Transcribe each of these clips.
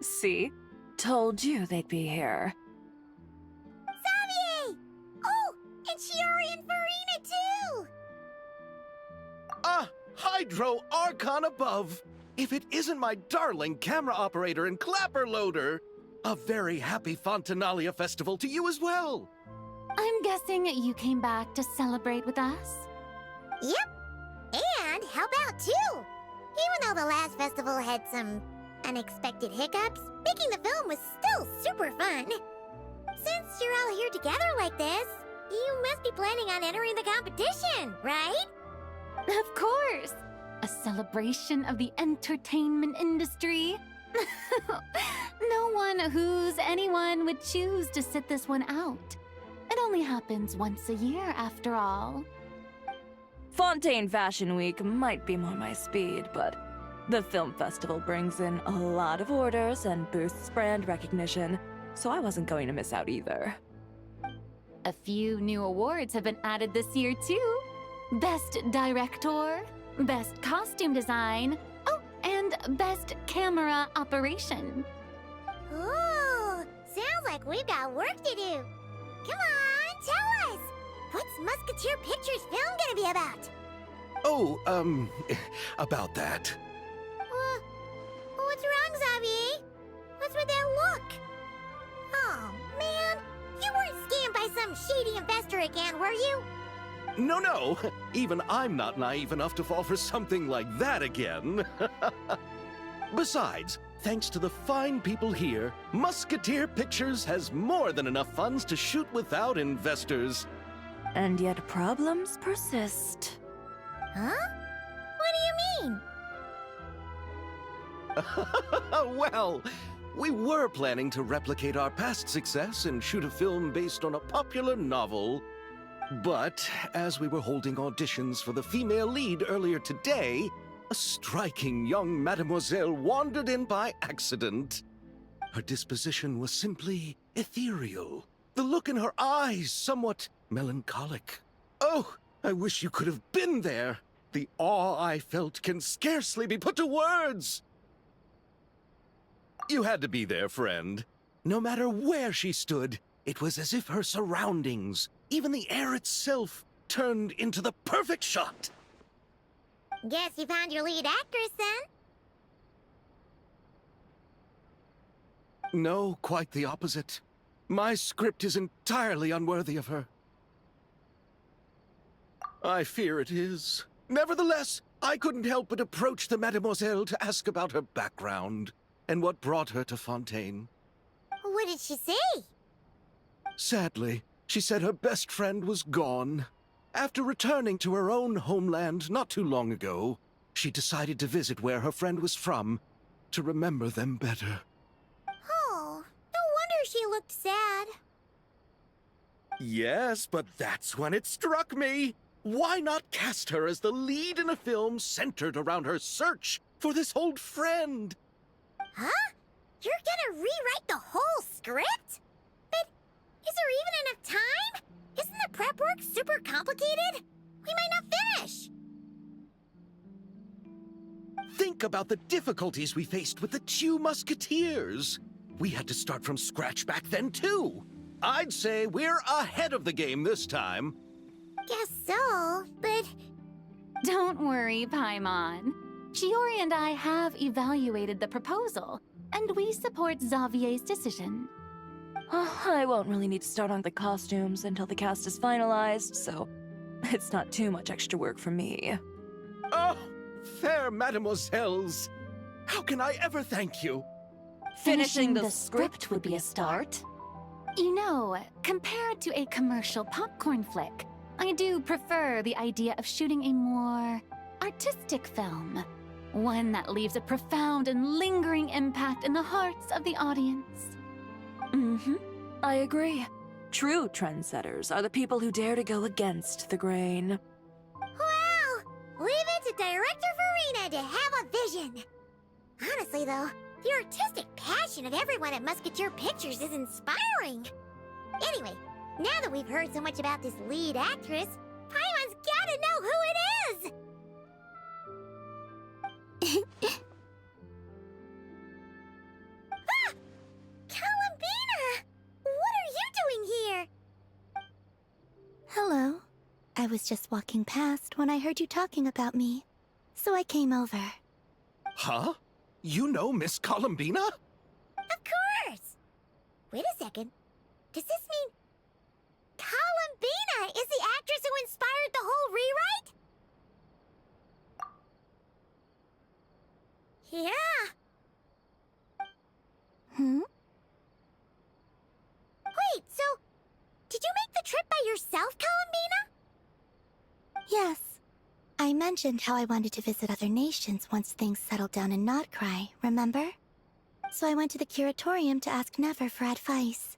See? Told you they'd be here. Xavier! Oh, and Shiori and Farina too! Ah, Hydro Archon above! If it isn't my darling camera operator and clapper loader! A very happy Fontanalia festival to you as well! I'm guessing you came back to celebrate with us? Yep, and help out too! Even though the last festival had some unexpected hiccups, making the film was still super fun. Since you're all here together like this, you must be planning on entering the competition, right? Of course! A celebration of the entertainment industry. No one who's anyone would choose to sit this one out. It only happens once a year, after all. Fontaine Fashion Week might be more my speed, but the film festival brings in a lot of orders and boosts brand recognition, so I wasn't going to miss out either. A few new awards have been added this year, too. Best Director, Best Costume Design, oh, and Best Camera Operation. Ooh, sounds like we've got work to do. Come on, tell us! What's Musketeer Pictures film gonna be about? Oh, about that. What's wrong, Xavier? What's with that look? Oh, man, you weren't scammed by some shady investor again, were you? No, even I'm not naive enough to fall for something like that again. Besides, thanks to the fine people here, Musketeer Pictures has more than enough funds to shoot without investors. And yet problems persist. Huh? What do you mean? Well, we were planning to replicate our past success and shoot a film based on a popular novel. But as we were holding auditions for the female lead earlier today, a striking young mademoiselle wandered in by accident. Her disposition was simply ethereal, the look in her eyes somewhat melancholic. Oh, I wish you could have been there. The awe I felt can scarcely be put to words. You had to be there, friend. No matter where she stood, it was as if her surroundings, even the air itself, turned into the perfect shot. Guess you found your lead actress, then? No, quite the opposite. My script is entirely unworthy of her. I fear it is. Nevertheless, I couldn't help but approach the mademoiselle to ask about her background and what brought her to Fontaine. What did she say? Sadly, she said her best friend was gone. After returning to her own homeland not too long ago, she decided to visit where her friend was from to remember them better. Oh, no wonder she looked sad. Yes, but that's when it struck me. Why not cast her as the lead in a film centered around her search for this old friend? Huh? You're gonna rewrite the whole script? But is there even enough time? Isn't the prep work super complicated? We might not finish. Think about the difficulties we faced with the two Musketeers. We had to start from scratch back then, too. I'd say we're ahead of the game this time. Guess so, but... Don't worry, Paimon. Shiori and I have evaluated the proposal, and we support Xavier's decision. I won't really need to start on the costumes until the cast is finalized, so it's not too much extra work for me. Oh, fair mademoiselles. How can I ever thank you? Finishing the script would be a start. You know, compared to a commercial popcorn flick, I do prefer the idea of shooting a more artistic film. One that leaves a profound and lingering impact in the hearts of the audience. I agree. True trendsetters are the people who dare to go against the grain. Well, leave it to Director Farina to have a vision. Honestly, though, the artistic passion of everyone at Musketeer Pictures is inspiring. Anyway, now that we've heard so much about this lead actress, Paimon's gotta know who it is! I was just walking past when I heard you talking about me, so I came over. Huh? You know Miss Columbina? Of course! Wait a second. Does this mean Columbina is the actress who inspired the whole rewrite? Yeah. Wait, so did you make the trip by yourself, Columbina? Yes. I mentioned how I wanted to visit other nations once things settled down in Notcry, remember? So I went to the curatorium to ask Never for advice.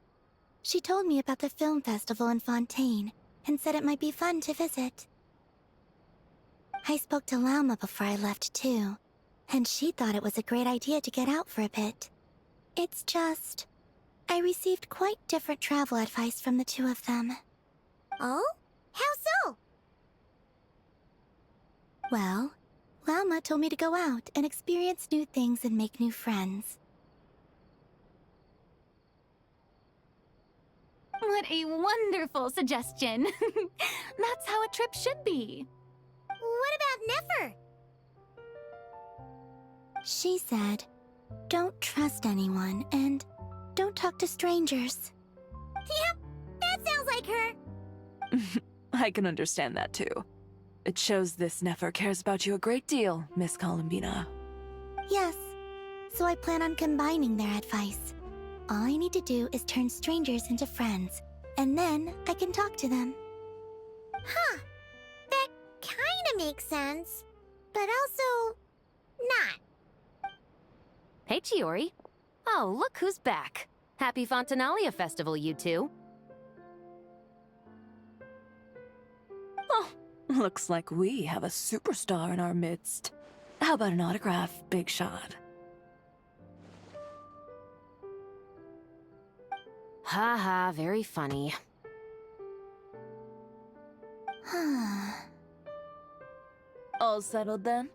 She told me about the film festival in Fontaine and said it might be fun to visit. I spoke to Lauma before I left too, and she thought it was a great idea to get out for a bit. It's just, I received quite different travel advice from the two of them. Oh? How so? Well, Lauma told me to go out and experience new things and make new friends. What a wonderful suggestion. That's how a trip should be. What about Nefer? She said, don't trust anyone and don't talk to strangers. Yep, that sounds like her. I can understand that too. It shows this Nefer cares about you a great deal, Miss Columbina. Yes, so I plan on combining their advice. All I need to do is turn strangers into friends, and then I can talk to them. Huh. That kinda makes sense, but also not. Hey, Chiori. Oh, look who's back. Happy Fontanalia Festival, you two. Oh, looks like we have a superstar in our midst. How about an autograph, Big Shot? Ha, very funny. All settled then?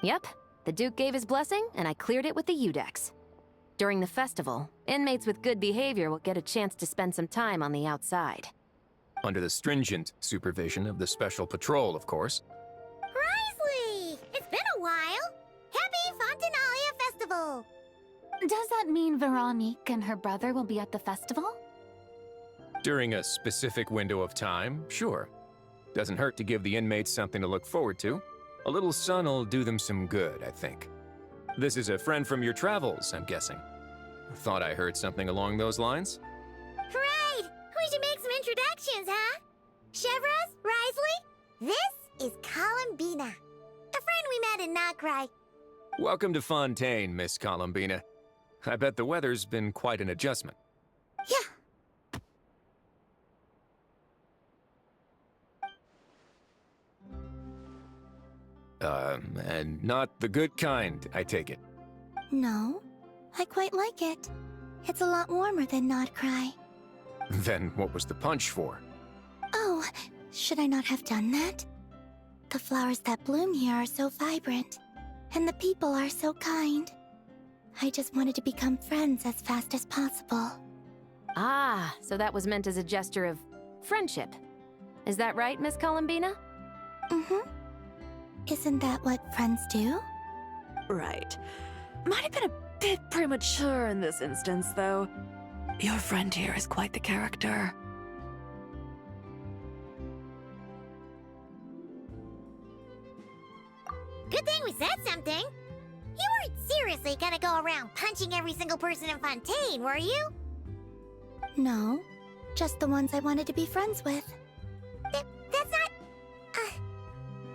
Yep, the Duke gave his blessing, and I cleared it with the Udex. During the festival, inmates with good behavior will get a chance to spend some time on the outside. Under the stringent supervision of the Special Patrol, of course. Risley! It's been a while! Happy Fontanalia Festival! Does that mean Veronique and her brother will be at the festival? During a specific window of time, sure. Doesn't hurt to give the inmates something to look forward to. A little sun'll do them some good, I think. This is a friend from your travels, I'm guessing. Thought I heard something along those lines? Right! We should make some introductions, huh? Chevros, Risley, this is Columbina. A friend we met in Notcry. Welcome to Fontaine, Miss Columbina. I bet the weather's been quite an adjustment. Yeah. And not the good kind, I take it. No, I quite like it. It's a lot warmer than Notcry. Then what was the punch for? Oh, should I not have done that? The flowers that bloom here are so vibrant, and the people are so kind. I just wanted to become friends as fast as possible. Ah, so that was meant as a gesture of friendship. Is that right, Miss Columbina? Mm-hmm. Isn't that what friends do? Right. Might have been a bit premature in this instance, though. Your friend here is quite the character. Good thing we said something. You weren't seriously gonna go around punching every single person in Fontaine, were you? No, just the ones I wanted to be friends with. That's not...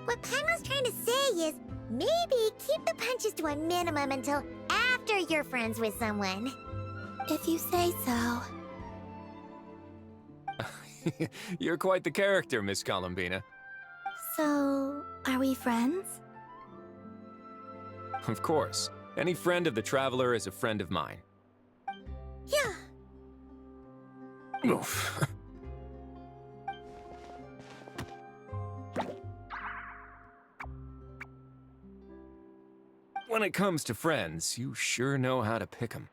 what Paimon's trying to say is, maybe keep the punches to a minimum until after you're friends with someone. If you say so. You're quite the character, Miss Columbina. So, are we friends? Of course. Any friend of the Traveler is a friend of mine. Yeah. Oof. When it comes to friends, you sure know how to pick 'em.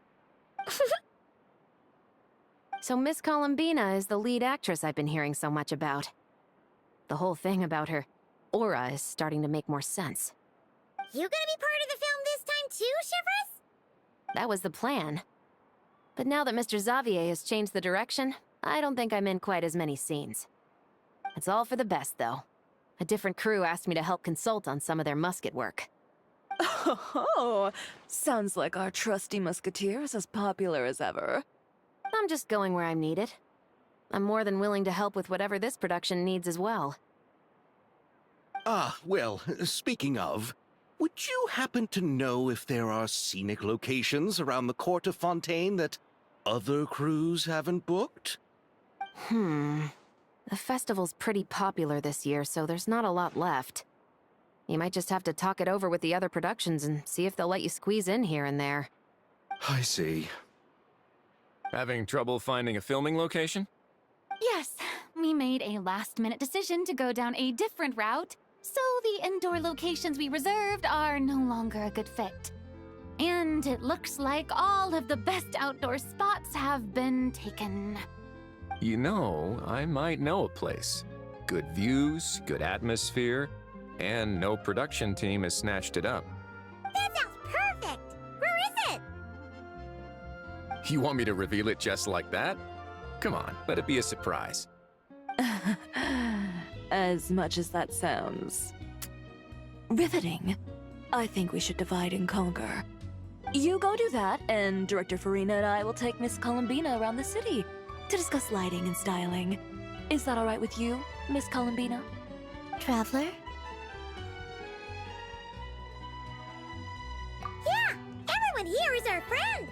So Miss Columbina is the lead actress I've been hearing so much about. The whole thing about her aura is starting to make more sense. You gonna be part of the film this time too, Shivers? That was the plan. But now that Mr. Xavier has changed the direction, I don't think I'm in quite as many scenes. It's all for the best, though. A different crew asked me to help consult on some of their musket work. Oh, sounds like our trusty musketeer is as popular as ever. I'm just going where I'm needed. I'm more than willing to help with whatever this production needs as well. Ah, well, speaking of, would you happen to know if there are scenic locations around the court of Fontaine that other crews haven't booked? The festival's pretty popular this year, so there's not a lot left. You might just have to talk it over with the other productions and see if they'll let you squeeze in here and there. I see. Having trouble finding a filming location? Yes, we made a last-minute decision to go down a different route, so the indoor locations we reserved are no longer a good fit. And it looks like all of the best outdoor spots have been taken. You know, I might know a place. Good views, good atmosphere, and no production team has snatched it up. That sounds perfect! Where is it? You want me to reveal it just like that? Come on, let it be a surprise. As much as that sounds riveting, I think we should divide and conquer. You go do that, and Director Farina and I will take Miss Columbina around the city to discuss lighting and styling. Is that all right with you, Miss Columbina? Traveler? Yeah! Everyone here is our friend!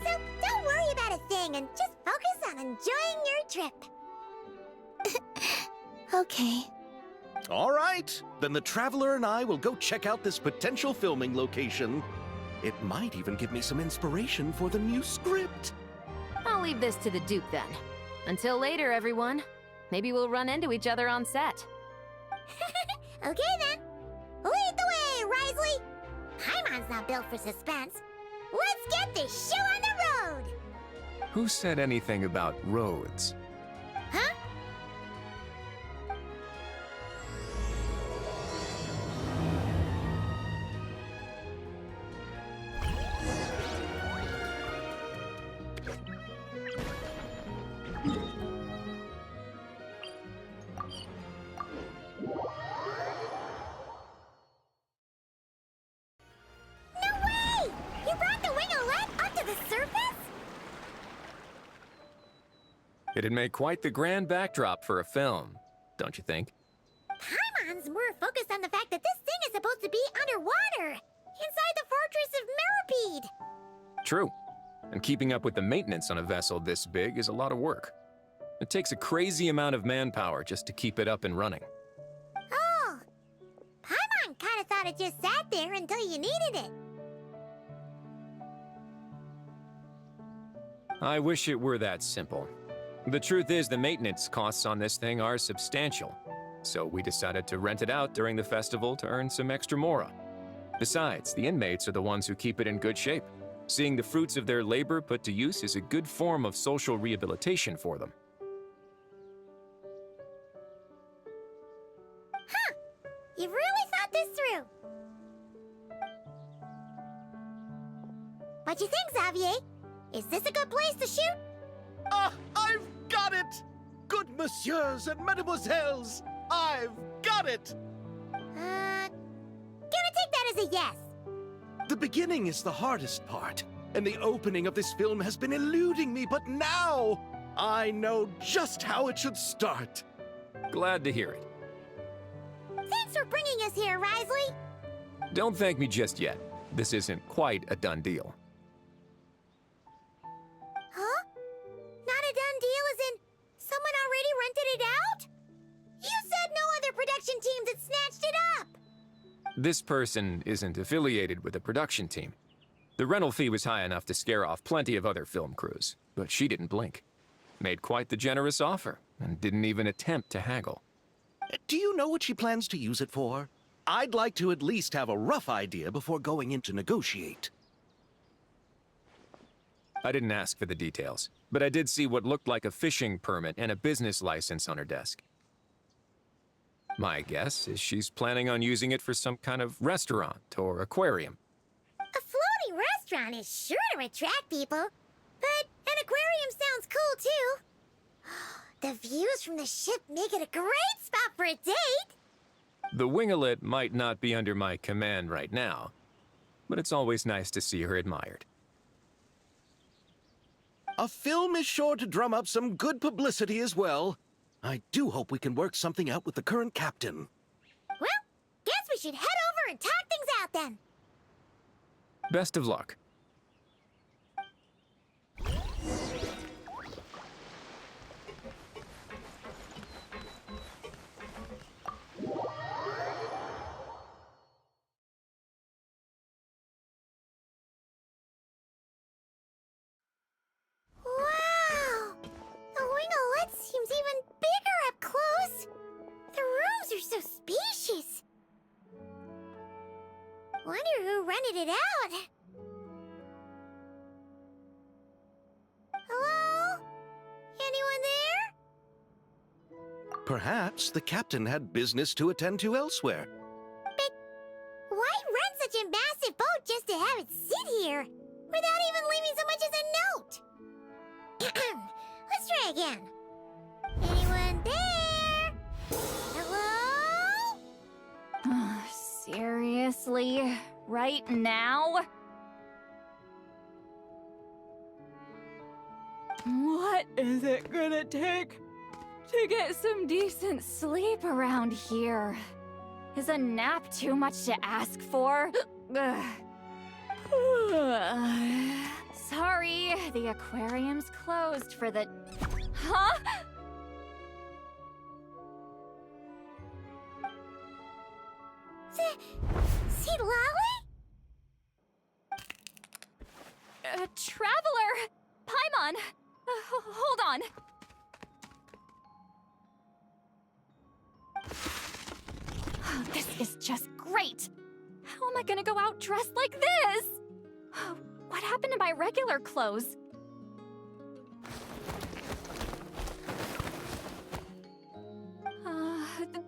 So don't worry about a thing and just focus on enjoying your trip. Okay. All right, then the Traveler and I will go check out this potential filming location. It might even give me some inspiration for the new script. I'll leave this to the Duke then. Until later, everyone. Maybe we'll run into each other on set. Okay then. Lead the way, Risley! Paimon's not built for suspense. Let's get this show on the road! Who said anything about roads? Huh? No way! You brought the winglet up to the surface? It'd make quite the grand backdrop for a film, don't you think? Paimon's more focused on the fact that this thing is supposed to be underwater, inside the Fortress of Mirrapede. True. And keeping up with the maintenance on a vessel this big is a lot of work. It takes a crazy amount of manpower just to keep it up and running. Oh, Paimon kind of thought it just sat there until you needed it. I wish it were that simple. The truth is the maintenance costs on this thing are substantial. So we decided to rent it out during the festival to earn some extra mora. Besides, the inmates are the ones who keep it in good shape. Seeing the fruits of their labor put to use is a good form of social rehabilitation for them. Huh, you've really thought this through. What you think, Xavier? Is this a good place to shoot? Ah, I've got it! Good messieurs and mademoiselles, I've got it! Gonna take that as a yes. The beginning is the hardest part, and the opening of this film has been eluding me, but now I know just how it should start. Glad to hear it. Thanks for bringing us here, Risley. Don't thank me just yet. This isn't quite a done deal. Huh? Not a done deal as in someone already rented it out? You said no other production teams had snatched it up. This person isn't affiliated with a production team. The rental fee was high enough to scare off plenty of other film crews, but she didn't blink. Made quite the generous offer, and didn't even attempt to haggle. Do you know what she plans to use it for? I'd like to at least have a rough idea before going in to negotiate. I didn't ask for the details. but I did see what looked like a fishing permit and a business license on her desk. My guess is she's planning on using it for some kind of restaurant or aquarium. A floating restaurant is sure to attract people, but an aquarium sounds cool too. The views from the ship make it a great spot for a date. The winglet might not be under my command right now, but it's always nice to see her admired. A film is sure to drum up some good publicity as well. I do hope we can work something out with the current captain. Well, guess we should head over and talk things out then. Best of luck. Wow! The winglet seems even bigger up close. The rooms are so spacious. Wonder who rented it out. Hello? Anyone there? Perhaps the captain had business to attend to elsewhere. But why rent such a massive boat just to have it sit here without even leaving so much as a note? Let's try again. Anyone there? Hello? Seriously? Right now? What is it gonna take to get some decent Sleep around here. Is a nap too much to ask for? Ugh. Sorry, the aquarium's closed for the... Huh? See Lolly? Traveler! Paimon! Hold on. Oh, this is just great! How am I gonna go out dressed like this? What happened to my regular clothes?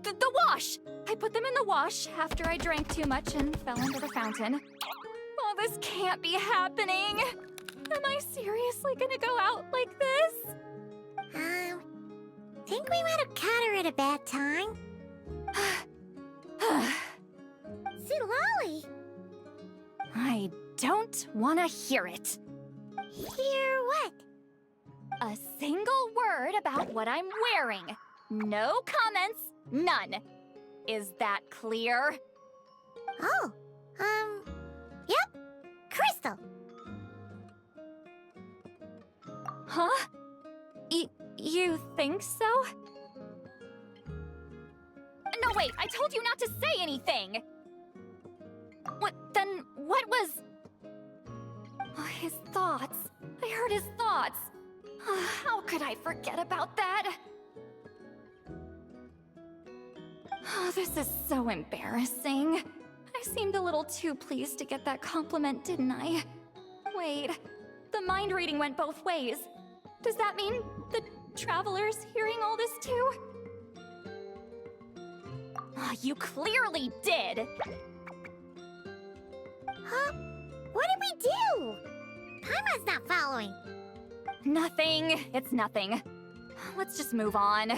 The wash! I put them in the wash after I drank too much and fell into the fountain. Oh, this can't be happening! Am I seriously gonna go out like this? Think we might have caught her at a bad time. See Lolly? I don't want to hear it. Hear what? A single word about what I'm wearing. No comments, none. Is that clear? Oh, yep. Crystal. Huh? You think so? No, wait, I told you not to say anything! What was... Oh, his thoughts. I heard his thoughts. How could I forget about that? Oh, this is so embarrassing. I seemed a little too pleased to get that compliment, didn't I? Wait, the mind reading went both ways. Does that mean the traveler's hearing all this too? You clearly did! Huh? What did we do? Paimon's not following. Nothing. It's nothing. Let's just move on.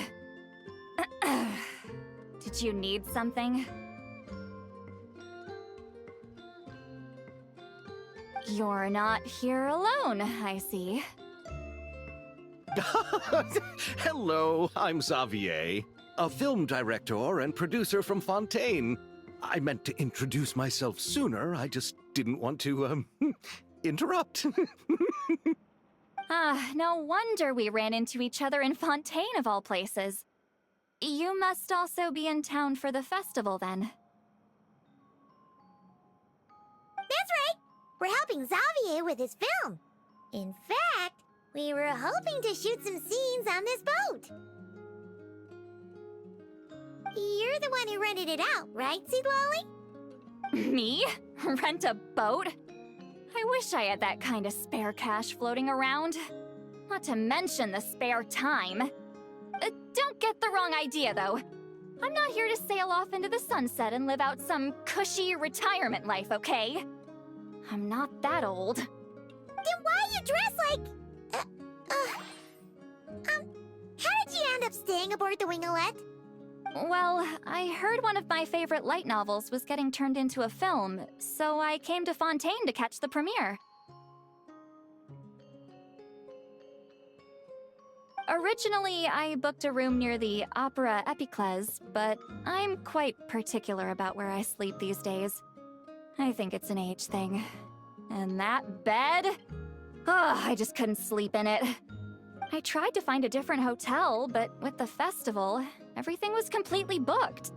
Did you need something? You're not here alone, I see. Hello, I'm Xavier, a film director and producer from Fontaine. I meant to introduce myself sooner, I just didn't want to, interrupt. No wonder we ran into each other in Fontaine of all places. You must also be in town for the festival, then. That's right. We're helping Xavier with his film. In fact, we were hoping to shoot some scenes on this boat. You're the one who rented it out, right, Seed Lolly? Me? Rent a boat? I wish I had that kind of spare cash floating around. Not to mention the spare time. Don't get the wrong idea, though. I'm not here to sail off into the sunset and live out some cushy retirement life, okay? I'm not that old. Then why you dress like... how did you end up staying aboard the Winglet? Well, I heard one of my favorite light novels was getting turned into a film, so I came to Fontaine to catch the premiere. Originally, I booked a room near the Opera Epiclese, but I'm quite particular about where I sleep these days. I think it's an age thing. And that bed? Oh, I just couldn't sleep in it. I tried to find a different hotel, but with the festival, everything was completely booked.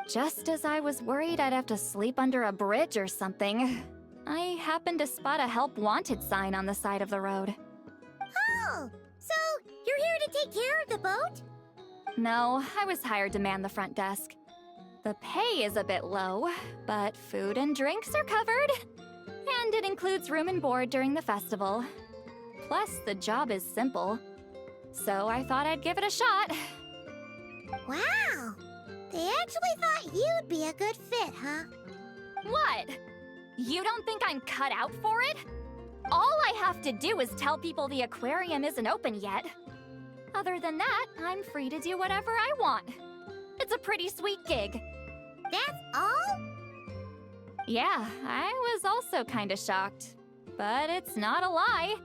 Just as I was worried I'd have to sleep under a bridge or something, I happened to spot a Help Wanted sign on the side of the road. Oh, so you're here to take care of the boat? No, I was hired to man the front desk. The pay is a bit low, but food and drinks are covered. And it includes room and board during the festival. Plus, the job is simple. So I thought I'd give it a shot. Wow, they actually thought you'd be a good fit, huh? What? You don't think I'm cut out for it? All I have to do is tell people the aquarium isn't open yet. Other than that, I'm free to do whatever I want. It's a pretty sweet gig. That's all? Yeah, I was also kinda shocked. But it's not a lie.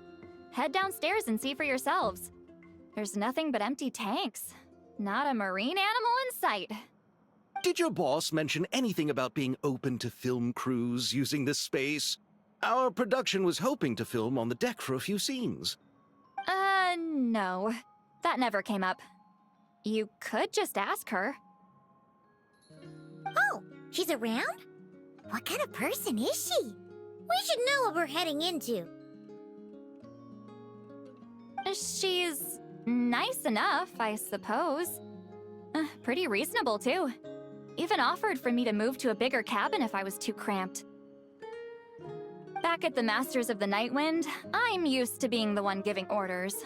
Head downstairs and see for yourselves. There's nothing but empty tanks. Not a marine animal in sight. Did your boss mention anything about being open to film crews using this space? Our production was hoping to film on the deck for a few scenes. No. That never came up. You could just ask her. Oh, she's around? What kind of person is she? We should know what we're heading into. She's nice enough, I suppose. Pretty reasonable, too. Even offered for me to move to a bigger cabin if I was too cramped. Back at the Masters of the Nightwind, I'm used to being the one giving orders.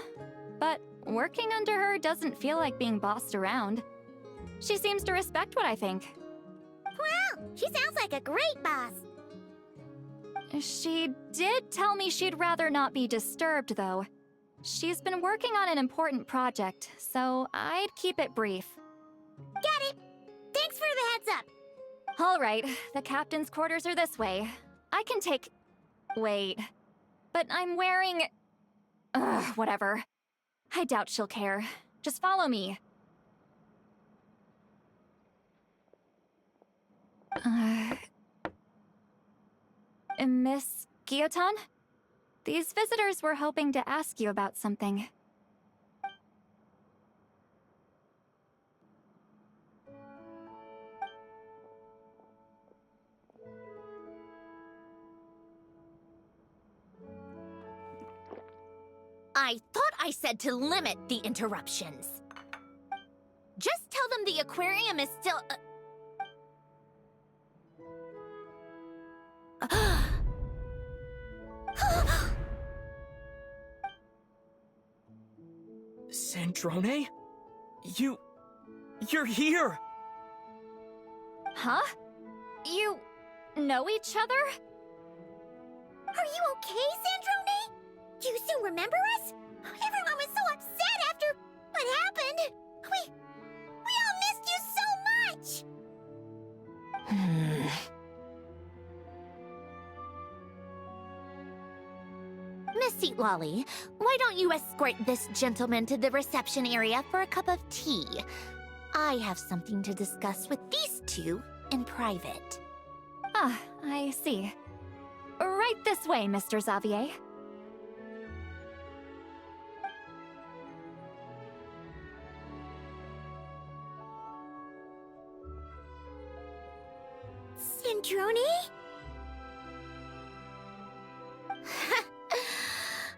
But working under her doesn't feel like being bossed around. She seems to respect what I think. Wow, she sounds like a great boss. She did tell me she'd rather not be disturbed, though. She's been working on an important project, so I'd keep it brief. Got it. Thanks for the heads up. All right, the captain's quarters are this way. I can take... Wait. But I'm wearing... whatever. I doubt she'll care. Just follow me. Miss Guillotin? These visitors were hoping to ask you about something. I thought I said to limit the interruptions. Just tell them the aquarium is still... Sandrone? You're here! Huh? You know each other? Are you okay, Sandrone? Do you still remember us? Everyone was so upset after what happened. We all missed you so much. Miss Seat Lolly, why don't you escort this gentleman to the reception area for a cup of tea? I have something to discuss with these two in private. Ah, I see. Right this way, Mr. Xavier. Sandrone?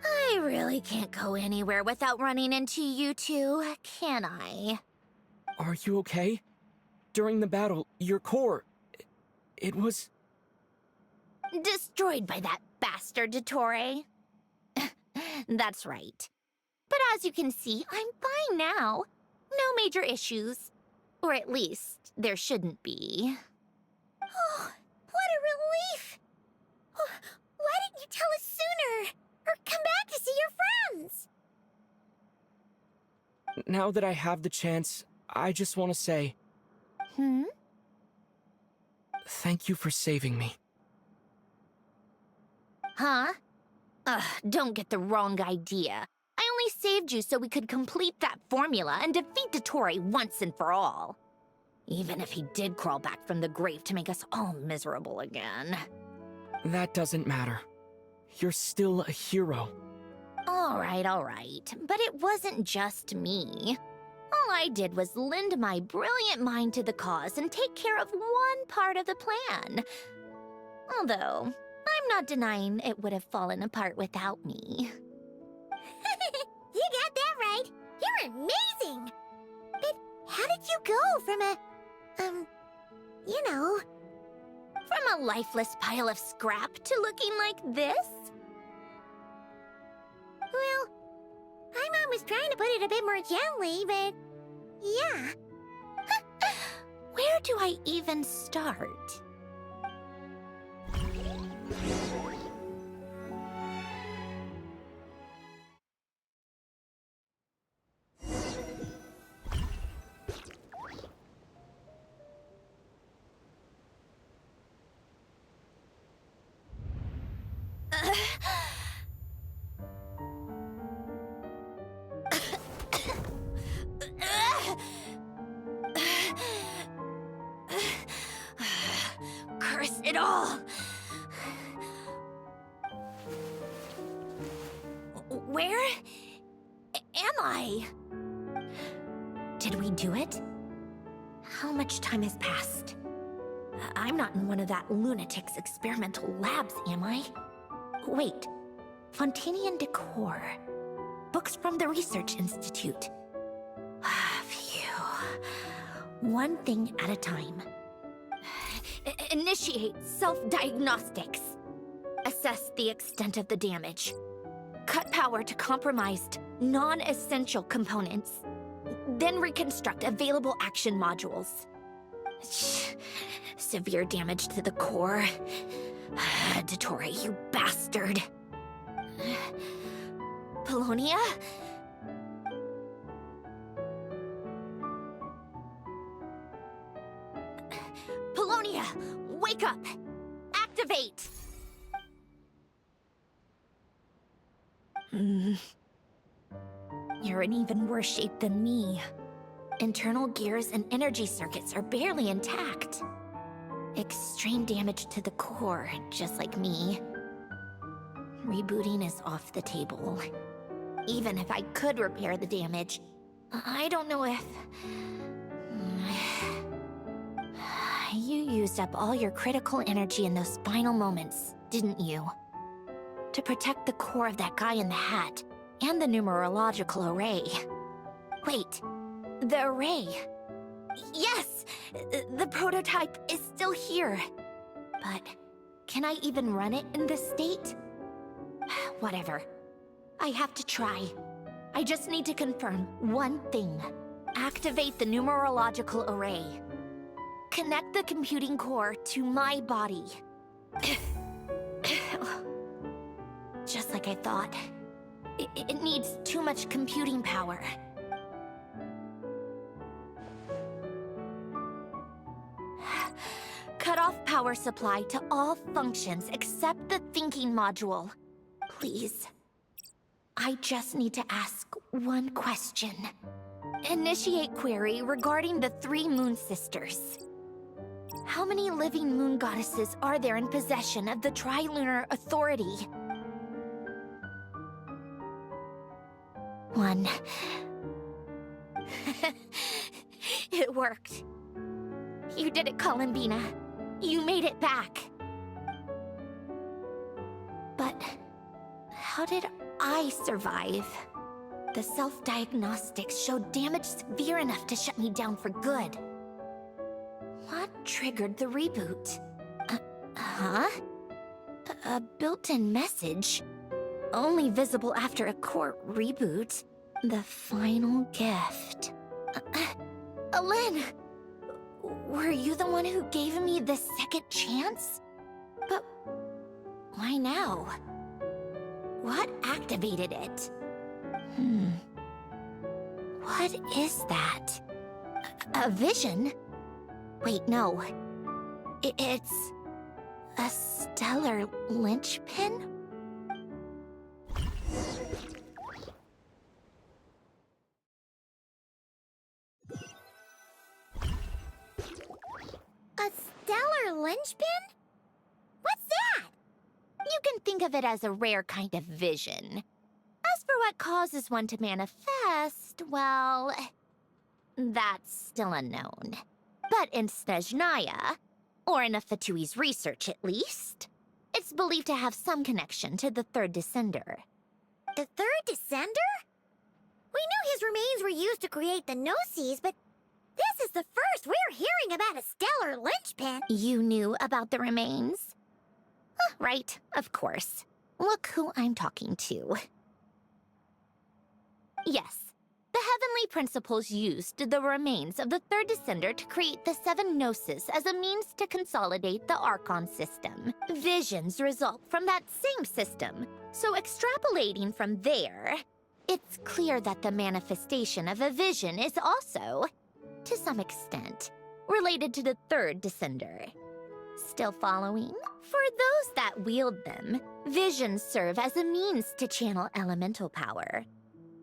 I really can't go anywhere without running into you two, can I? Are you okay? During the battle, your core... It was... Destroyed by that bastard Dottore. That's right. But as you can see, I'm fine now. No major issues. Or at least, there shouldn't be. Oh, what a relief! Oh, why didn't you tell us sooner? Or come back to see your friends? Now that I have the chance, I just want to say thank you for saving me. Huh? Ugh, don't get the wrong idea. I only saved you so we could complete that formula and defeat Dottore once and for all. Even if he did crawl back from the grave to make us all miserable again. That doesn't matter. You're still a hero. All right. But it wasn't just me. All I did was lend my brilliant mind to the cause and take care of one part of the plan. Although, I'm not denying it would have fallen apart without me. You got that right. You're amazing. But how did you go from a, From a lifeless pile of scrap to looking like this? Well, my mom was trying to put it a bit more gently, but yeah. Where do I even start? Curse it all! Where am I? Did we do it? How much time has passed? I'm not in one of that lunatic's experimental labs, am I? Wait, Fontanian decor. Books from the Research Institute. Phew. One thing at a time. Initiate self-diagnostics. Assess the extent of the damage. Cut power to compromised, non-essential components. Then reconstruct available action modules. Severe damage to the core. Dottore, you bastard. Polonia? Polonia, wake up! Activate! You're in even worse shape than me. Internal gears and energy circuits are barely intact. Extreme damage to the core, just like me. Rebooting is off the table. Even if I could repair the damage, I don't know if... You used up all your critical energy in those final moments, didn't you? To protect the core of that guy in the hat, and the numerological array. Wait, the array. Yes! The prototype is still here. But can I even run it in this state? Whatever. I have to try. I just need to confirm one thing. Activate the numerological array. Connect the computing core to my body. Just like I thought. It needs too much computing power. Cut off power supply to all functions except the thinking module. Please. I just need to ask one question. Initiate query regarding the 3 Moon Sisters. How many living moon goddesses are there in possession of the Trilunar Authority? 1. It worked. You did it, Columbina. You made it back. But how did I survive? The self-diagnostics showed damage severe enough to shut me down for good. What triggered the reboot? A built-in message? only visible after a core reboot. The final gift. Alen! Were you the one who gave me the second chance? But why now? What activated it? What is that? A vision? Wait, no. It's a stellar linchpin? A stellar linchpin? What's that? You can think of it as a rare kind of vision. As for what causes one to manifest, well, that's still unknown. But in Snezhnaya, or in Afatui's research at least, it's believed to have some connection to the third descender. The third descender? We knew his remains were used to create the Gnosis, but this is the first we're hearing about a stellar linchpin. You knew about the remains? Right, of course. Look who I'm talking to. Yes, the heavenly principles used the remains of the third descender to create the 7 Gnosis as a means to consolidate the Archon system. Visions result from that same system, so extrapolating from there, it's clear that the manifestation of a vision is also, to some extent, related to the third descender. Still following? For those that wield them, visions serve as a means to channel elemental power.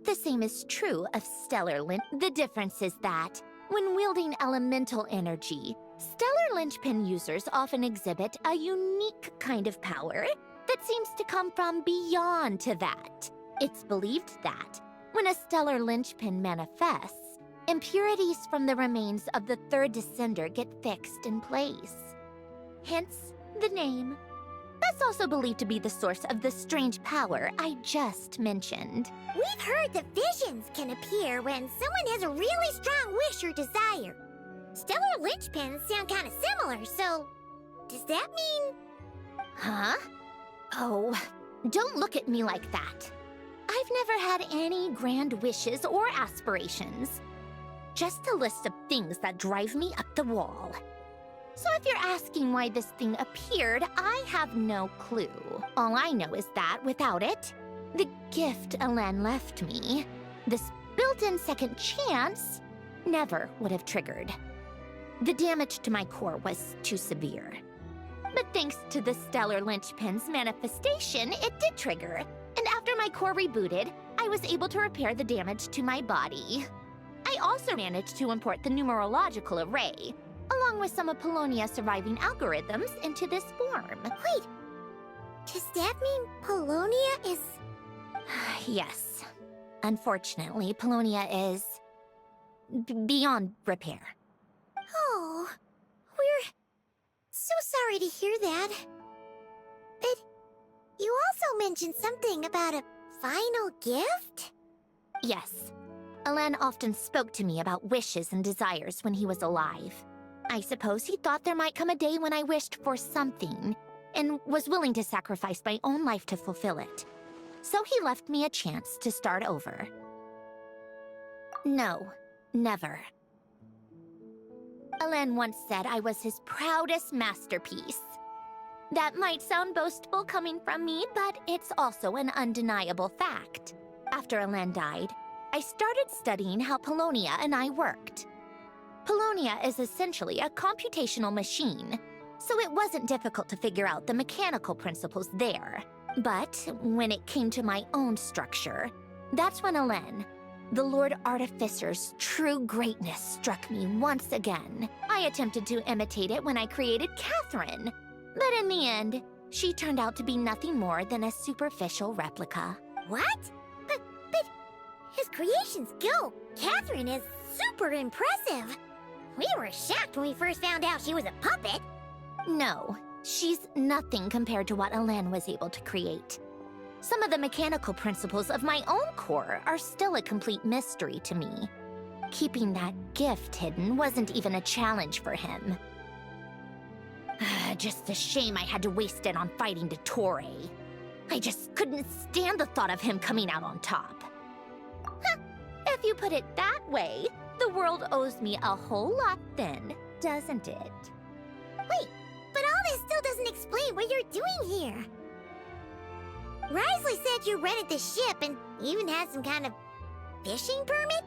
The same is true of stellar The difference is that, when wielding elemental energy, stellar linchpin users often exhibit a unique kind of power that seems to come from beyond to that. It's believed that, when a stellar linchpin manifests, impurities from the remains of the third descender get fixed in place. Hence, the name. That's also believed to be the source of the strange power I just mentioned. We've heard that visions can appear when someone has a really strong wish or desire. Stellar linchpins sound kind of similar, so does that mean... Huh? Oh, don't look at me like that. I've never had any grand wishes or aspirations. Just a list of things that drive me up the wall. So if you're asking why this thing appeared, I have no clue. All I know is that without it, the gift Alen left me, this built-in second chance, never would have triggered. The damage to my core was too severe. But thanks to the stellar linchpin's manifestation, it did trigger. And after my core rebooted, I was able to repair the damage to my body. I also managed to import the numerological array, along with some of Polonia's surviving algorithms, into this form. Wait, does that mean Polonia is... Yes. Unfortunately, Polonia is... beyond repair. Oh, we're so sorry to hear that. But you also mentioned something about a final gift? Yes. Alen often spoke to me about wishes and desires when he was alive. I suppose he thought there might come a day when I wished for something, and was willing to sacrifice my own life to fulfill it. So he left me a chance to start over. No, never. Alen once said I was his proudest masterpiece. That might sound boastful coming from me, but it's also an undeniable fact. After Alen died, I started studying how Polonia and I worked. Polonia is essentially a computational machine, so it wasn't difficult to figure out the mechanical principles there. But when it came to my own structure, that's when Alen, the Lord Artificer's true greatness, struck me once again. I attempted to imitate it when I created Catherine, but in the end, she turned out to be nothing more than a superficial replica. What? But his creation skill, Catherine, is super impressive. We were shocked when we first found out she was a puppet. No, she's nothing compared to what Alen was able to create. Some of the mechanical principles of my own core are still a complete mystery to me. Keeping that gift hidden wasn't even a challenge for him. Just a shame I had to waste it on fighting Dottore. I just couldn't stand the thought of him coming out on top. Huh, if you put it that way, the world owes me a whole lot then, doesn't it? Wait, but all this still doesn't explain what you're doing here. Risley said you rented the ship and even had some kind of fishing permit?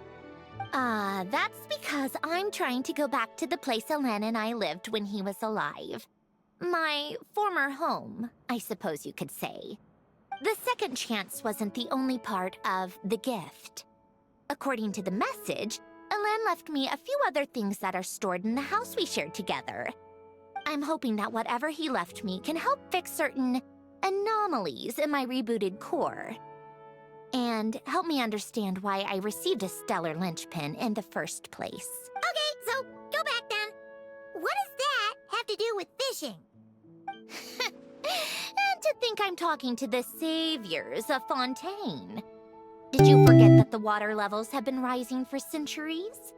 That's because I'm trying to go back to the place Alen and I lived when he was alive. My former home, I suppose you could say. The second chance wasn't the only part of the gift. According to the message, Alen left me a few other things that are stored in the house we shared together. I'm hoping that whatever he left me can help fix certain anomalies in my rebooted core. And help me understand why I received a stellar linchpin in the first place. Okay, so go back then. What does that have to do with fishing? And to think I'm talking to the saviors of Fontaine. Did you forget that the water levels have been rising for centuries?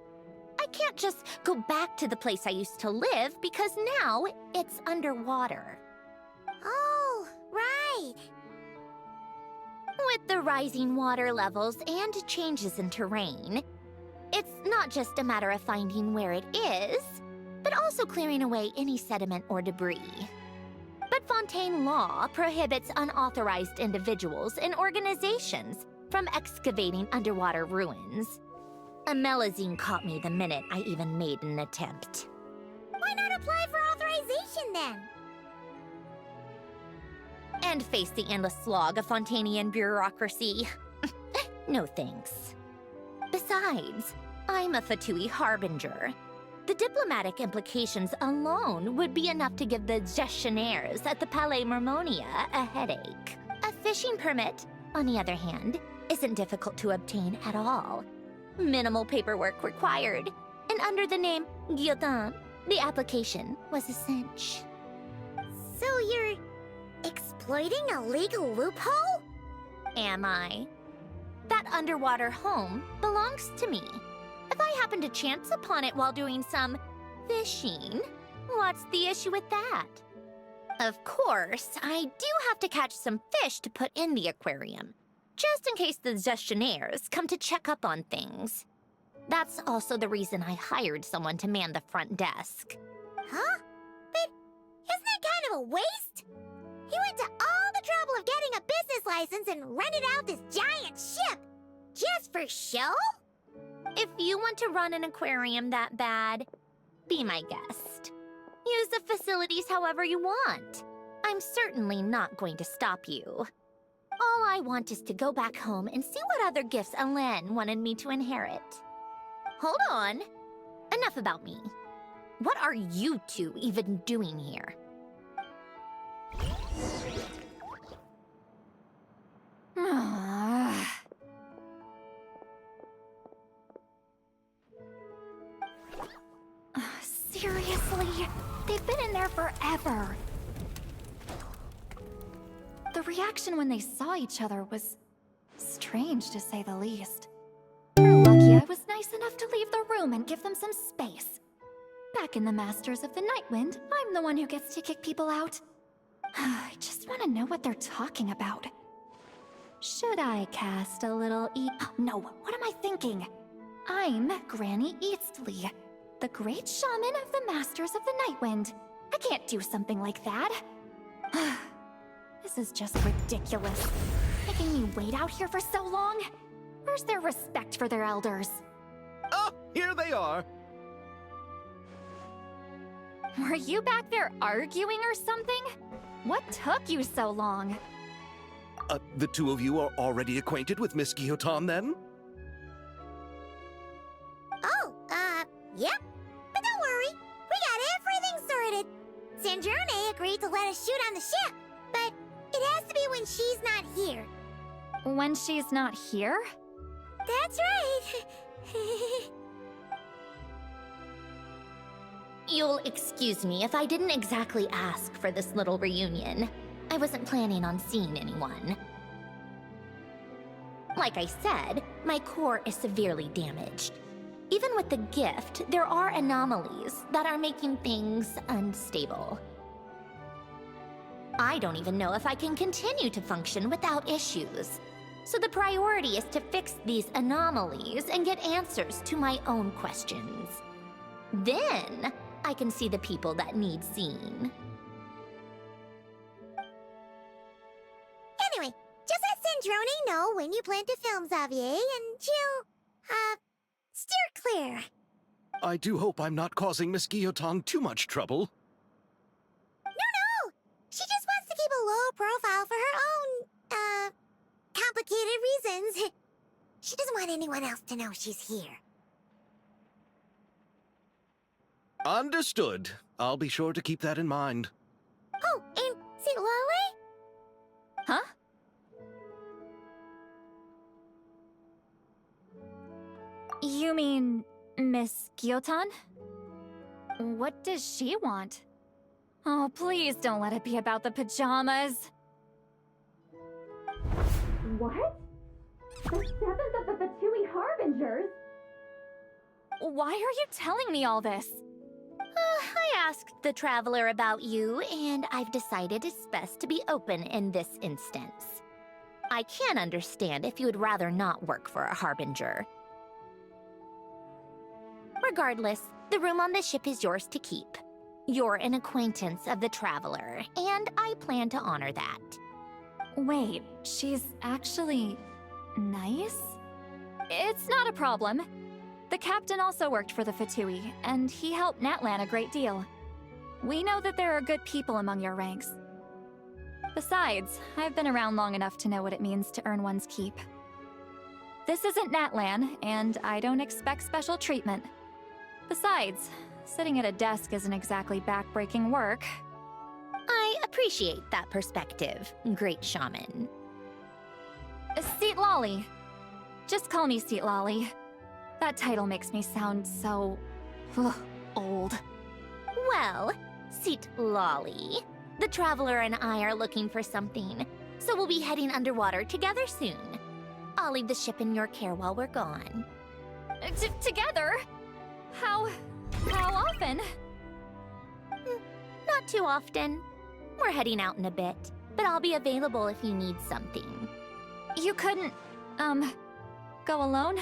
I can't just go back to the place I used to live because now it's underwater. Oh, right. With the rising water levels and changes in terrain, it's not just a matter of finding where it is, but also clearing away any sediment or debris. But Fontaine law prohibits unauthorized individuals and organizations from excavating underwater ruins. Amelazine caught me the minute I even made an attempt. Why not apply for authorization then? And face the endless slog of Fontainian bureaucracy. No thanks. Besides, I'm a Fatui harbinger. The diplomatic implications alone would be enough to give the gestionnaires at the Palais Mermonia a headache. A fishing permit, on the other hand, isn't difficult to obtain at all. Minimal paperwork required, and under the name Guillotin, the application was a cinch. So you're exploiting a legal loophole? Am I? That underwater home belongs to me. If I happen to chance upon it while doing some fishing, what's the issue with that? Of course, I do have to catch some fish to put in the aquarium, just in case the gestionnaires come to check up on things. That's also the reason I hired someone to man the front desk. Huh? But isn't that kind of a waste? You went to all the trouble of getting a business license and rented out this giant ship just for show? If you want to run an aquarium that bad, be my guest. Use the facilities however you want. I'm certainly not going to stop you. All I want is to go back home and see what other gifts Alen wanted me to inherit. Hold on. Enough about me. What are you two even doing here? Seriously? They've been in there forever. The reaction when they saw each other was strange, to say the least. You're lucky I was nice enough to leave the room and give them some space. Back in the Masters of the Nightwind, I'm the one who gets to kick people out. I just want to know what they're talking about. Should I cast a little No, what am I thinking? I'm Granny Eastley, the great shaman of the Masters of the Nightwind. I can't do something like that. This is just ridiculous. Making me wait out here for so long? Where's their respect for their elders? Oh, here they are. Were you back there arguing or something? What took you so long? The two of you are already acquainted with Miss Guillotin, then? Oh, yep. But don't worry, we got everything sorted. Sanjurne agreed to let us shoot on the ship, but it has to be when she's not here. When she's not here? That's right. You'll excuse me if I didn't exactly ask for this little reunion. I wasn't planning on seeing anyone. Like I said, my core is severely damaged. Even with the gift, there are anomalies that are making things unstable. I don't even know if I can continue to function without issues. So the priority is to fix these anomalies and get answers to my own questions. Then, I can see the people that need seeing. Anyway, just let Sandrone know when you plan to film Xavier, and she'll, steer clear. I do hope I'm not causing Miss Guillotin too much trouble. No! She just wants to keep a low profile for her own, complicated reasons. She doesn't want anyone else to know she's here. Understood. I'll be sure to keep that in mind. Oh, and see Lolly? Huh? You mean Miss Guillotin? What does she want? Oh, please don't let it be about the pajamas. What? The 7th of the VIII Harbingers? Why are you telling me all this? I asked the Traveler about you, and I've decided it's best to be open in this instance. I can understand if you would rather not work for a Harbinger. Regardless, the room on the ship is yours to keep. You're an acquaintance of the Traveler, and I plan to honor that. Wait, she's actually nice? It's not a problem. The captain also worked for the VIII, and he helped Natlan a great deal. We know that there are good people among your ranks. Besides, I've been around long enough to know what it means to earn one's keep. This isn't Natlan, and I don't expect special treatment. Besides, sitting at a desk isn't exactly back-breaking work. I appreciate that perspective, Great Shaman. Seat Lolly. Just call me Seat Lolly. That title makes me sound so... old. Well, Seat Lolly, the Traveler and I are looking for something, so we'll be heading underwater together soon. I'll leave the ship in your care while we're gone. Together? How often? Not too often. We're heading out in a bit, but I'll be available if you need something. You couldn't, go alone?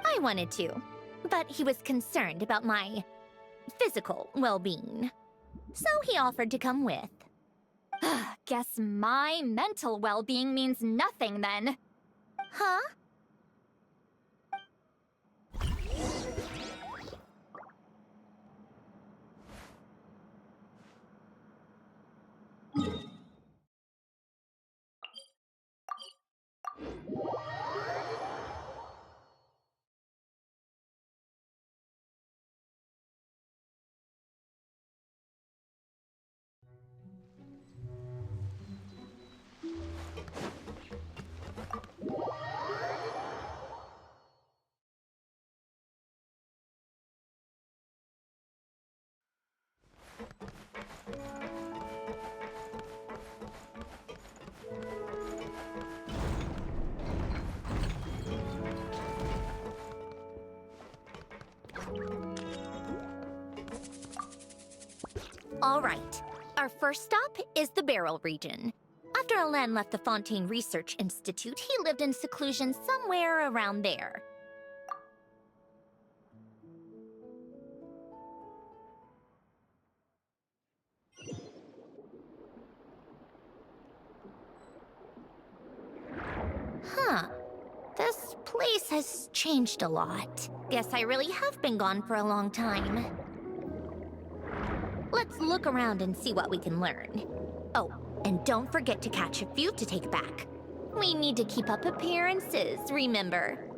I wanted to, but he was concerned about my physical well-being. So he offered to come with. Guess my mental well-being means nothing then. Huh? All right. Our first stop is the Barrel region. After Alain left the Fontaine Research Institute, he lived in seclusion somewhere around there. Huh. This place has changed a lot. Guess I really have been gone for a long time. Let's look around and see what we can learn. Oh, and don't forget to catch a few to take back. We need to keep up appearances, remember?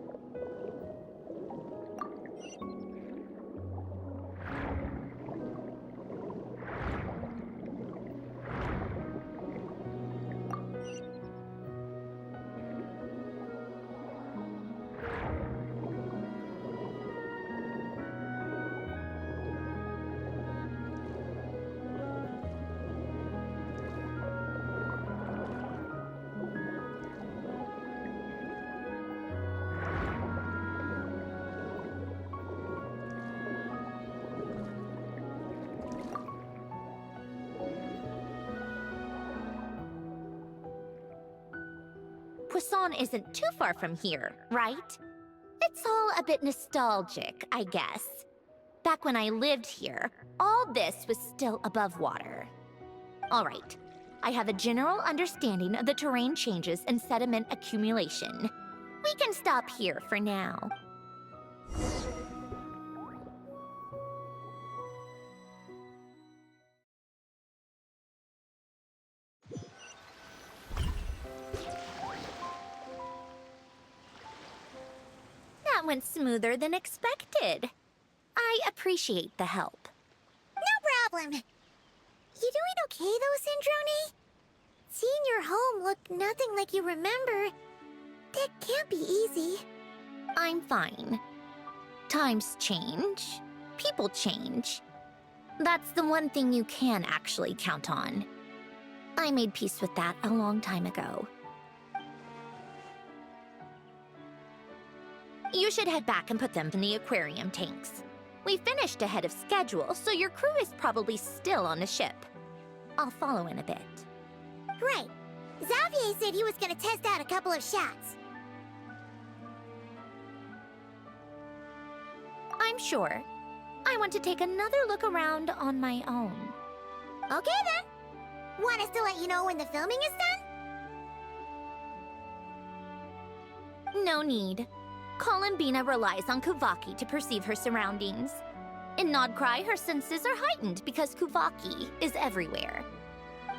Poisson isn't too far from here, right? It's all a bit nostalgic, I guess. Back when I lived here, all this was still above water. All right, I have a general understanding of the terrain changes and sediment accumulation. We can stop here for now. That went smoother than expected. I appreciate the help. No problem. You doing okay though, Syndrome? Seeing your home look nothing like you remember, that can't be easy. I'm fine. Times change. People change. That's the one thing you can actually count on. I made peace with that a long time ago. You should head back and put them in the aquarium tanks. We finished ahead of schedule, so your crew is probably still on the ship. I'll follow in a bit. Right. Xavier said he was gonna test out a couple of shots. I'm sure. I want to take another look around on my own. Okay then. Want us to let you know when the filming is done? No need. Columbina relies on Kuvaki to perceive her surroundings. In Nodcry, her senses are heightened because Kuvaki is everywhere.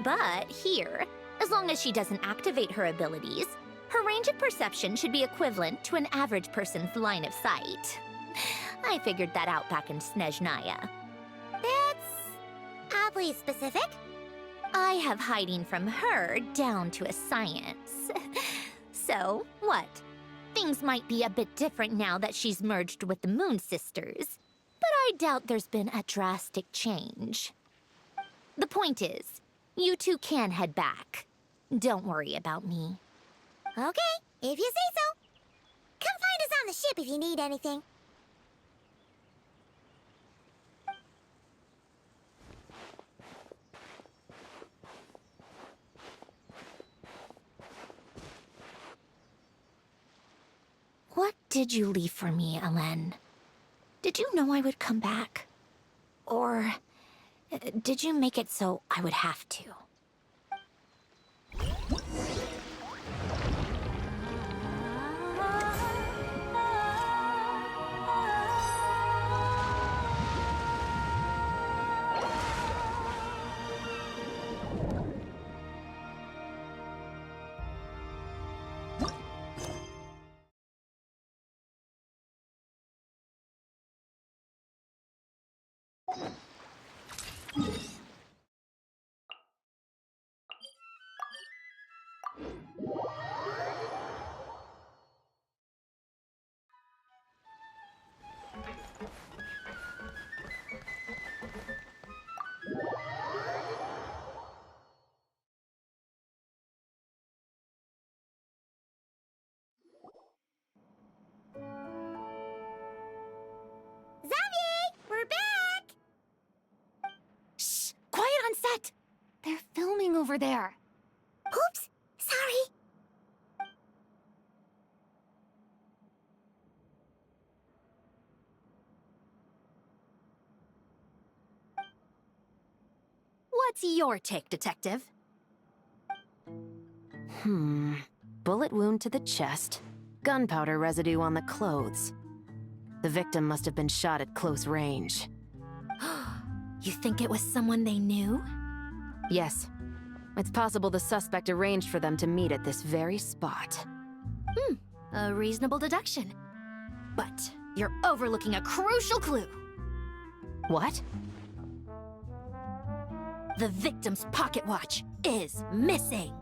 But here, as long as she doesn't activate her abilities, her range of perception should be equivalent to an average person's line of sight. I figured that out back in Snezhnaya. That's oddly specific. I have hiding from her down to a science. So, what? Things might be a bit different now that she's merged with the Moon Sisters, but I doubt there's been a drastic change. The point is, you two can head back. Don't worry about me. Okay, if you say so. Come find us on the ship if you need anything. What did you leave for me, Alen? Did you know I would come back? Or did you make it so I would have to? Xavier, we're back! Shh! Quiet on set! They're filming over there. Oops, sorry. What's your take, Detective? Bullet wound to the chest. Gunpowder residue on the clothes. The victim must have been shot at close range. You think it was someone they knew? Yes. It's possible the suspect arranged for them to meet at this very spot. A reasonable deduction. But you're overlooking a crucial clue. What? The victim's pocket watch is missing.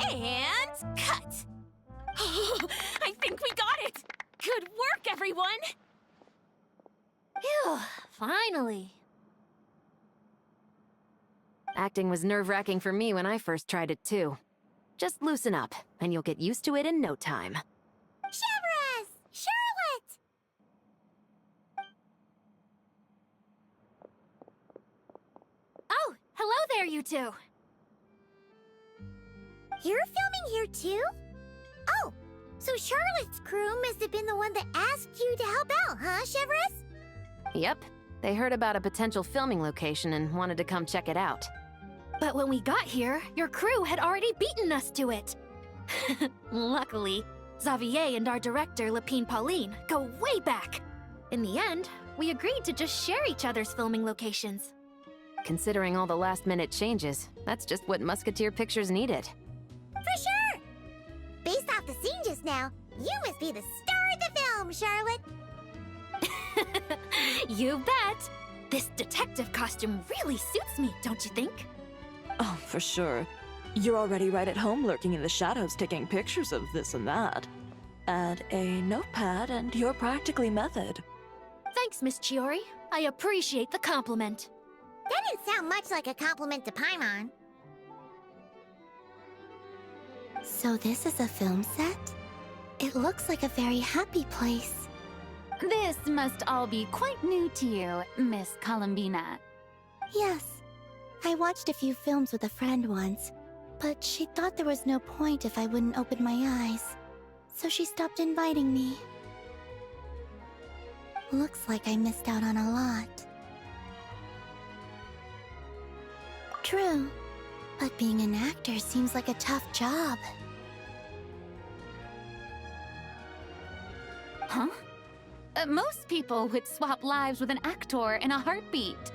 And cut! I think we got it! Good work, everyone! Phew, finally. Acting was nerve-wracking for me when I first tried it too. Just loosen up, and you'll get used to it in no time. Chevres! Charlotte! Oh, hello there, you two! You're filming here too? So Charlotte's crew must have been the one that asked you to help out, huh, Cheverus? Yep. They heard about a potential filming location and wanted to come check it out. But when we got here, your crew had already beaten us to it. Luckily, Xavier and our director, Lapine Pauline, go way back. In the end, we agreed to just share each other's filming locations. Considering all the last-minute changes, that's just what Musketeer Pictures needed. For sure! Based off the scene just now, you must be the star of the film, Charlotte! You bet! This detective costume really suits me, don't you think? Oh, for sure. You're already right at home lurking in the shadows taking pictures of this and that. Add a notepad and you're practically method. Thanks, Miss Chiori. I appreciate the compliment. That didn't sound much like a compliment to Paimon. So this is a film set? It looks like a very happy place. This must all be quite new to you, Miss Columbina. Yes. I watched a few films with a friend once, but she thought there was no point if I wouldn't open my eyes. So she stopped inviting me. Looks like I missed out on a lot. True, but being an actor seems like a tough job. Huh? Most people would swap lives with an actor in a heartbeat.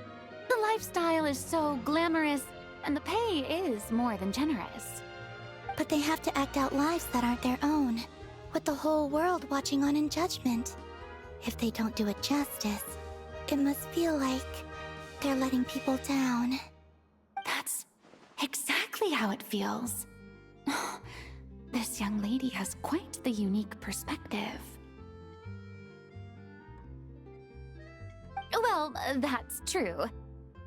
The lifestyle is so glamorous, and the pay is more than generous. But they have to act out lives that aren't their own, with the whole world watching on in judgment. If they don't do it justice, it must feel like they're letting people down. That's exactly how it feels. This young lady has quite the unique perspective. Well, that's true.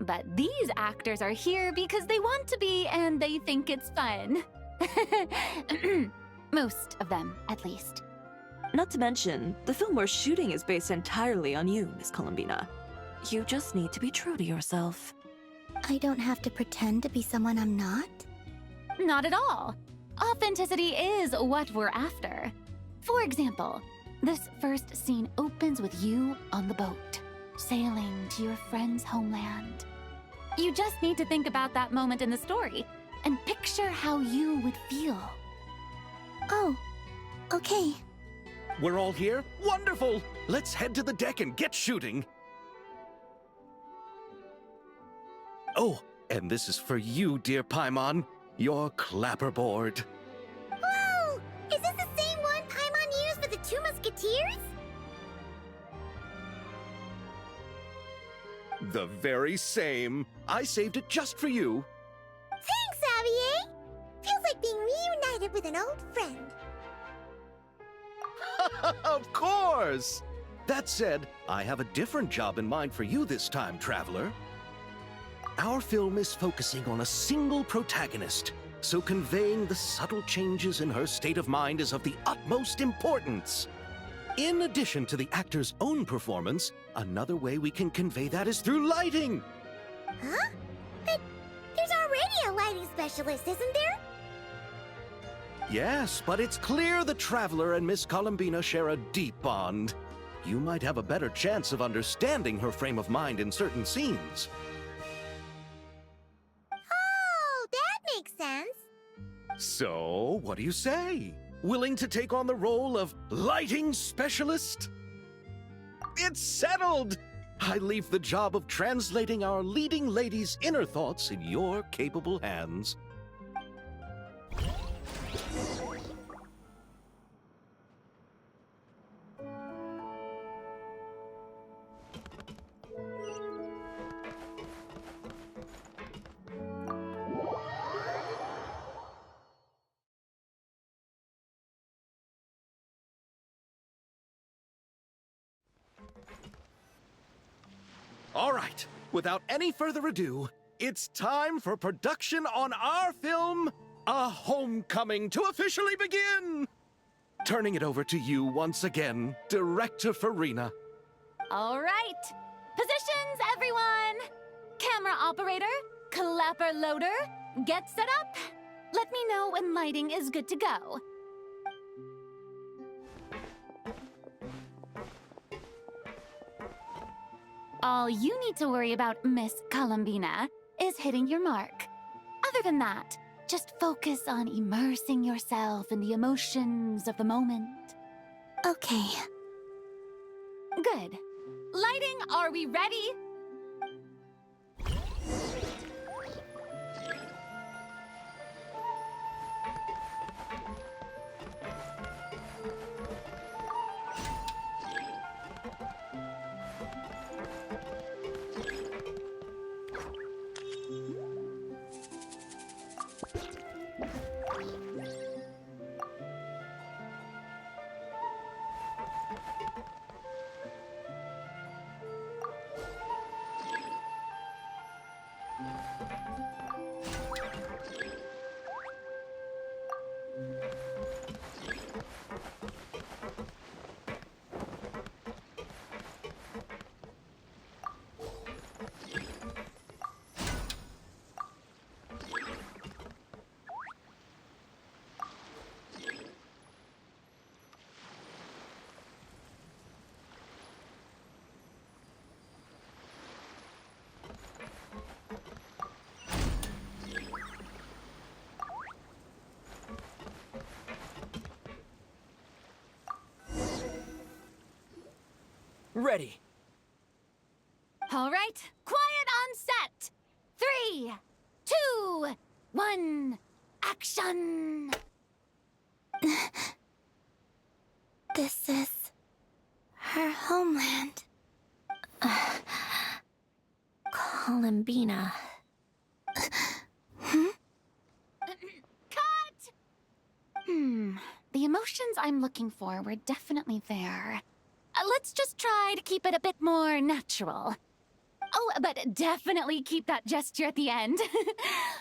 But these actors are here because they want to be and they think it's fun. Most of them, at least. Not to mention, the film we're shooting is based entirely on you, Miss Columbina. You just need to be true to yourself. I don't have to pretend to be someone I'm not? Not at all. Authenticity is what we're after. For example, this first scene opens with you on the boat, sailing to your friend's homeland. You just need to think about that moment in the story and picture how you would feel. Oh, okay. We're all here? Wonderful! Let's head to the deck and get shooting. Oh, and this is for you, dear Paimon. Your clapperboard. Whoa! Is this the same one Paimon used for the Two Musketeers? The very same. I saved it just for you. Thanks, Xavier! Feels like being reunited with an old friend. Of course! That said, I have a different job in mind for you this time, Traveler. Our film is focusing on a single protagonist, so conveying the subtle changes in her state of mind is of the utmost importance. In addition to the actor's own performance, another way we can convey that is through lighting. Huh? But there's already a lighting specialist, isn't there? Yes, but it's clear the Traveler and Miss Columbina share a deep bond. You might have a better chance of understanding her frame of mind in certain scenes. Oh, that makes sense. So, what do you say? Willing to take on the role of lighting specialist? It's settled! I leave the job of translating our leading lady's inner thoughts in your capable hands. All right, without any further ado, it's time for production on our film, A Homecoming, to officially begin! Turning it over to you once again, Director Farina. All right. Positions, everyone! Camera operator, clapper loader, get set up. Let me know when lighting is good to go. All you need to worry about, Miss Columbina, is hitting your mark. Other than that, just focus on immersing yourself in the emotions of the moment. Okay. Good. Lighting, are we ready? Ready. All right, quiet on set. 3, 2, 1, action! This is her homeland. Columbina. Cut! The emotions I'm looking for were definitely there. Let's just try to keep it a bit more natural. Oh, but definitely keep that gesture at the end.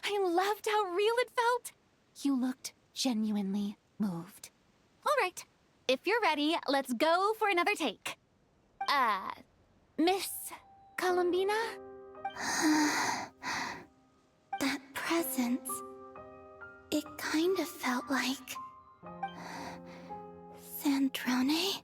I loved how real it felt. You looked genuinely moved. All right, if you're ready, let's go for another take. Miss Columbina? That presence. It kind of felt like... Sandrone?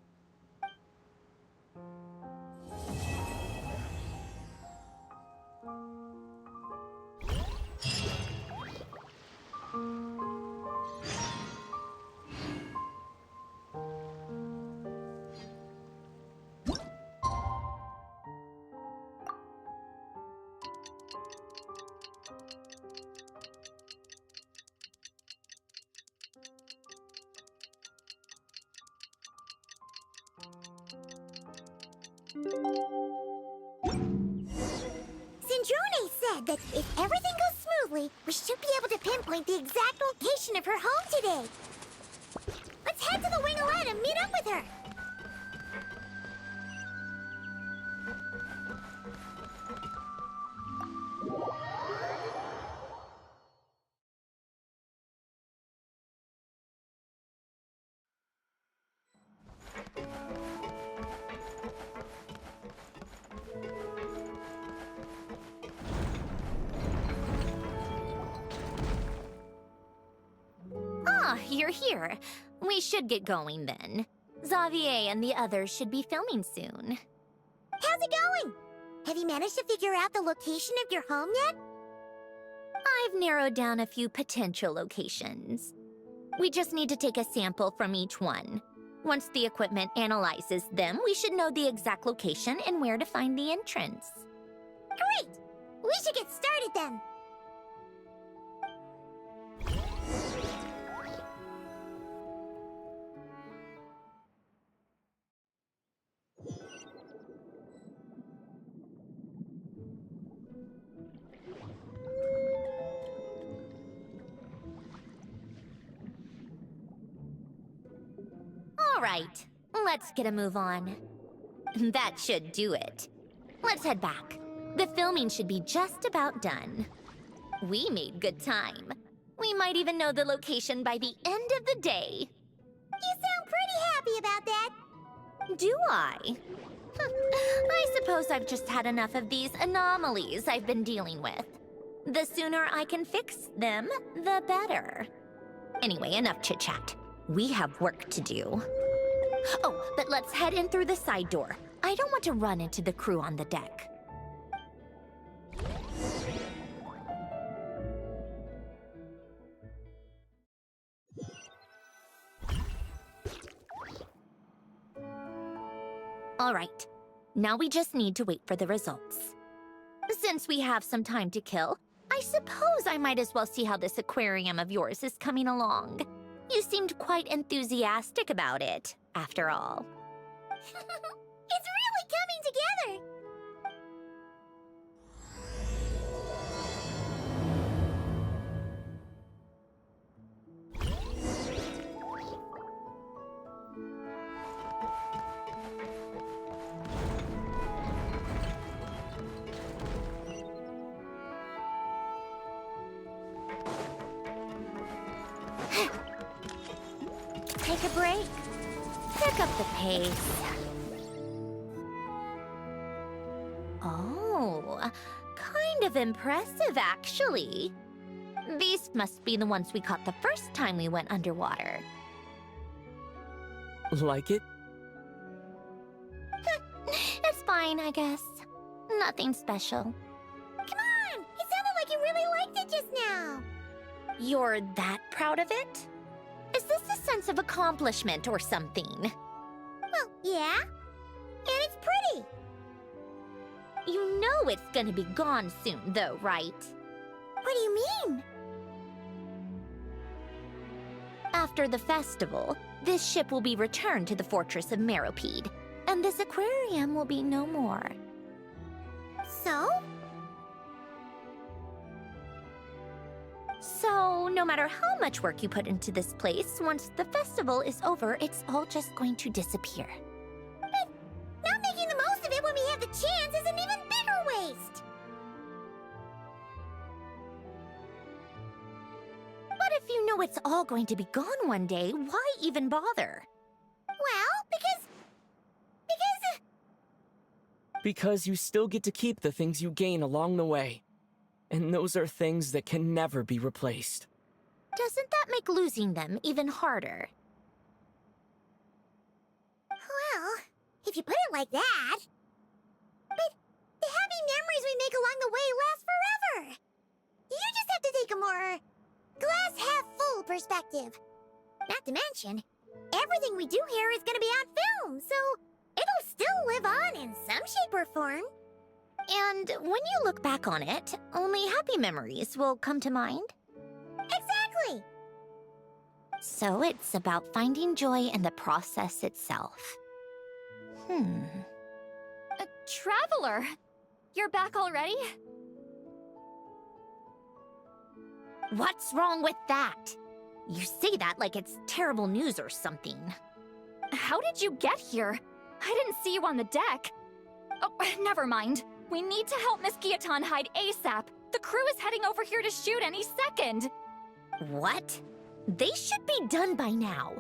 Sandrone said that if everything goes smoothly, we should be able to pinpoint the exact location of her home today. Let's head to the Wing of Light and meet up with her. Ah, you're here. We should get going then. Xavier and the others should be filming soon. How's it going? Have you managed to figure out the location of your home yet? I've narrowed down a few potential locations. We just need to take a sample from each one. Once the equipment analyzes them, we should know the exact location and where to find the entrance. Great! We should get started then. All right, let's get a move on. That should do it. Let's head back. The filming should be just about done. We made good time. We might even know the location by the end of the day. You sound pretty happy about that. Do I? I suppose I've just had enough of these anomalies I've been dealing with. The sooner I can fix them, the better. Anyway, enough chit-chat. We have work to do. Oh, but let's head in through the side door. I don't want to run into the crew on the deck. All right, now we just need to wait for the results. Since we have some time to kill, I suppose I might as well see how this aquarium of yours is coming along. You seemed quite enthusiastic about it, after all. It's really coming together! Take a break. Pick up the pace. Oh, kind of impressive, actually. These must be the ones we caught the first time we went underwater. Like it? It's fine, I guess. Nothing special. Come on! It sounded like you really liked it just now! You're that proud of it? Is this a sense of accomplishment or something? Well, yeah. And it's pretty! You know it's gonna be gone soon, though, right? What do you mean? After the festival, this ship will be returned to the fortress of Meropide, and this aquarium will be no more. So? So, no matter how much work you put into this place, once the festival is over, it's all just going to disappear. But not making the most of it when we have the chance is an even bigger waste! But if you know it's all going to be gone one day, why even bother? Well, because... Because you still get to keep the things you gain along the way. And those are things that can never be replaced. Doesn't that make losing them even harder? Well, if you put it like that... But the happy memories we make along the way last forever! You just have to take a more... glass-half-full perspective. Not to mention, everything we do here is gonna be on film, so it'll still live on in some shape or form. And when you look back on it, only happy memories will come to mind? Exactly! So it's about finding joy in the process itself. Traveler! You're back already? What's wrong with that? You say that like it's terrible news or something. How did you get here? I didn't see you on the deck. Oh, never mind. We need to help Miss Guillotin hide ASAP. The crew is heading over here to shoot any second. What? They should be done by now.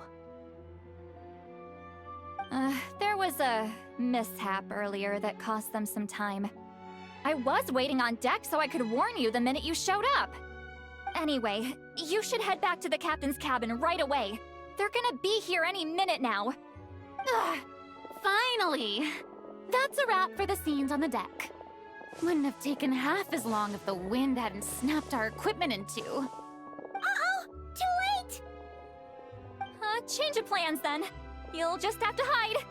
There was a mishap earlier that cost them some time. I was waiting on deck so I could warn you the minute you showed up. Anyway, you should head back to the captain's cabin right away. They're gonna be here any minute now. Ugh, finally! That's a wrap for the scenes on the deck. Wouldn't have taken half as long if the wind hadn't snapped our equipment in two. Uh-oh! Too late! Change of plans then. You'll just have to hide.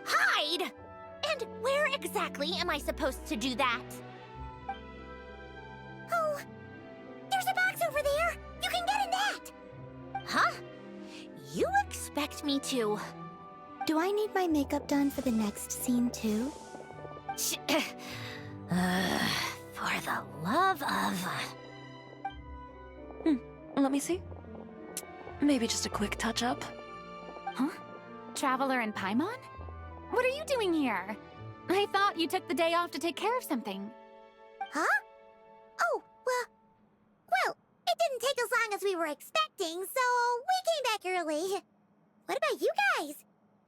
Hide? And where exactly am I supposed to do that? Oh, there's a box over there! You can get in that! Huh? You expect me to... Do I need my makeup done for the next scene too? For the love of... Let me see. Maybe just a quick touch-up. Huh? Traveler and Paimon? What are you doing here? I thought you took the day off to take care of something. Huh? Oh, well, it didn't take as long as we were expecting, so we came back early. What about you guys?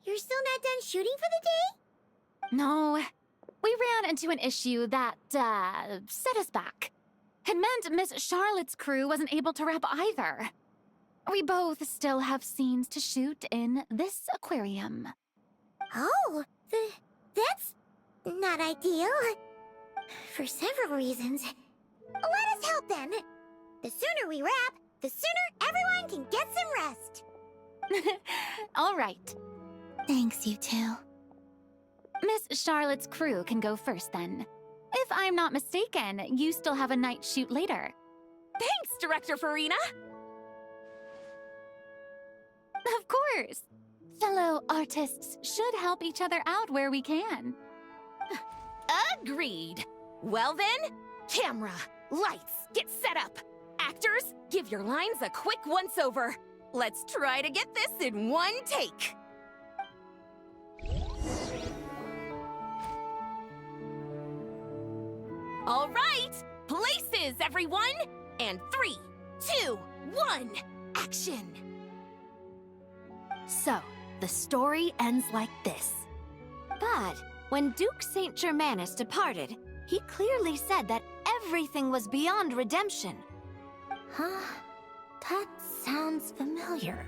You're still not done shooting for the day? No, we ran into an issue that, set us back. It meant Miss Charlotte's crew wasn't able to wrap either. We both still have scenes to shoot in this aquarium. Oh, That's not ideal. For several reasons. Let us help then. The sooner we wrap, the sooner everyone can get some rest. All right. Thanks, you two. Miss Charlotte's crew can go first then. If I'm not mistaken, you still have a night shoot later. Thanks, Director Farina! Of course. Fellow artists should help each other out where we can. Agreed. Well then, camera, lights, get set up. Actors, give your lines a quick once-over. Let's try to get this in one take. All right, places, everyone! And 3, 2, 1, action! So, the story ends like this. But when Duke Saint Germanus departed, he clearly said that everything was beyond redemption. Huh? That sounds familiar.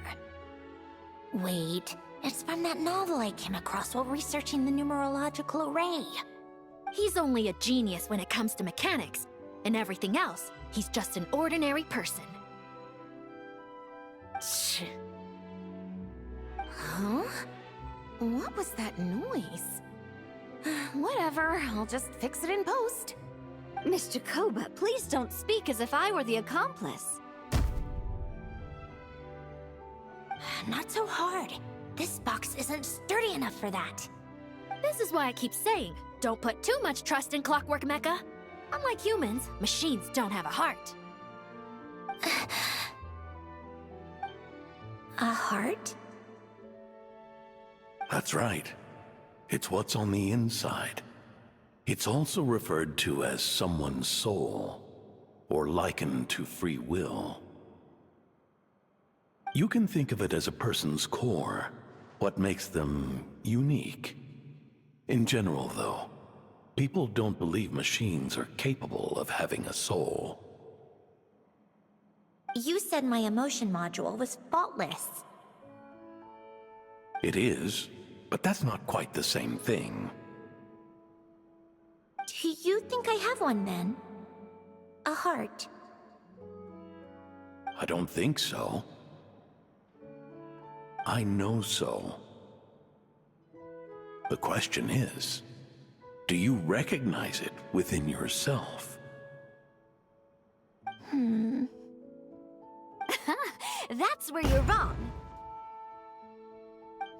Wait, it's from that novel I came across while researching the numerological array. He's only a genius when it comes to mechanics, and everything else, he's just an ordinary person. Huh? What was that noise? Whatever, I'll just fix it in post. Miss Jacoba, please don't speak as if I were the accomplice. Not so hard. This box isn't sturdy enough for that. This is why I keep saying, don't put too much trust in Clockwork Mecha. Unlike humans, machines don't have a heart. A heart? That's right. It's what's on the inside. It's also referred to as someone's soul, or likened to free will. You can think of it as a person's core, what makes them unique. In general, though, people don't believe machines are capable of having a soul. You said my emotion module was faultless. It is, but that's not quite the same thing. Do you think I have one then? A heart? I don't think so. I know so. The question is, do you recognize it within yourself? That's where you're wrong.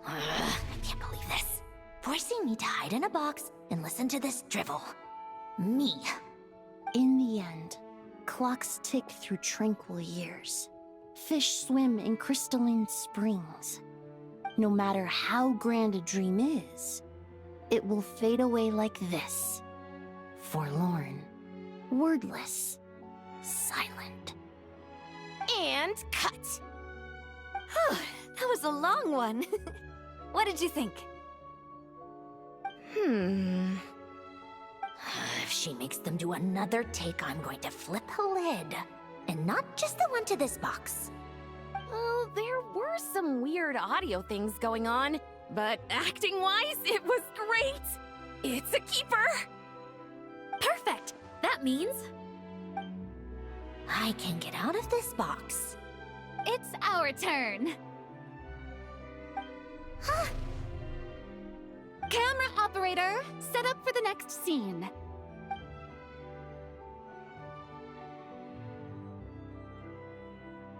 I can't believe this. Forcing me to hide in a box and listen to this drivel. Me. In the end, clocks tick through tranquil years. Fish swim in crystalline springs. No matter how grand a dream is, it will fade away like this. Forlorn, wordless, silent. And cut. Whew, that was a long one. What did you think? If she makes them do another take, I'm going to flip her lid. And not just the one to this box. Well, there were some weird audio things going on, but acting-wise, it was great. It's a keeper. Perfect! That means I can get out of this box. It's our turn. Camera operator, set up for the next scene.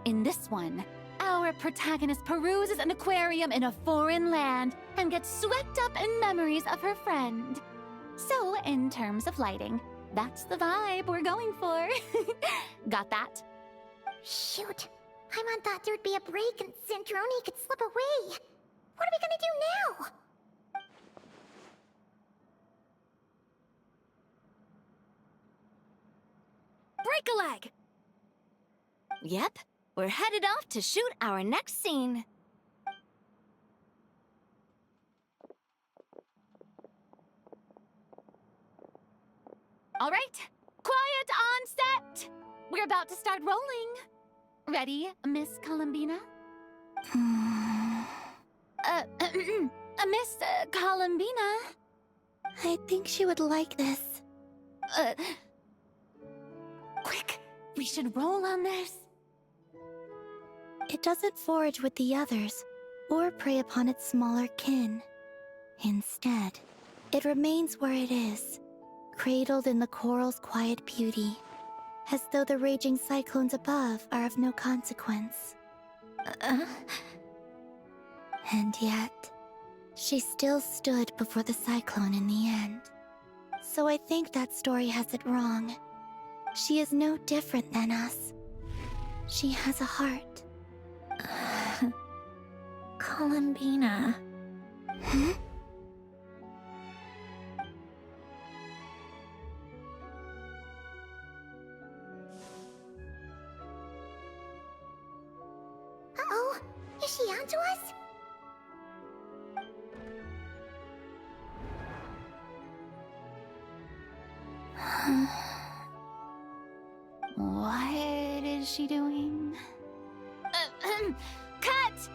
In this one, our protagonist peruses an aquarium in a foreign land and gets swept up in memories of her friend. So, in terms of lighting, that's the vibe we're going for. Got that? Shoot. Paimon thought there'd be a break and Centroni could slip away. What are we gonna do now? break a leg! Yep, we're headed off to shoot our next scene. All right, quiet on set. We're about to start rolling. Ready, Miss Columbina? Miss Columbina. I think she would like this. Quick, we should roll on this. It doesn't forage with the others, or prey upon its smaller kin. Instead, it remains where it is, cradled in the coral's quiet beauty, as though the raging cyclones above are of no consequence. And yet, she still stood before the cyclone in the end. So I think that story has it wrong. She is no different than us. She has a heart. Columbina. Hmm? Uh-oh, is she onto us? What is she doing? Cut!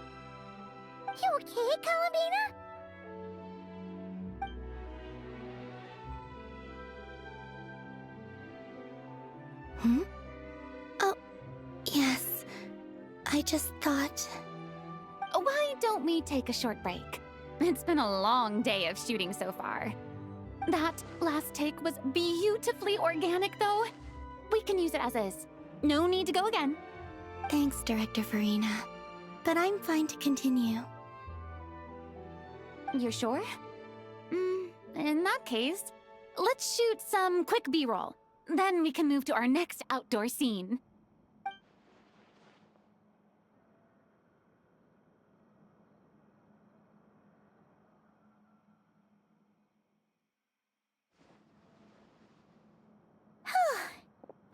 You okay, Columbina? Hmm? Oh, yes. I just thought... Why don't we take a short break? It's been a long day of shooting so far. That last take was beautifully organic, though. We can use it as is. No need to go again. Thanks, Director Farina. But I'm fine to continue. You're sure? In that case, let's shoot some quick B-roll. Then we can move to our next outdoor scene.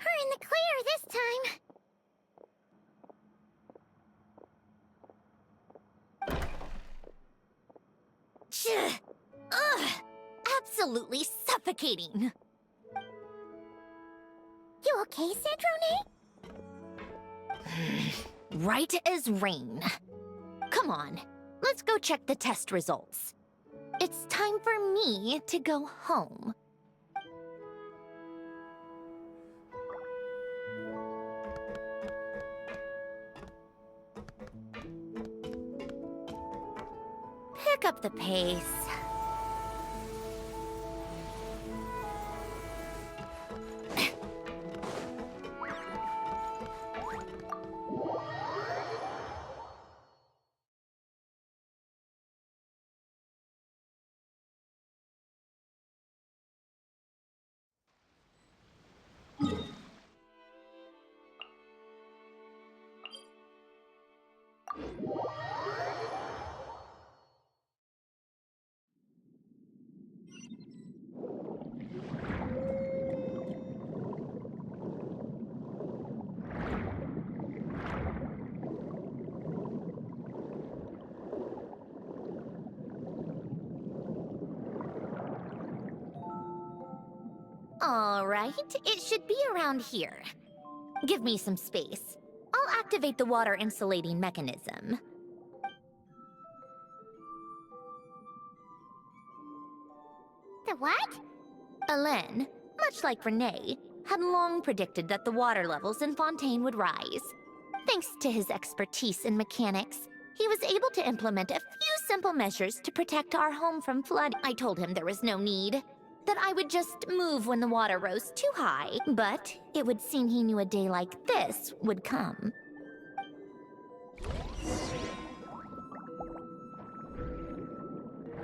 We're in the clear this time. Ugh! Absolutely suffocating. You okay, Sandrone? Right as rain. Come on, let's go check the test results. It's time for me to go home. Pick up the pace. All right, it should be around here. Give me some space. I'll activate the water insulating mechanism. The what? Alain, much like Renee, had long predicted that the water levels in Fontaine would rise. Thanks to his expertise in mechanics, he was able to implement a few simple measures to protect our home from flood. I told him there was no need, that I would just move when the water rose too high, but it would seem he knew a day like this would come.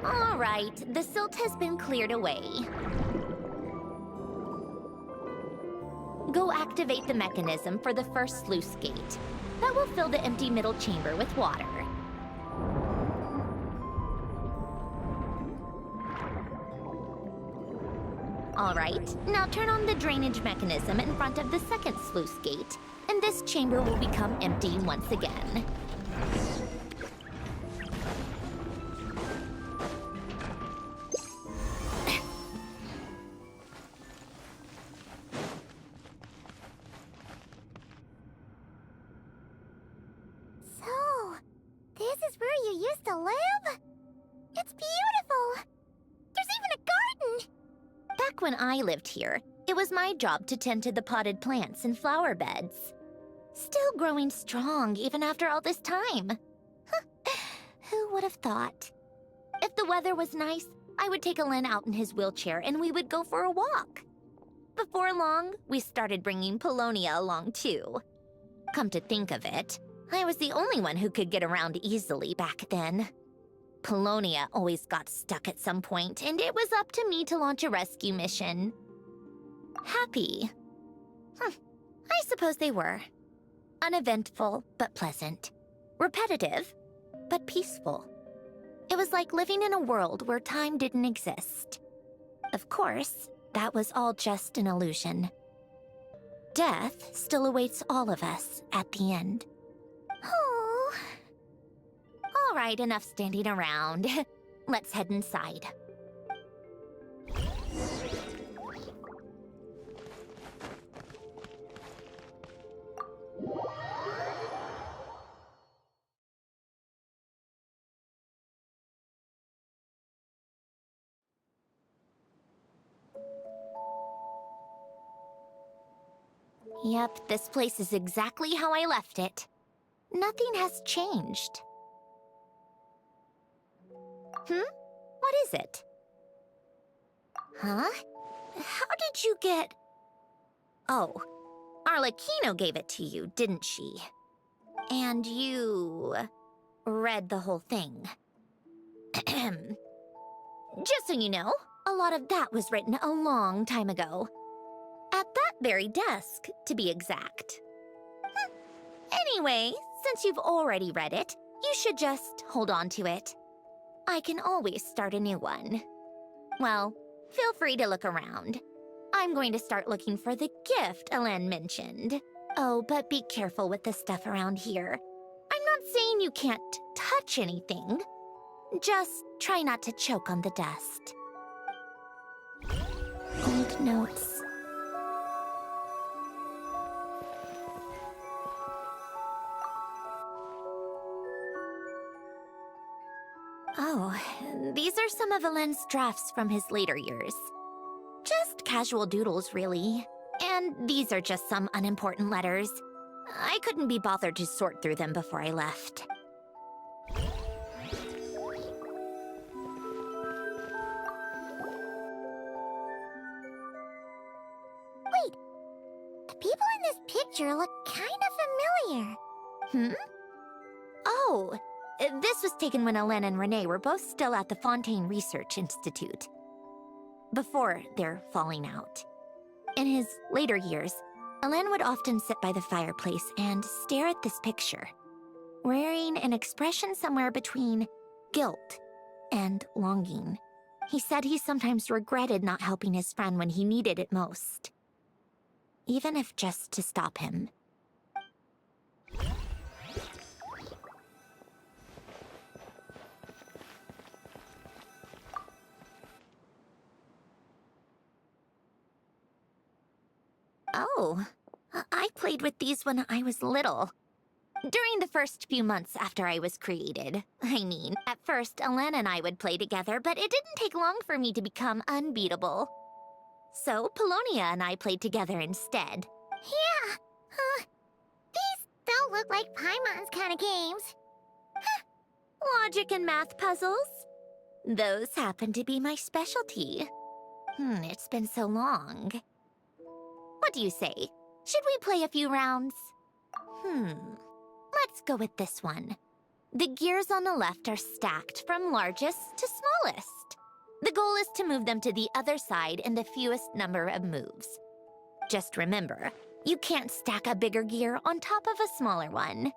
All right, the silt has been cleared away. Go activate the mechanism for the first sluice gate. That will fill the empty middle chamber with water. All right, now turn on the drainage mechanism in front of the second sluice gate, and this chamber will become empty once again. So, this is where you used to live? It's when I lived here, it was my job to tend to the potted plants and flower beds. Still growing strong even after all this time. Who would have thought? If the weather was nice, I would take Alen out in his wheelchair and we would go for a walk. Before long, we started bringing Polonia along too. Come to think of it, I was the only one who could get around easily back then. Polonia always got stuck at some point, and it was up to me to launch a rescue mission. Happy? I suppose they were. Uneventful, but pleasant. Repetitive, but peaceful. It was like living in a world where time didn't exist. Of course, that was all just an illusion. Death still awaits all of us at the end. Oh. All right, enough standing around. Let's head inside. Yep, this place is exactly how I left it. Nothing has changed. What is it? Huh? How did you get... Oh, Arlecchino gave it to you, didn't she? And you... read the whole thing. Just so you know, a lot of that was written a long time ago. At that very desk, to be exact. Anyway, since you've already read it, you should just hold on to it. I can always start a new one. Well, feel free to look around. I'm going to start looking for the gift Alen mentioned. Oh, but be careful with the stuff around here. I'm not saying you can't touch anything. Just try not to choke on the dust. Old notes. Oh, these are some of Alen's drafts from his later years. Just casual doodles, really. And these are just some unimportant letters. I couldn't be bothered to sort through them before I left. Wait, the people in this picture look kind of familiar. Oh, this was taken when Alen and Renee were both still at the Fontaine Research Institute. Before their falling out. In his later years, Alen would often sit by the fireplace and stare at this picture, wearing an expression somewhere between guilt and longing. He said he sometimes regretted not helping his friend when he needed it most, even if just to stop him. Oh, I played with these when I was little. During the first few months after I was created. I mean, at first, Alen and I would play together, but it didn't take long for me to become unbeatable. So, Polonia and I played together instead. Yeah, these don't look like Paimon's kind of games. Logic and math puzzles? Those happen to be my specialty. It's been so long. What do you say? Should we play a few rounds? Let's go with this one. The gears on the left are stacked from largest to smallest. The goal is to move them to the other side in the fewest number of moves. Just remember, you can't stack a bigger gear on top of a smaller one.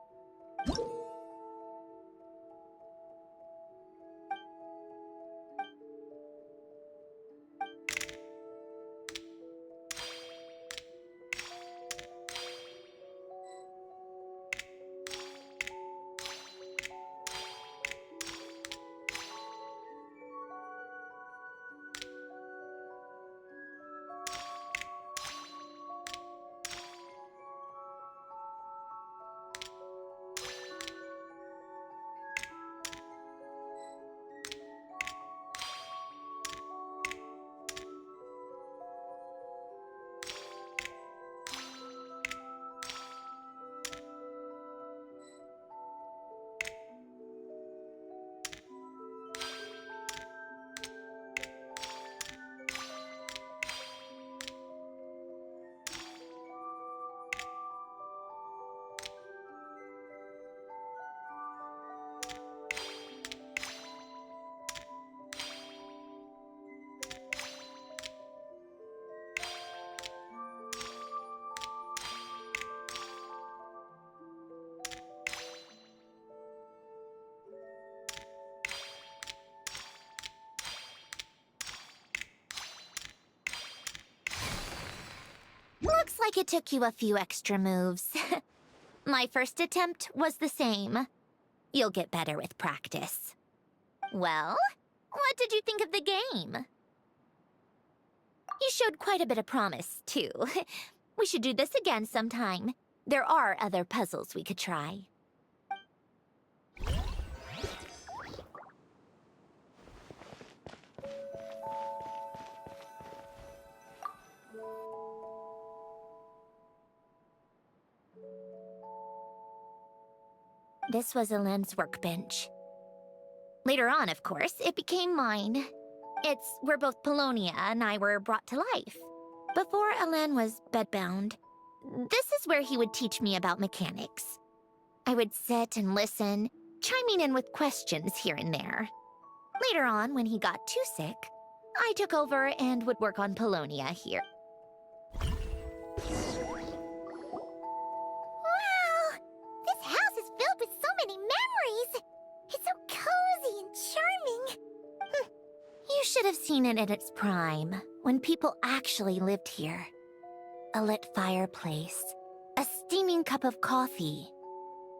Looks like it took you a few extra moves. My first attempt was the same. You'll get better with practice. Well, what did you think of the game? You showed quite a bit of promise, too. We should do this again sometime. There are other puzzles we could try. This was Elaine's workbench. Later on, of course, it became mine. It's where both Polonia and I were brought to life. Before Elaine was bedbound, this is where he would teach me about mechanics. I would sit and listen, chiming in with questions here and there. Later on, when he got too sick, I took over and would work on Polonia here. Wow! This house is filled with so many memories! It's so cozy and charming! You should have seen it in its prime, when people actually lived here. A lit fireplace, a steaming cup of coffee.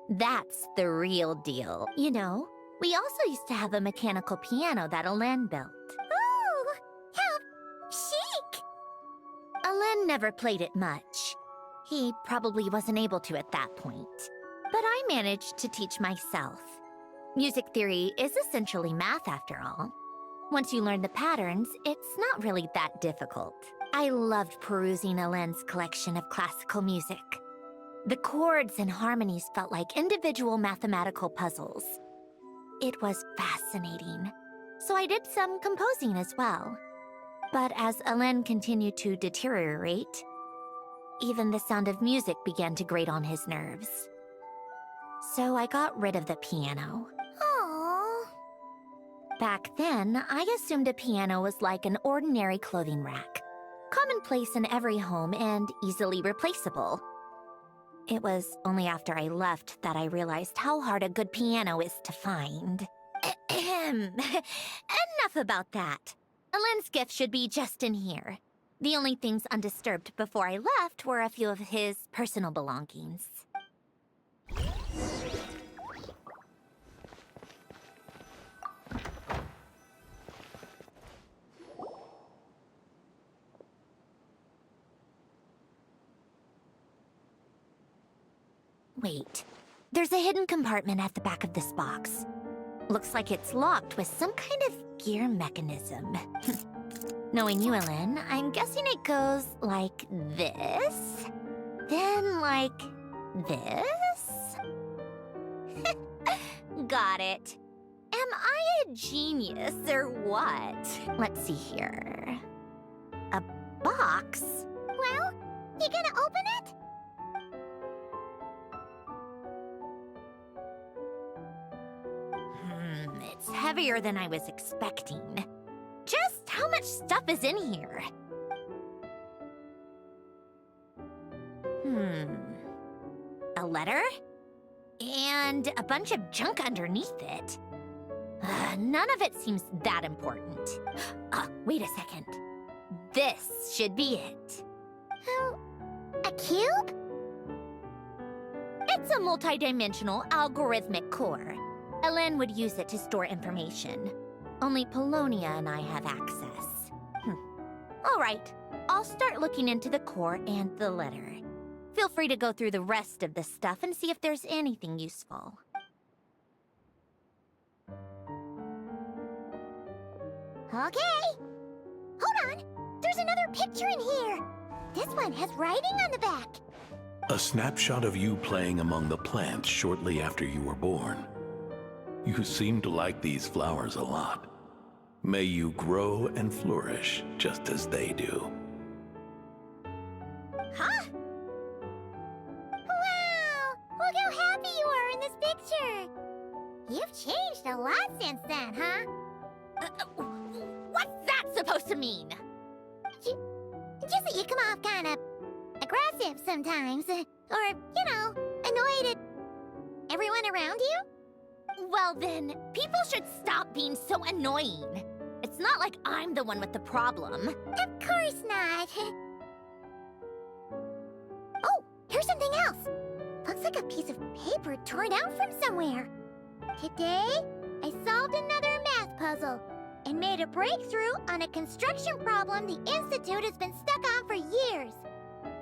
That's the real deal. You know, we also used to have a mechanical piano that Elaine built. Ooh! How chic! Elaine never played it much. He probably wasn't able to at that point. But I managed to teach myself. Music theory is essentially math after all. Once you learn the patterns, it's not really that difficult. I loved perusing Elaine's collection of classical music. The chords and harmonies felt like individual mathematical puzzles. It was fascinating. So I did some composing as well. But as Elaine continued to deteriorate, even the sound of music began to grate on his nerves. So I got rid of the piano. Aww. Back then, I assumed a piano was like an ordinary clothing rack, commonplace in every home and easily replaceable. It was only after I left that I realized how hard a good piano is to find. Enough about that. Elaine's gift should be just in here. The only things undisturbed before I left were a few of his personal belongings. Wait, there's a hidden compartment at the back of this box. Looks like it's locked with some kind of gear mechanism. Knowing you, Elaine, I'm guessing it goes like this, then like this? Got it. Am I a genius or what? Let's see here. A box? Well, you gonna open it? It's heavier than I was expecting. Just how much stuff is in here? A letter? And a bunch of junk underneath it. None of it seems that important. Wait a second. This should be it. A cube? It's a multidimensional algorithmic core. Elaine would use it to store information. Only Polonia and I have access. All right, I'll start looking into the core and the letter. Feel free to go through the rest of the stuff and see if there's anything useful. Okay. Hold on. There's another picture in here. This one has writing on the back. A snapshot of you playing among the plants shortly after you were born. You seem to like these flowers a lot. May you grow and flourish just as they do. Huh? Wow! Look how happy you are in this picture. You've changed a lot since then, huh? What's that supposed to mean? Just that you come off kind of aggressive sometimes. Or, you know, annoyed at everyone around you. Well then, people should stop being so annoying. It's not like I'm the one with the problem. Of course not. something else. Looks like a piece of paper torn out from somewhere. Today, I solved another math puzzle and made a breakthrough on a construction problem the Institute has been stuck on for years.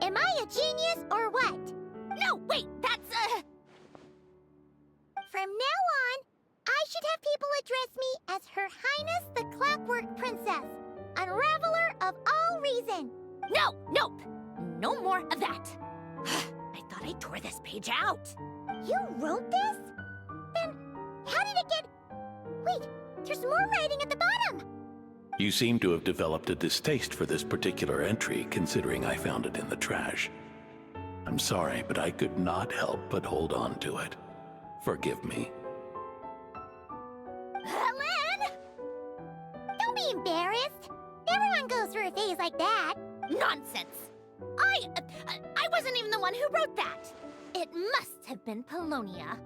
Am I a genius or what? No, wait, that's From now on, I should have people address me as Her Highness the Clockwork Princess, Unraveler of all reason. No, nope. No more of that. I thought I tore this page out. You wrote this? Then, how did it get... Wait, there's more writing at the bottom! You seem to have developed a distaste for this particular entry, considering I found it in the trash. I'm sorry, but I could not help but hold on to it. Forgive me. Helen! Don't be embarrassed. Everyone goes through a phase like that. Nonsense. I wasn't even the one who wrote that. It must have been Polonia.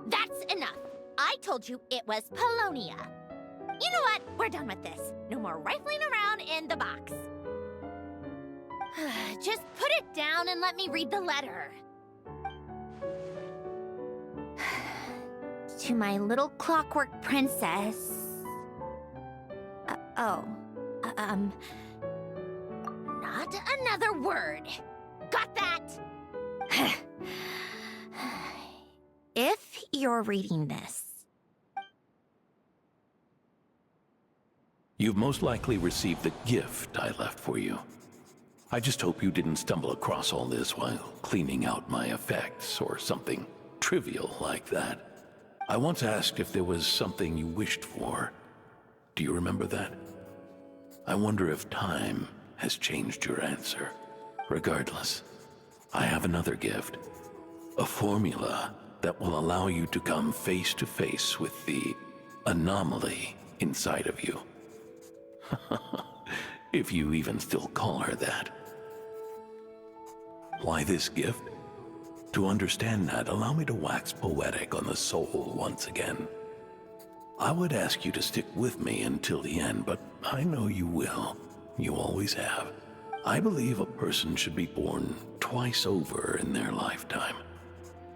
That's enough. I told you it was Polonia. You know what? We're done with this. No more rifling around in the box. Just put it down and let me read the letter. To my little clockwork princess. Not another word. Got that? If you're reading this, You've most likely received the gift I left for you. I just hope you didn't stumble across all this while cleaning out my effects or something trivial like that. I once asked if there was something you wished for. Do you remember that? I wonder if time has changed your answer. Regardless, I have another gift. A formula that will allow you to come face to face with the anomaly inside of you. If you even still call her that. Why this gift? To understand that, allow me to wax poetic on the soul once again. I would ask you to stick with me until the end, but I know you will. You always have. I believe a person should be born twice over in their lifetime.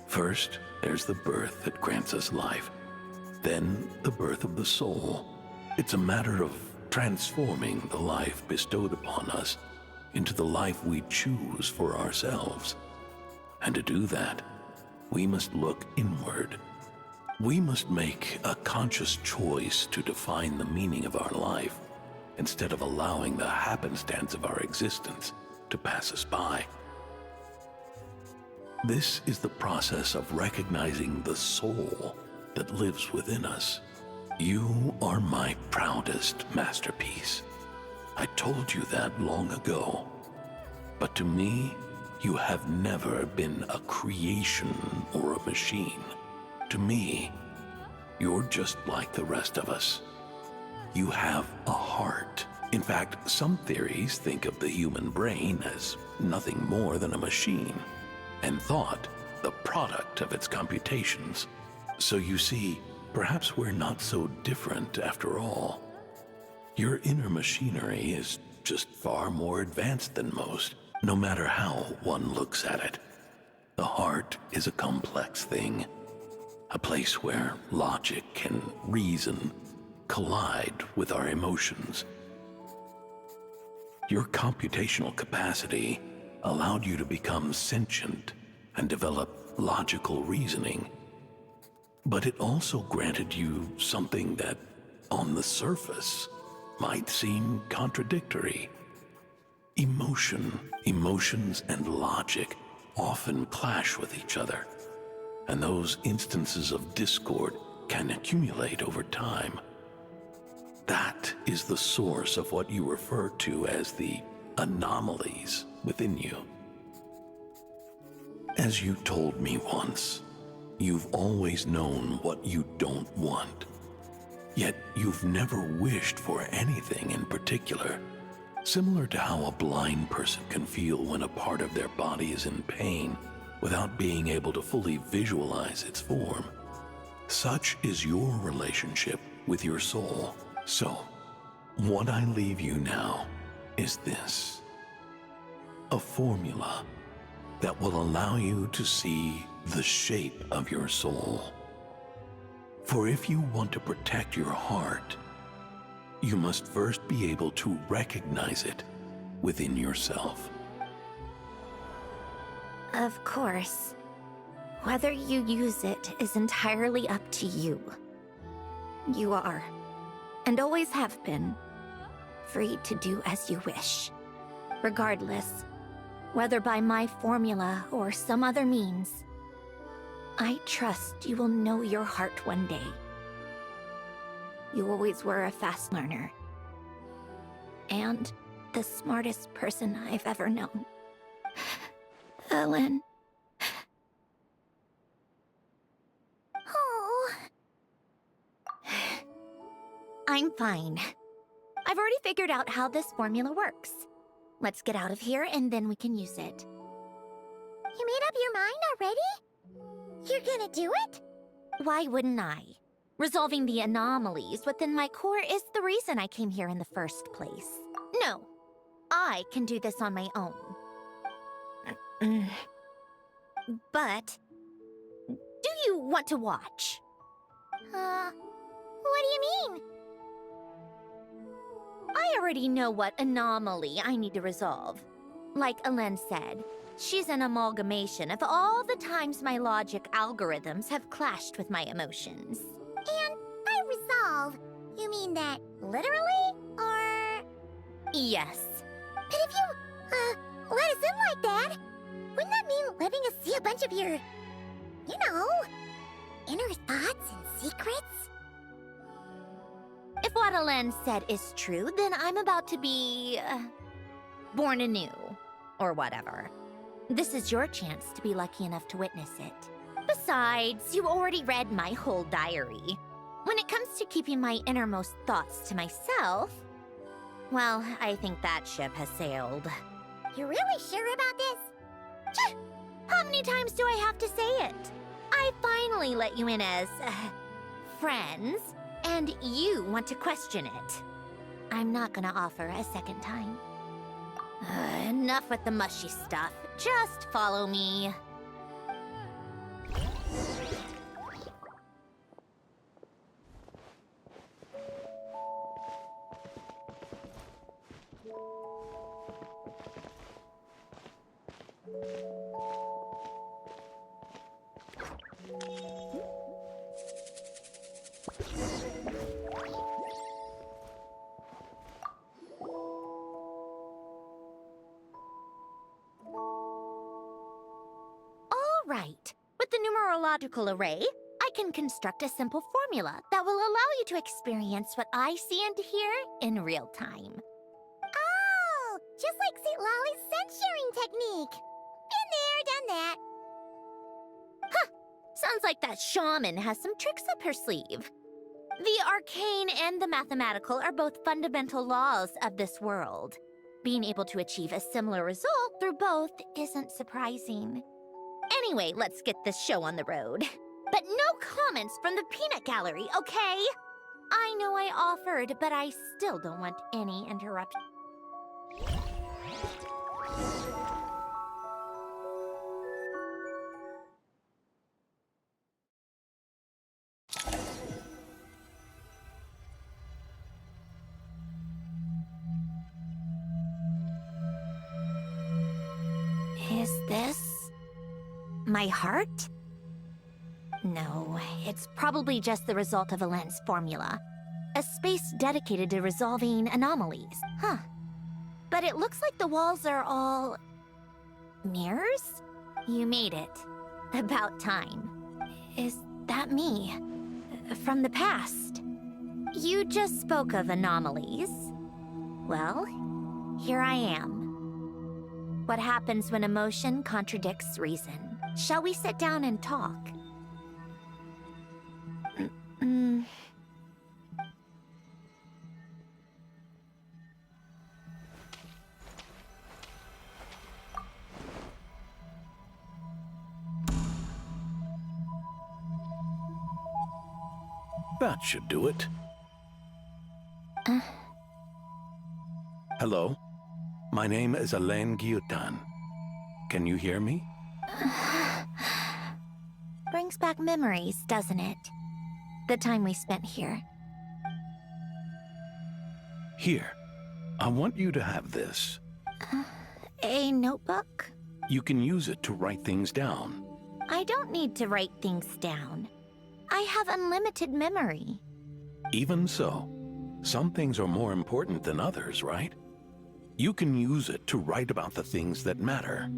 First, there's the birth that grants us life. Then, the birth of the soul. It's a matter of transforming the life bestowed upon us into the life we choose for ourselves. And to do that, we must look inward. We must make a conscious choice to define the meaning of our life, instead of allowing the happenstance of our existence to pass us by. This is the process of recognizing the soul that lives within us. You are my proudest masterpiece. I told you that long ago. But to me, you have never been a creation or a machine. To me, you're just like the rest of us. You have a heart. In fact, some theories think of the human brain as nothing more than a machine, and thought the product of its computations. So you see, perhaps we're not so different after all. Your inner machinery is just far more advanced than most, no matter how one looks at it. The heart is a complex thing, a place where logic and reason collide with our emotions. Your computational capacity allowed you to become sentient and develop logical reasoning. But it also granted you something that, on the surface, might seem contradictory. Emotion. Emotions and logic often clash with each other, and those instances of discord can accumulate over time. That is the source of what you refer to as the anomalies within you. As you told me once, you've always known what you don't want. Yet you've never wished for anything in particular. Similar to how a blind person can feel when a part of their body is in pain without being able to fully visualize its form. Such is your relationship with your soul. So, what I leave you now is this. A formula that will allow you to see the shape of your soul. For if you want to protect your heart, you must first be able to recognize it within yourself. Of course. Whether you use it is entirely up to you. You are, and always have been, free to do as you wish. Regardless, whether by my formula or some other means, I trust you will know your heart one day. You always were a fast learner. And the smartest person I've ever known. Ellen. Oh. I'm fine. I've already figured out how this formula works. Let's get out of here and then we can use it. You made up your mind already? You're gonna do it? Why wouldn't I? Resolving the anomalies within my core is the reason I came here in the first place. No, I can do this on my own. But, do you want to watch? What do you mean? I already know what anomaly I need to resolve. Like Ellen said, she's an amalgamation of all the times my logic algorithms have clashed with my emotions. And by resolve, you mean that literally, or...? Yes. But if you, let us in like that, wouldn't that mean letting us see a bunch of your, you know, inner thoughts and secrets? If what Ellen said is true, then I'm about to be... born anew. Or whatever. This is your chance to be lucky enough to witness it. Besides, you already read my whole diary. When it comes to keeping my innermost thoughts to myself... well, I think that ship has sailed. You're really sure about this? How many times do I have to say it? I finally let you in as... friends, and you want to question it. I'm not gonna offer a second time. Enough with the mushy stuff. Just follow me. Right. With the numerological array, I can construct a simple formula that will allow you to experience what I see and hear in real time. Oh, just like St. Lolly's scent-sharing technique. Been there, done that. Huh! Sounds like that shaman has some tricks up her sleeve. The arcane and the mathematical are both fundamental laws of this world. Being able to achieve a similar result through both isn't surprising. Anyway, let's get this show on the road. But no comments from the peanut gallery, okay? I know I offered, but I still don't want any interruption. Is this... my heart? No, it's probably just the result of Ellen's formula. A space dedicated to resolving anomalies. Huh. But it looks like the walls are all... mirrors? You made it. About time. Is that me? From the past? You just spoke of anomalies. Well, here I am. What happens when emotion contradicts reason? Shall we sit down and talk? That should do it. Hello. My name is Alain Guillotin. Can you hear me? Brings back memories, doesn't it? The time we spent here. Here. I want you to have this. A notebook? You can use it to write things down. I don't need to write things down. I have unlimited memory. Even so, some things are more important than others, right? You can use it to write about the things that matter.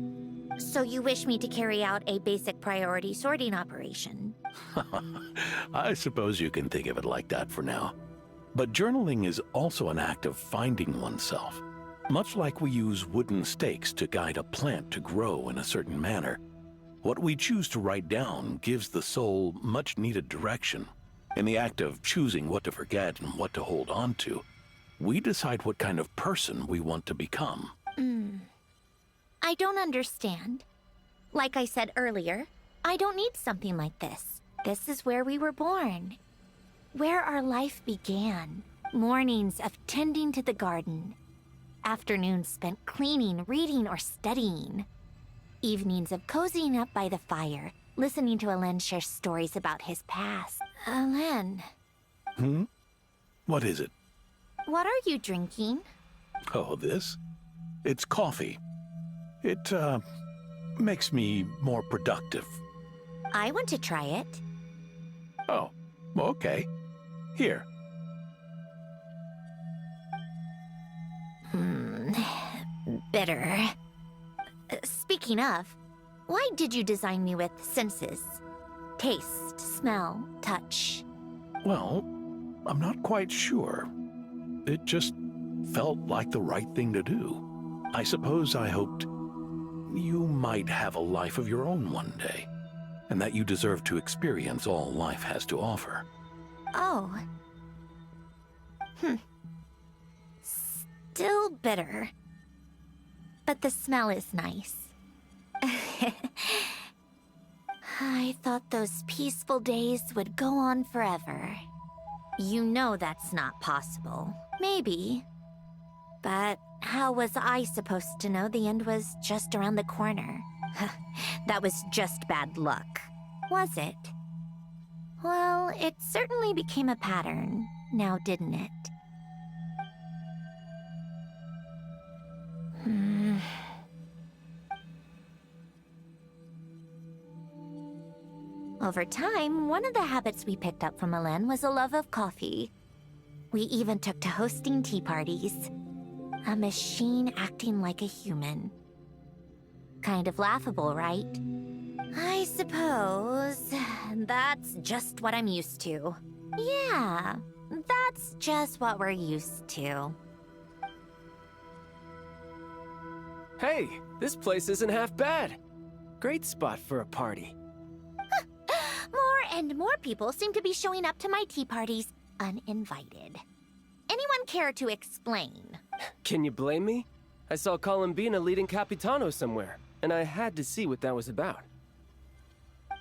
So you wish me to carry out a basic priority sorting operation? I suppose you can think of it like that for now. But journaling is also an act of finding oneself. Much like we use wooden stakes to guide a plant to grow in a certain manner, what we choose to write down gives the soul much-needed direction. In the act of choosing what to forget and what to hold on to, we decide what kind of person we want to become. I don't understand. Like I said earlier, I don't need something like this. This is where we were born. Where our life began. Mornings of tending to the garden. Afternoons spent cleaning, reading, or studying. Evenings of cozying up by the fire, listening to Alen share stories about his past. Alen. What is it? What are you drinking? Oh, this? It's coffee. It, makes me more productive. I want to try it. Oh, okay. Here. Bitter. Speaking of, why did you design me with senses? Taste, smell, touch. Well, I'm not quite sure. It just felt like the right thing to do. I suppose I hoped you might have a life of your own one day, and that you deserve to experience all life has to offer. Oh. Still bitter. But the smell is nice. I thought those peaceful days would go on forever. You know that's not possible. Maybe. But how was I supposed to know the end was just around the corner? That was just bad luck. Was it? Well, it certainly became a pattern, now didn't it? Over time, one of the habits we picked up from Alen was a love of coffee. We even took to hosting tea parties. A machine acting like a human. Kind of laughable, right? I suppose that's just what I'm used to. Yeah, that's just what we're used to. Hey, this place isn't half bad. Great spot for a party. More and more people seem to be showing up to my tea parties uninvited. Anyone care to explain? Can you blame me? I saw Columbina leading Capitano somewhere, and I had to see what that was about.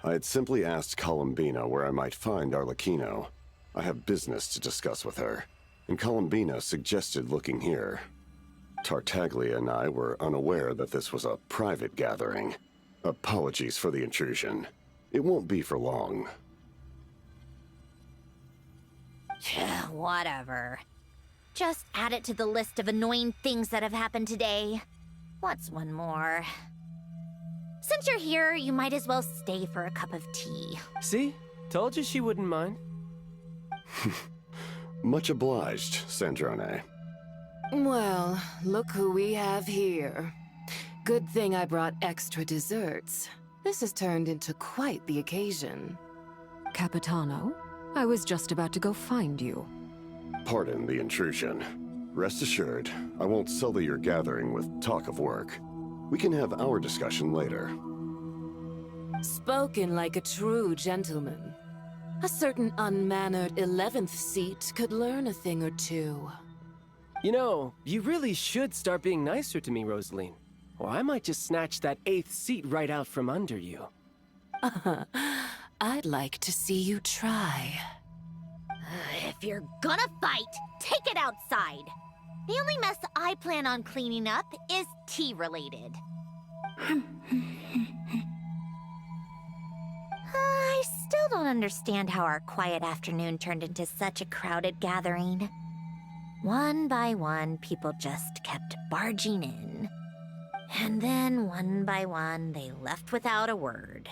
I had simply asked Columbina where I might find Arlecchino. I have business to discuss with her, and Columbina suggested looking here. Tartaglia and I were unaware that this was a private gathering. Apologies for the intrusion. It won't be for long. Whatever. Just add it to the list of annoying things that have happened today. What's one more? Since you're here, you might as well stay for a cup of tea. See? Told you she wouldn't mind. Much obliged, Sandrone. Well, look who we have here. Good thing I brought extra desserts. This has turned into quite the occasion. Capitano, I was just about to go find you. Pardon the intrusion. Rest assured, I won't sully your gathering with talk of work. We can have our discussion later. Spoken like a true gentleman. A certain unmannered 11th seat could learn a thing or two. You know, you really should start being nicer to me, Rosaline. Or I might just snatch that 8th seat right out from under you. I'd like to see you try. If you're gonna fight, take it outside. The only mess I plan on cleaning up is tea-related. I still don't understand how our quiet afternoon turned into such a crowded gathering. One by one, people just kept barging in. And then, one by one, they left without a word.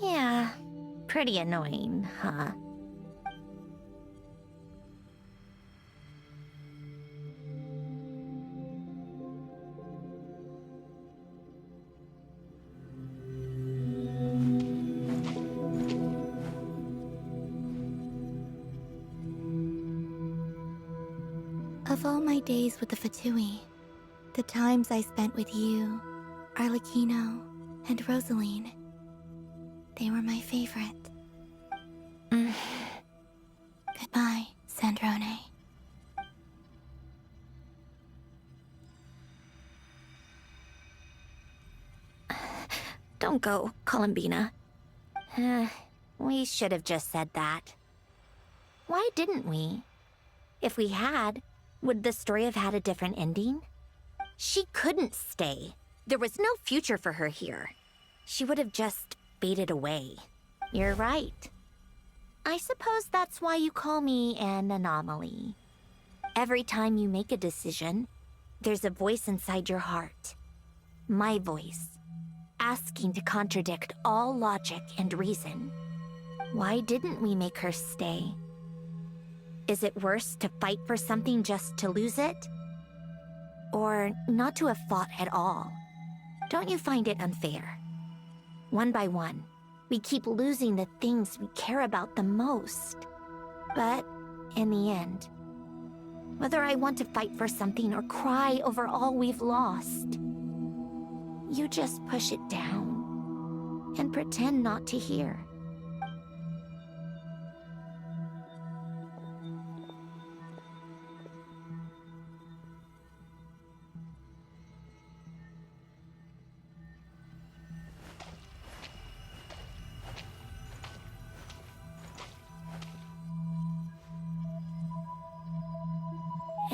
Yeah, pretty annoying, huh? Of all my days with the Fatui, the times I spent with you, Arlecchino, and Rosaline, they were my favorite. Goodbye, Sandrone. Don't go, Columbina. We should have just said that. Why didn't we? If we had, would the story have had a different ending? She couldn't stay. There was no future for her here. She would have just faded away. You're right. I suppose that's why you call me an anomaly. Every time you make a decision, there's a voice inside your heart. My voice, asking to contradict all logic and reason. Why didn't we make her stay? Is it worse to fight for something just to lose it? Or not to have fought at all? Don't you find it unfair? One by one, we keep losing the things we care about the most. But in the end, whether I want to fight for something or cry over all we've lost, you just push it down and pretend not to hear.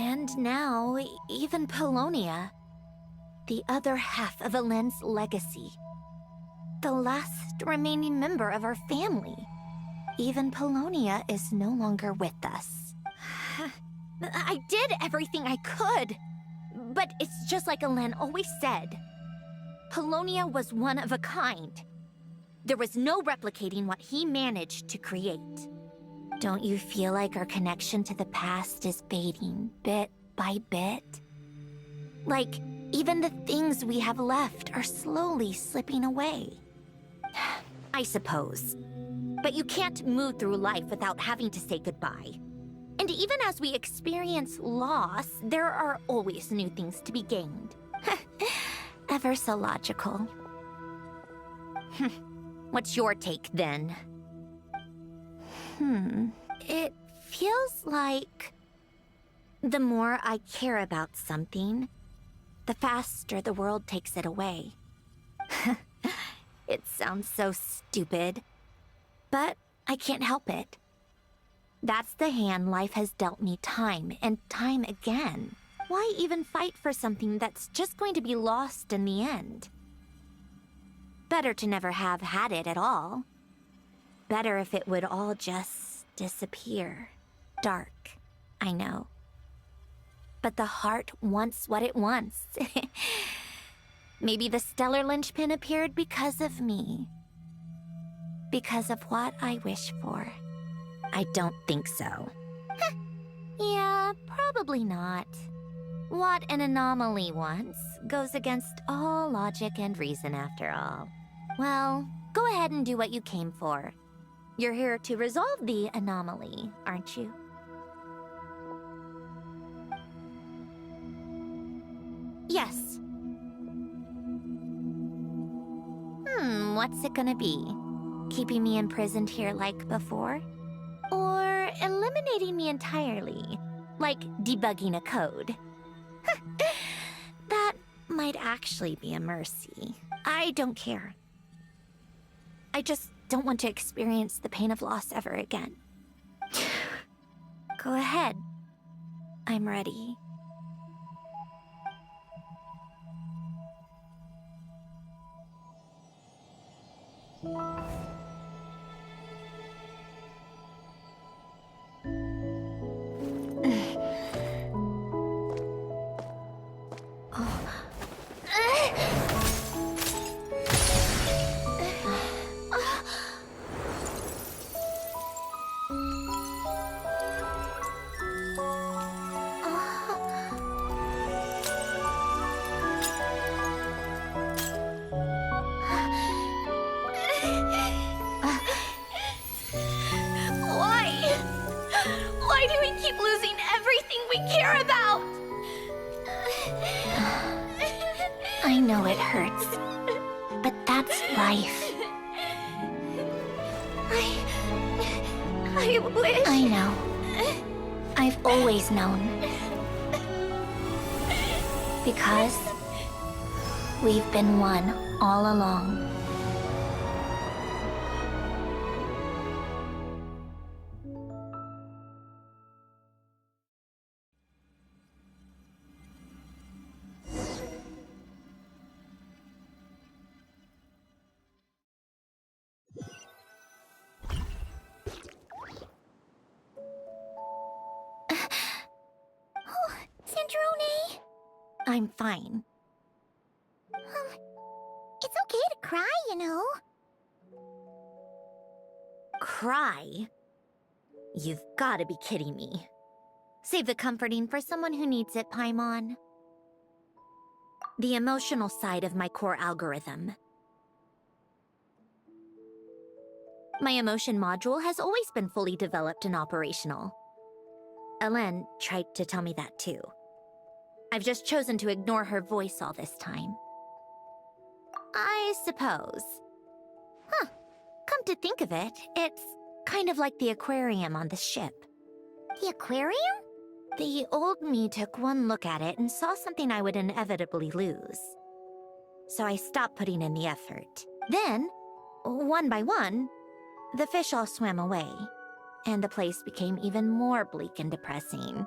And now, even Polonia, the other half of Elend's legacy, the last remaining member of our family. Even Polonia is no longer with us. I did everything I could, but it's just like Elend always said. Polonia was one of a kind. There was no replicating what he managed to create. Don't you feel like our connection to the past is fading bit by bit? Like, even the things we have left are slowly slipping away. I suppose. But you can't move through life without having to say goodbye. And even as we experience loss, there are always new things to be gained. Ever so logical. What's your take, then? It feels like the more I care about something, the faster the world takes it away. It sounds so stupid, but I can't help it. That's the hand life has dealt me time and time again. Why even fight for something that's just going to be lost in the end? Better to never have had it at all. Better if it would all just disappear. Dark, I know. But the heart wants what it wants. Maybe the stellar linchpin appeared because of me. Because of what I wish for. I don't think so. Yeah, probably not. What an anomaly wants goes against all logic and reason after all. Well, go ahead and do what you came for. You're here to resolve the anomaly, aren't you? Yes. What's it gonna be? Keeping me imprisoned here like before? Or eliminating me entirely, like debugging a code? That might actually be a mercy. I don't care. I just don't want to experience the pain of loss ever again. Go ahead. I'm ready. I know it hurts, but that's life. I wish... I know. I've always known. Because we've been one all along. Sandrone? I'm fine. It's okay to cry, you know. Cry? You've gotta be kidding me. Save the comforting for someone who needs it, Paimon. The emotional side of my core algorithm. My emotion module has always been fully developed and operational. Elen tried to tell me that too. I've just chosen to ignore her voice all this time. I suppose. Huh. Come to think of it, it's kind of like the aquarium on the ship. The aquarium? The old me took one look at it and saw something I would inevitably lose. So I stopped putting in the effort. Then, one by one, the fish all swam away, and the place became even more bleak and depressing.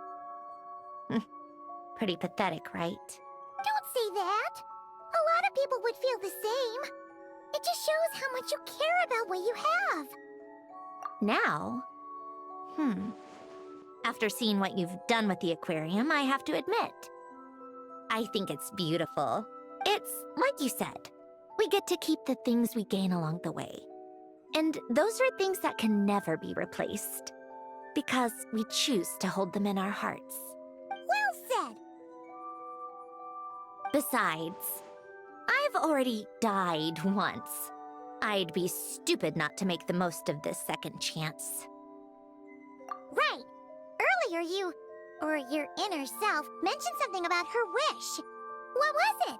Pretty pathetic, right? Don't say that. A lot of people would feel the same. It just shows how much you care about what you have. Now? After seeing what you've done with the aquarium, I have to admit, I think it's beautiful. It's, like you said, we get to keep the things we gain along the way. And those are things that can never be replaced. Because we choose to hold them in our hearts. Well said. Besides, I've already died once. I'd be stupid not to make the most of this second chance. Right. Earlier you, or your inner self, mentioned something about her wish. What was it?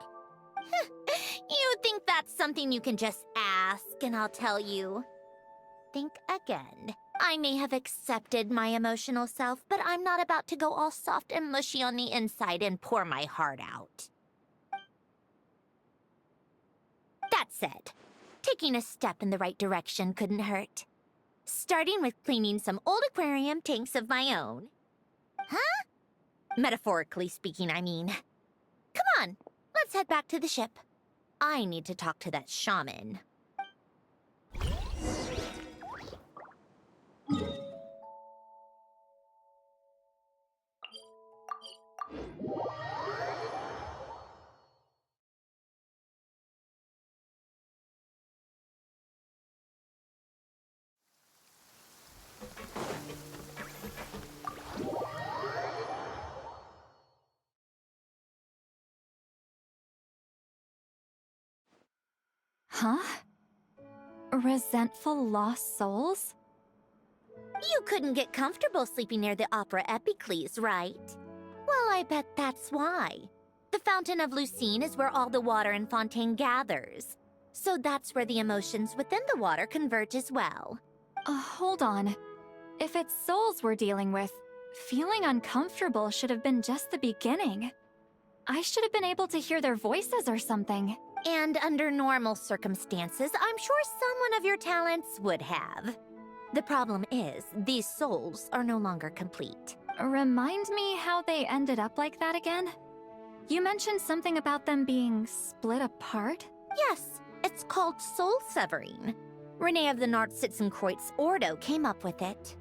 You think that's something you can just ask and I'll tell you? Think again. I may have accepted my emotional self, but I'm not about to go all soft and mushy on the inside and pour my heart out. That said, taking a step in the right direction couldn't hurt. Starting with cleaning some old aquarium tanks of my own. Huh? Metaphorically speaking, I mean. Come on, let's head back to the ship. I need to talk to that shaman. Huh? Resentful lost souls? You couldn't get comfortable sleeping near the Opera Epicles, right? Well, I bet that's why. The Fountain of Lucine is where all the water in Fontaine gathers. So that's where the emotions within the water converge as well. Hold on. If it's souls we're dealing with, feeling uncomfortable should have been just the beginning. I should have been able to hear their voices or something. And under normal circumstances, I'm sure someone of your talents would have. The problem is, these souls are no longer complete. Remind me how they ended up like that again? You mentioned something about them being split apart? Yes, it's called soul severing. Renee of the Nartsitzenkreuz Ordo came up with it.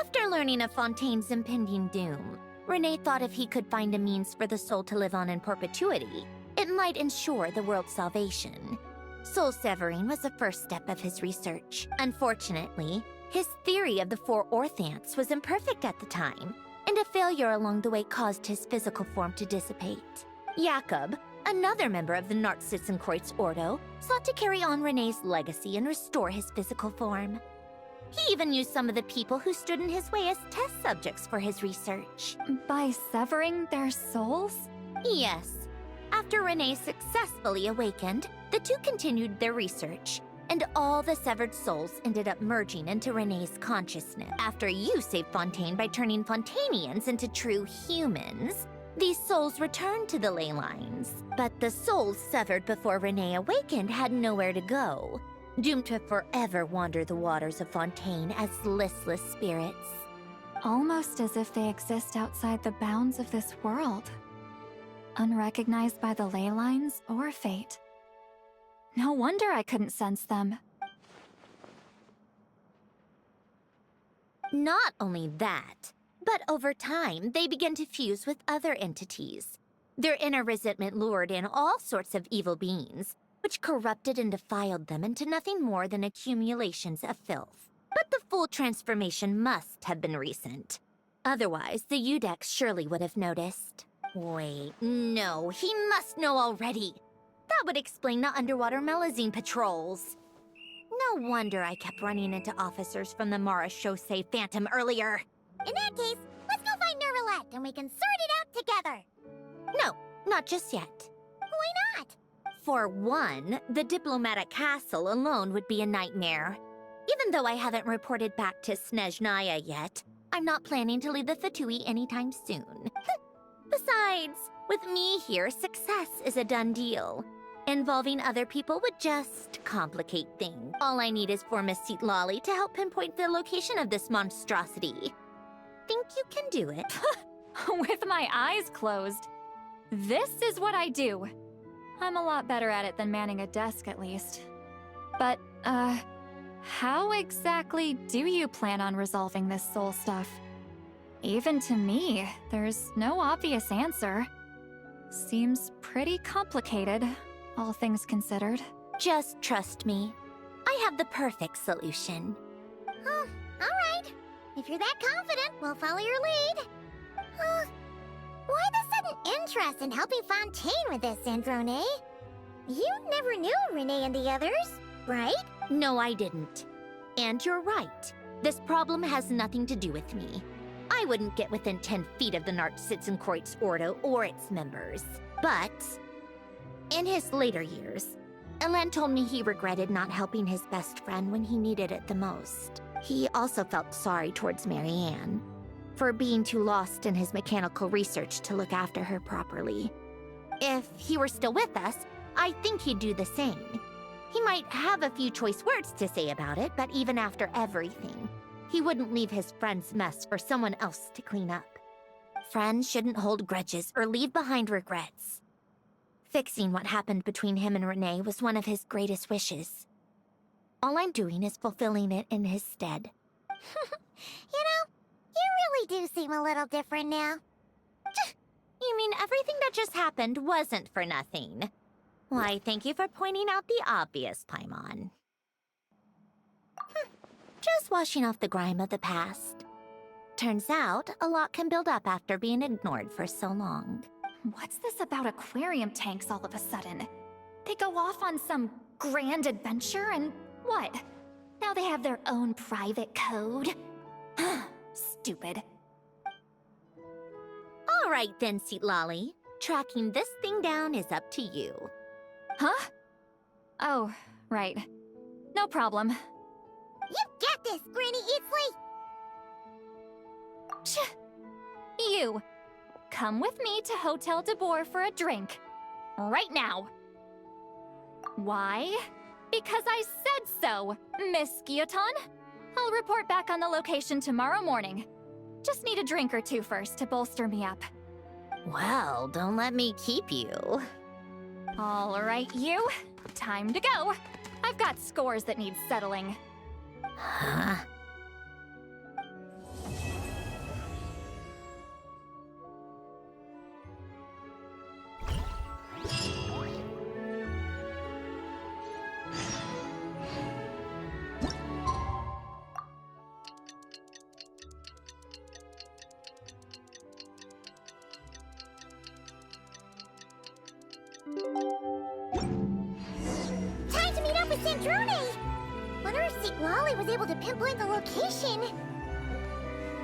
After learning of Fontaine's impending doom, Renee thought if he could find a means for the soul to live on in perpetuity, it might ensure the world's salvation. Soul severing was the first step of his research. Unfortunately, his theory of the four orthants was imperfect at the time, and a failure along the way caused his physical form to dissipate. Jakob, another member of the Nartsitzenkreuz Ordo, sought to carry on Renee's legacy and restore his physical form. He even used some of the people who stood in his way as test subjects for his research. By severing their souls? Yes. After Renee successfully awakened, the two continued their research, and all the severed souls ended up merging into Renee's consciousness. After you saved Fontaine by turning Fontainians into true humans, these souls returned to the ley lines. But the souls severed before Renee awakened had nowhere to go, doomed to forever wander the waters of Fontaine as listless spirits. Almost as if they exist outside the bounds of this world. Unrecognized by the ley lines or fate. No wonder I couldn't sense them. Not only that, but over time, they began to fuse with other entities. Their inner resentment lured in all sorts of evil beings, which corrupted and defiled them into nothing more than accumulations of filth. But the full transformation must have been recent. Otherwise, the Udex surely would have noticed. Wait, no, he must know already. That would explain the underwater melazine patrols. No wonder I kept running into officers from the Mara Chaussee Phantom earlier. In that case, let's go find Nervalette and we can sort it out together. No, not just yet. Why not? For one, the diplomatic castle alone would be a nightmare. Even though I haven't reported back to Snezhnaya yet, I'm not planning to leave the Fatui anytime soon. Besides, with me here, success is a done deal. Involving other people would just complicate things. All I need is for Miss Lolly to help pinpoint the location of this monstrosity. Think you can do it? With my eyes closed. This is what I do. I'm a lot better at it than manning a desk, at least. But, how exactly do you plan on resolving this soul stuff? Even to me, there's no obvious answer. Seems pretty complicated, all things considered. Just trust me. I have the perfect solution. Oh, all right. If you're that confident, we'll follow your lead. Why the sudden interest in helping Fontaine with this, Androne? You never knew Renee and the others, right? No, I didn't. And you're right. This problem has nothing to do with me. I wouldn't get within 10 feet of the Nartsitzenkreuz Ordo or its members. But in his later years, Elen told me he regretted not helping his best friend when he needed it the most. He also felt sorry towards Marianne for being too lost in his mechanical research to look after her properly. If he were still with us, I think he'd do the same. He might have a few choice words to say about it, but even after everything, he wouldn't leave his friend's mess for someone else to clean up. Friends shouldn't hold grudges or leave behind regrets. Fixing what happened between him and Renee was one of his greatest wishes. All I'm doing is fulfilling it in his stead. You know, you really do seem a little different now. You mean everything that just happened wasn't for nothing? Why, thank you for pointing out the obvious, Paimon. Just washing off the grime of the past. Turns out, a lot can build up after being ignored for so long. What's this about aquarium tanks all of a sudden? They go off on some grand adventure and what? Now they have their own private code? Stupid. All right then, Lolly. Tracking this thing down is up to you. Huh? Oh, right. No problem. You got this, Granny Eatsley! You! Come with me to Hotel de Boer for a drink. Right now. Why? Because I said so, Miss Guillotin. I'll report back on the location tomorrow morning. Just need a drink or two first to bolster me up. Well, don't let me keep you. All right, you. Time to go. I've got scores that need settling. Huh? Time to meet up with Sandrone! Wonder if St. Lolly was able to pinpoint the location.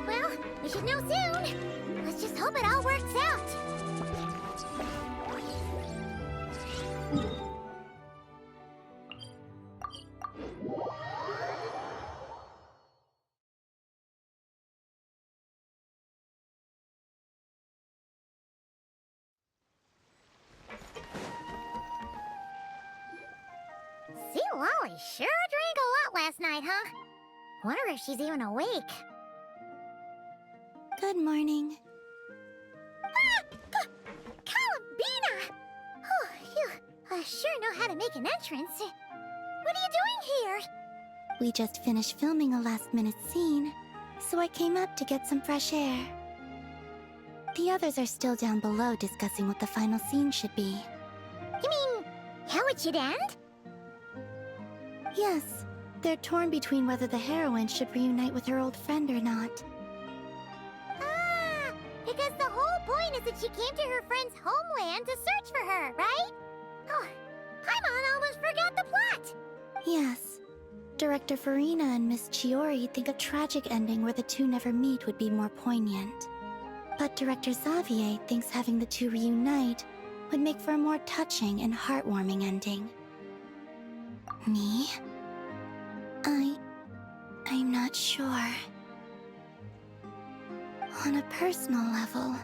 Well, we should know soon. Let's just hope it all works out. See, Lolly sure drank a lot last night, huh? Wonder if she's even awake. Good morning. Columbina! Oh, you sure know how to make an entrance. What are you doing here? We just finished filming a last-minute scene, so I came up to get some fresh air. The others are still down below discussing what the final scene should be. You mean, how it should end? Yes, they're torn between whether the heroine should reunite with her old friend or not. Ah, because the whole point is that she came to her friend's homeland to search for her, right? Oh, Paimon almost forgot the plot! Yes. Director Farina and Miss Chiori think a tragic ending where the two never meet would be more poignant. But Director Xavier thinks having the two reunite would make for a more touching and heartwarming ending. Me? I'm not sure. On a personal level,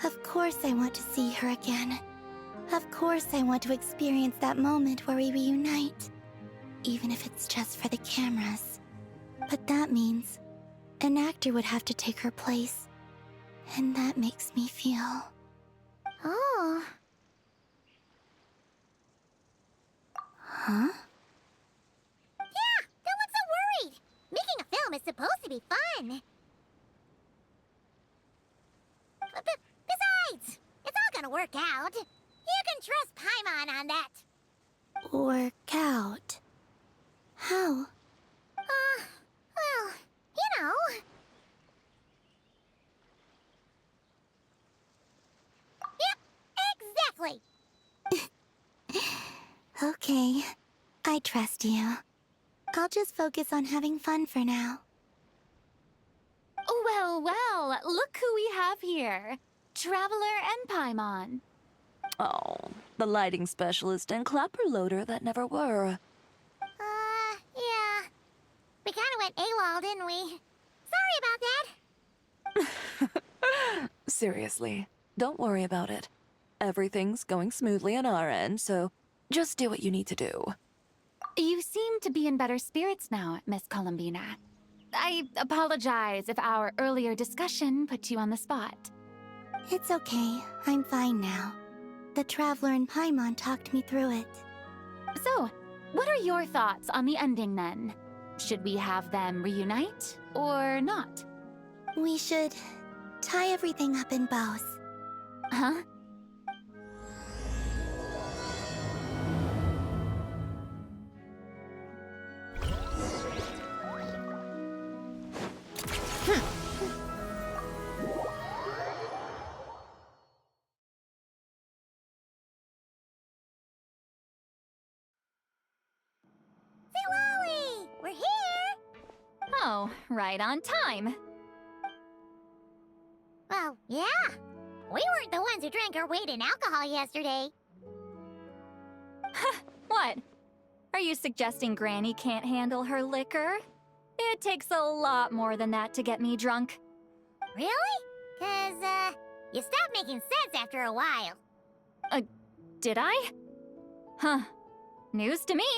of course I want to see her again. Of course I want to experience that moment where we reunite. Even if it's just for the cameras. But that means an actor would have to take her place. And that makes me feel... Oh. Huh? Yeah, don't look so worried. Making a film is supposed to be fun. Besides, it's all gonna work out. You can trust Paimon on that. Work out? How? Well, you know. Yep, exactly. Okay, I trust you. I'll just focus on having fun for now. Well, well, look who we have here. Traveler and Paimon. Oh, the lighting specialist and clapper loader that never were. Yeah. We kinda went AWOL, didn't we? Sorry about that. Seriously, don't worry about it. Everything's going smoothly on our end, so just do what you need to do. You seem to be in better spirits now, Miss Columbina. I apologize if our earlier discussion put you on the spot. It's okay, I'm fine now. The Traveler and Paimon talked me through it. So, what are your thoughts on the ending then? Should we have them reunite, or not? We should tie everything up in bows. Huh? Lolly, we're here. Oh, right on time. Well, yeah. We weren't the ones who drank our weight in alcohol yesterday. What? Are you suggesting Granny can't handle her liquor? It takes a lot more than that to get me drunk. Really? 'Cause, you stopped making sense after a while. Did I? Huh. News to me.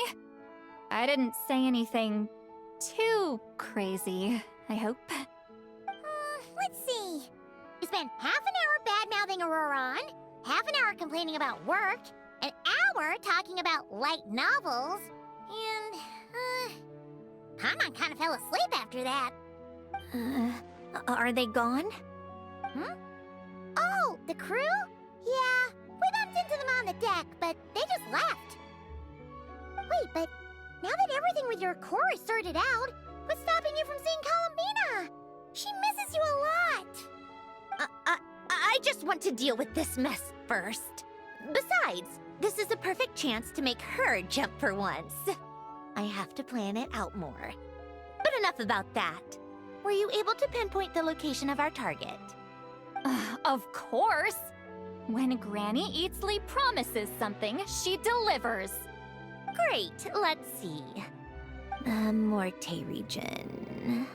I didn't say anything too crazy, I hope. Let's see. You spent half an hour bad-mouthing Auroron, half an hour complaining about work, an hour talking about light novels, and, Paimon kind of fell asleep after that. Are they gone? Oh, the crew? Yeah, we bumped into them on the deck, but they just left. Wait, but now that everything with your core is sorted out, what's stopping you from seeing Columbina? She misses you a lot. I just want to deal with this mess first. Besides, this is a perfect chance to make her jump for once. I have to plan it out more. But enough about that. Were you able to pinpoint the location of our target? Of course. When Granny Eatsley promises something, she delivers. Great, let's see. Morte region.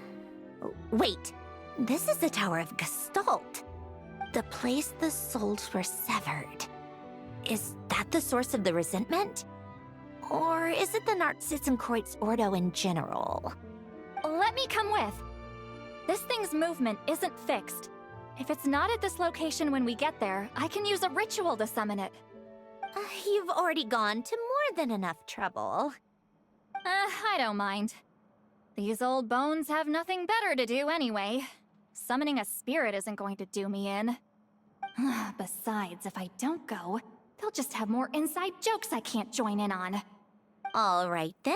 Wait, this is the Tower of Gestalt. The place the souls were severed. Is that the source of the resentment? Or is it the Narzissen-Kreuz Ordo in general? Let me come with. This thing's movement isn't fixed. If it's not at this location when we get there, I can use a ritual to summon it. You've already gone to more than enough trouble. I don't mind. These old bones have nothing better to do anyway. Summoning a spirit isn't going to do me in. Besides, if I don't go, they'll just have more inside jokes I can't join in on. All right then.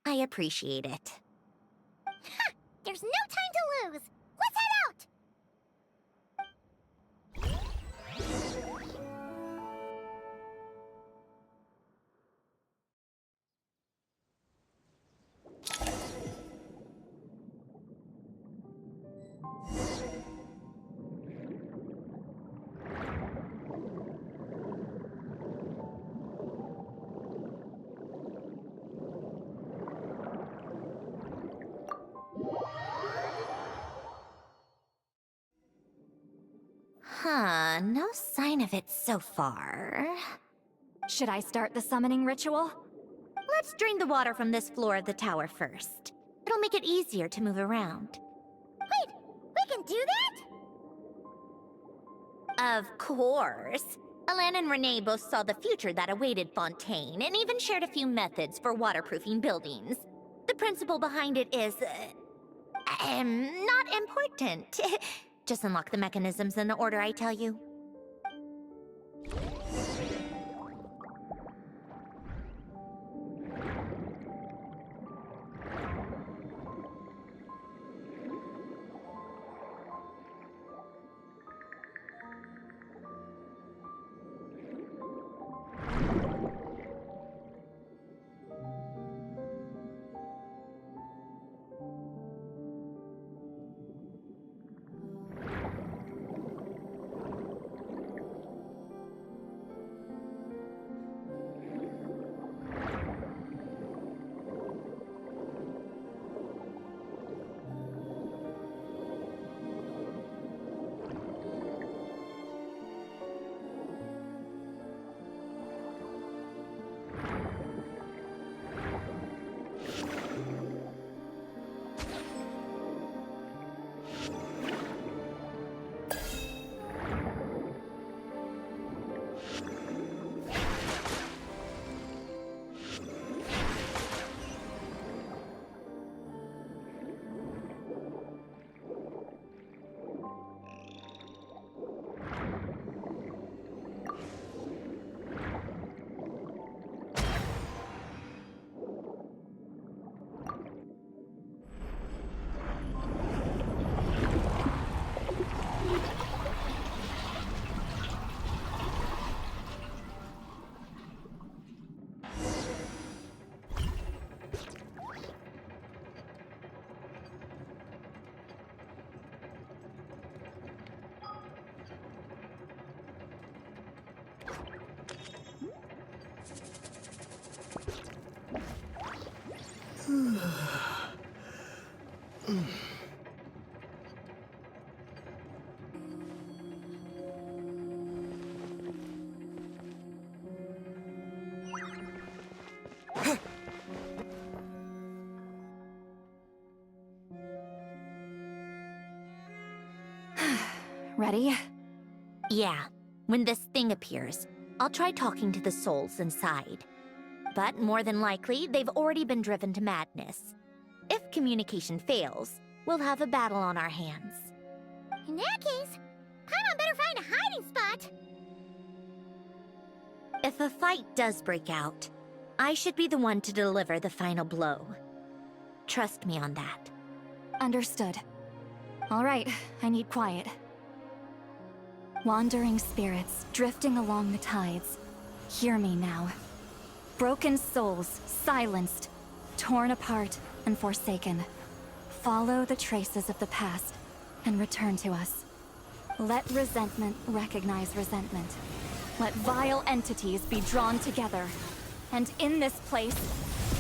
I appreciate it. Ha! There's no time to lose! Let's head out! Huh, no sign of it so far. Should I start the summoning ritual? Let's drain the water from this floor of the tower first. It'll make it easier to move around. Wait, we can do that? Of course. Alan and Renee both saw the future that awaited Fontaine, and even shared a few methods for waterproofing buildings. The principle behind it is... not important. Just unlock the mechanisms in the order I tell you. Ready? Yeah. When this thing appears, I'll try talking to the souls inside. But more than likely, they've already been driven to madness. If communication fails, we'll have a battle on our hands. In that case, Paimon better find a hiding spot. If a fight does break out, I should be the one to deliver the final blow. Trust me on that. Understood. All right, I need quiet. Wandering spirits drifting along the tides. Hear me now. Broken souls, silenced, torn apart, and forsaken. Follow the traces of the past and return to us. Let resentment recognize resentment. Let vile entities be drawn together. And in this place,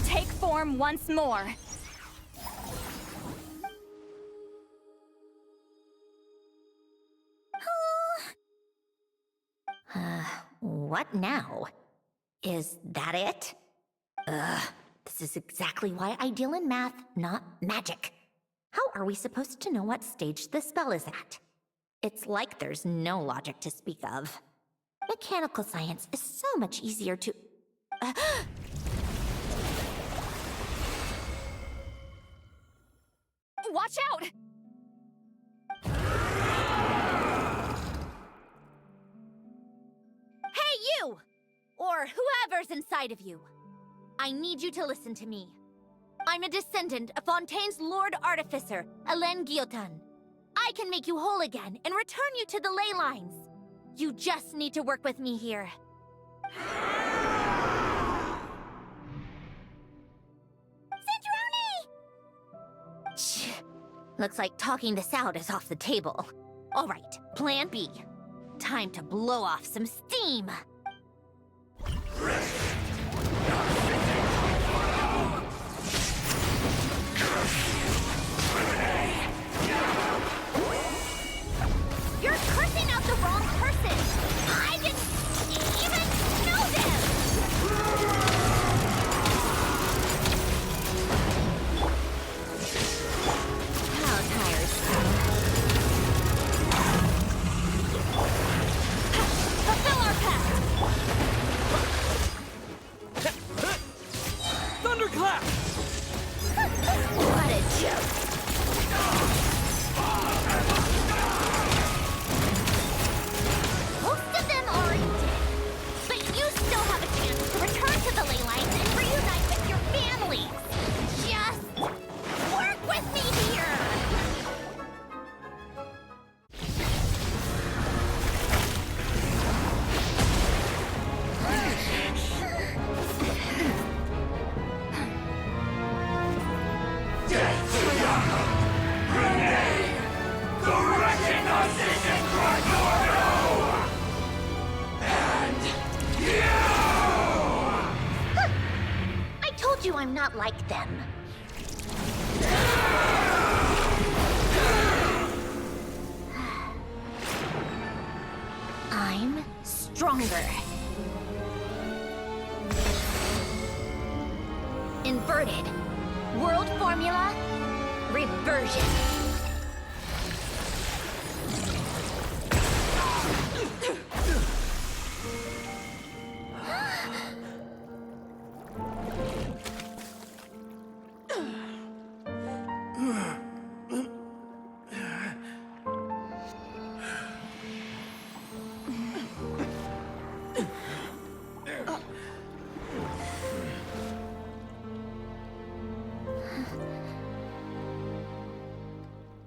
take form once more. What now? Is that it? This is exactly why I deal in math, not magic. How are we supposed to know what stage the spell is at? It's like there's no logic to speak of. Mechanical science is so much easier to... Watch out! Hey, you! Or whoever's inside of you. I need you to listen to me. I'm a descendant of Fontaine's Lord Artificer, Hélène Guillotin. I can make you whole again and return you to the ley lines. You just need to work with me here. Shh. Looks like talking this out is off the table. All right, plan B. Time to blow off some steam. You're cursing out the wrong person! I didn't even know them! How tiresome. Fulfill our pact! Thunderclap! What a joke! Most of them already did. But you still have a chance to return to the ley lines and reunite with your families. Just work with me here! I told you I'm not like them. I'm stronger. Inverted. World formula. Reversion.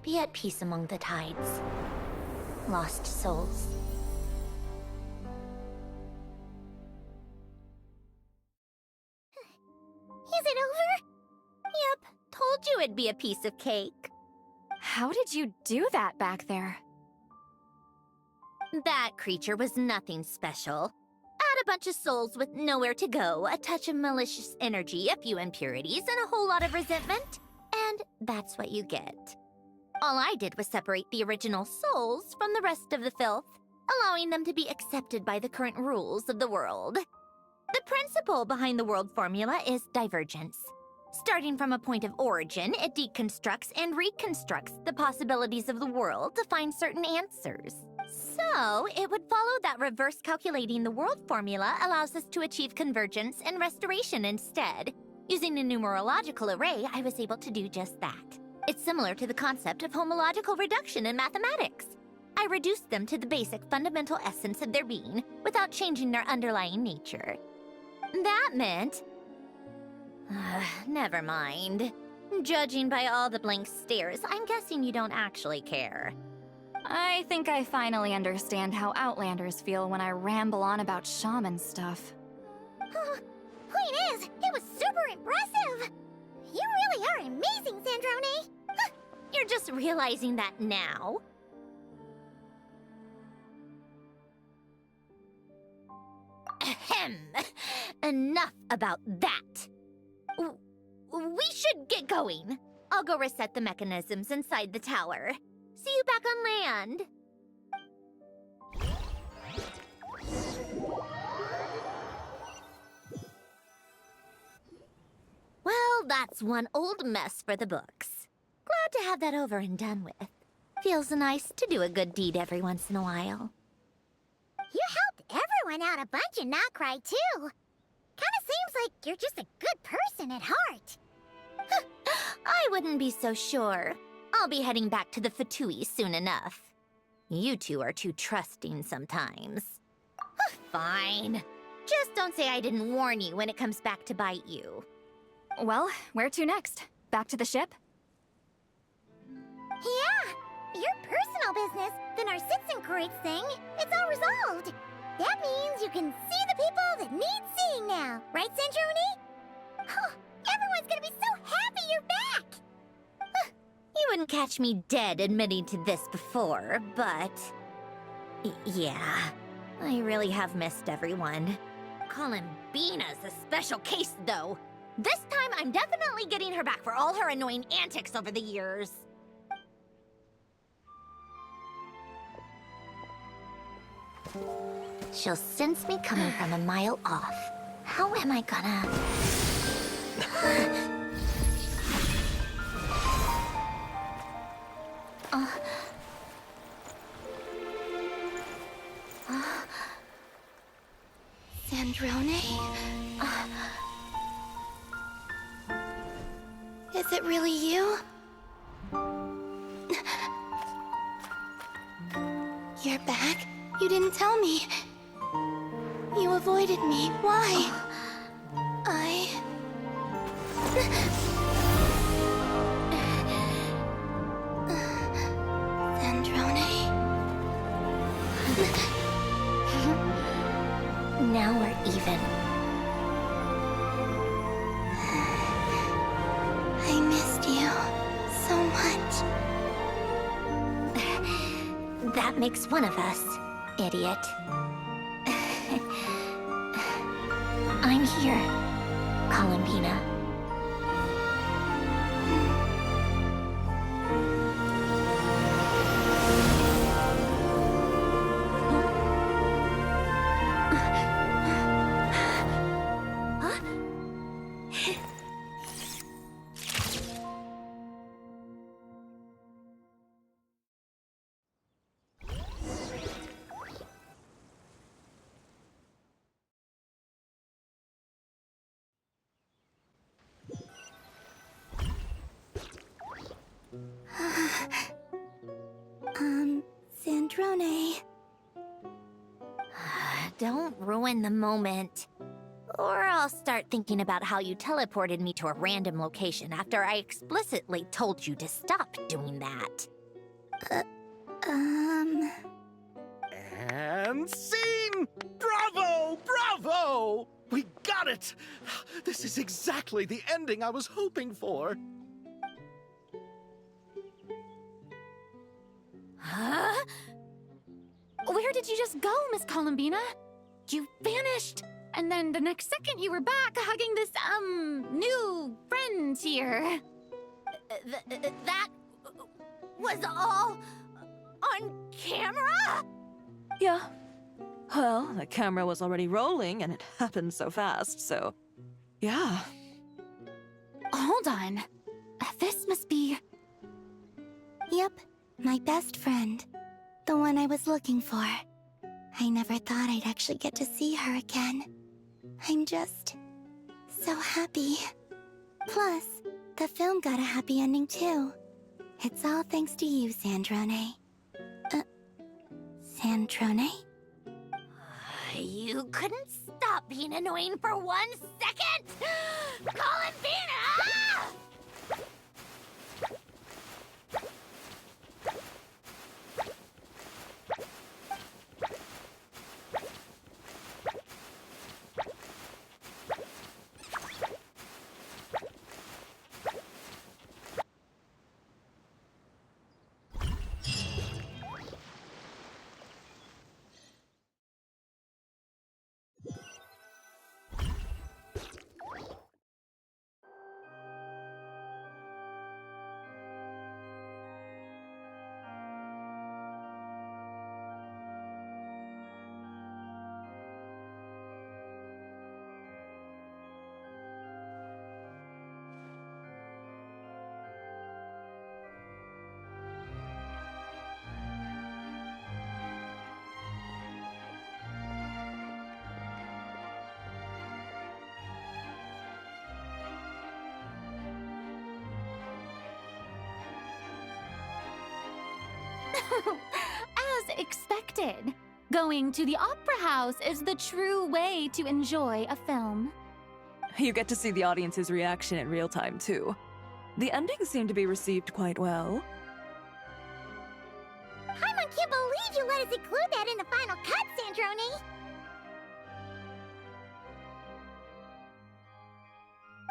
Be at peace among the tides. Lost souls. Is it over? Yep, told you it'd be a piece of cake. How did you do that back there? That creature was nothing special. Add a bunch of souls with nowhere to go, a touch of malicious energy, a few impurities, and a whole lot of resentment. And that's what you get. All I did was separate the original souls from the rest of the filth, allowing them to be accepted by the current rules of the world. The principle behind the world formula is divergence. Starting from a point of origin, it deconstructs and reconstructs the possibilities of the world to find certain answers. So, it would follow that reverse calculating the world formula allows us to achieve convergence and restoration instead. Using a numerological array, I was able to do just that. It's similar to the concept of homological reduction in mathematics. I reduced them to the basic fundamental essence of their being without changing their underlying nature. That meant... never mind. Judging by all the blank stares, I'm guessing you don't actually care. I think I finally understand how Outlanders feel when I ramble on about shaman stuff. Point is, it was super impressive! You really are amazing, Sandrone! You're just realizing that now. enough about that. We should get going. I'll go reset the mechanisms inside the tower. See you back on land. Well, that's one old mess for the books. Glad to have that over and done with. Feels nice to do a good deed every once in a while. You helped everyone out a bunch and not cry too. Kinda seems like you're just a good person at heart. I wouldn't be so sure. I'll be heading back to the Fatui soon enough. You two are too trusting sometimes. Fine. Just don't say I didn't warn you when it comes back to bite you. Well, where to next? Back to the ship? Yeah, your personal business, the Narcitsan thing, it's all resolved. That means you can see the people that need seeing now, right, Centroni? Oh, everyone's gonna be so happy you're back! You wouldn't catch me dead admitting to this before, but... yeah, I really have missed everyone. Columbina's a special case, though. This time, I'm definitely getting her back for all her annoying antics over the years. She'll sense me coming from a mile off. How am I gonna... Sandrone? Is it really you? You're back? You didn't tell me. You avoided me. Why? Sandrone? Now we're even. I missed you so much. That makes one of us, idiot. I'm here, Columbina. Sandrone. Don't ruin the moment. Or I'll start thinking about how you teleported me to a random location after I explicitly told you to stop doing that. And scene! Bravo! Bravo! We got it! This is exactly the ending I was hoping for. Huh? Where did you just go, Miss Columbina? You vanished! And then the next second you were back hugging this, new friend here. That was all on camera? Yeah. Well, the camera was already rolling and it happened so fast, so... yeah. Hold on. This must be... Yep, my best friend. The one I was looking for. I never thought I'd actually get to see her again. I'm just... so happy. Plus, the film got a happy ending too. It's all thanks to you, Sandrone. Sandrone? You couldn't stop being annoying for 1 second? Columbina! As expected. Going to the opera house is the true way to enjoy a film. You get to see the audience's reaction in real time, too. The ending seemed to be received quite well. Paimon can't believe you let us include that in the final cut, Sandrone!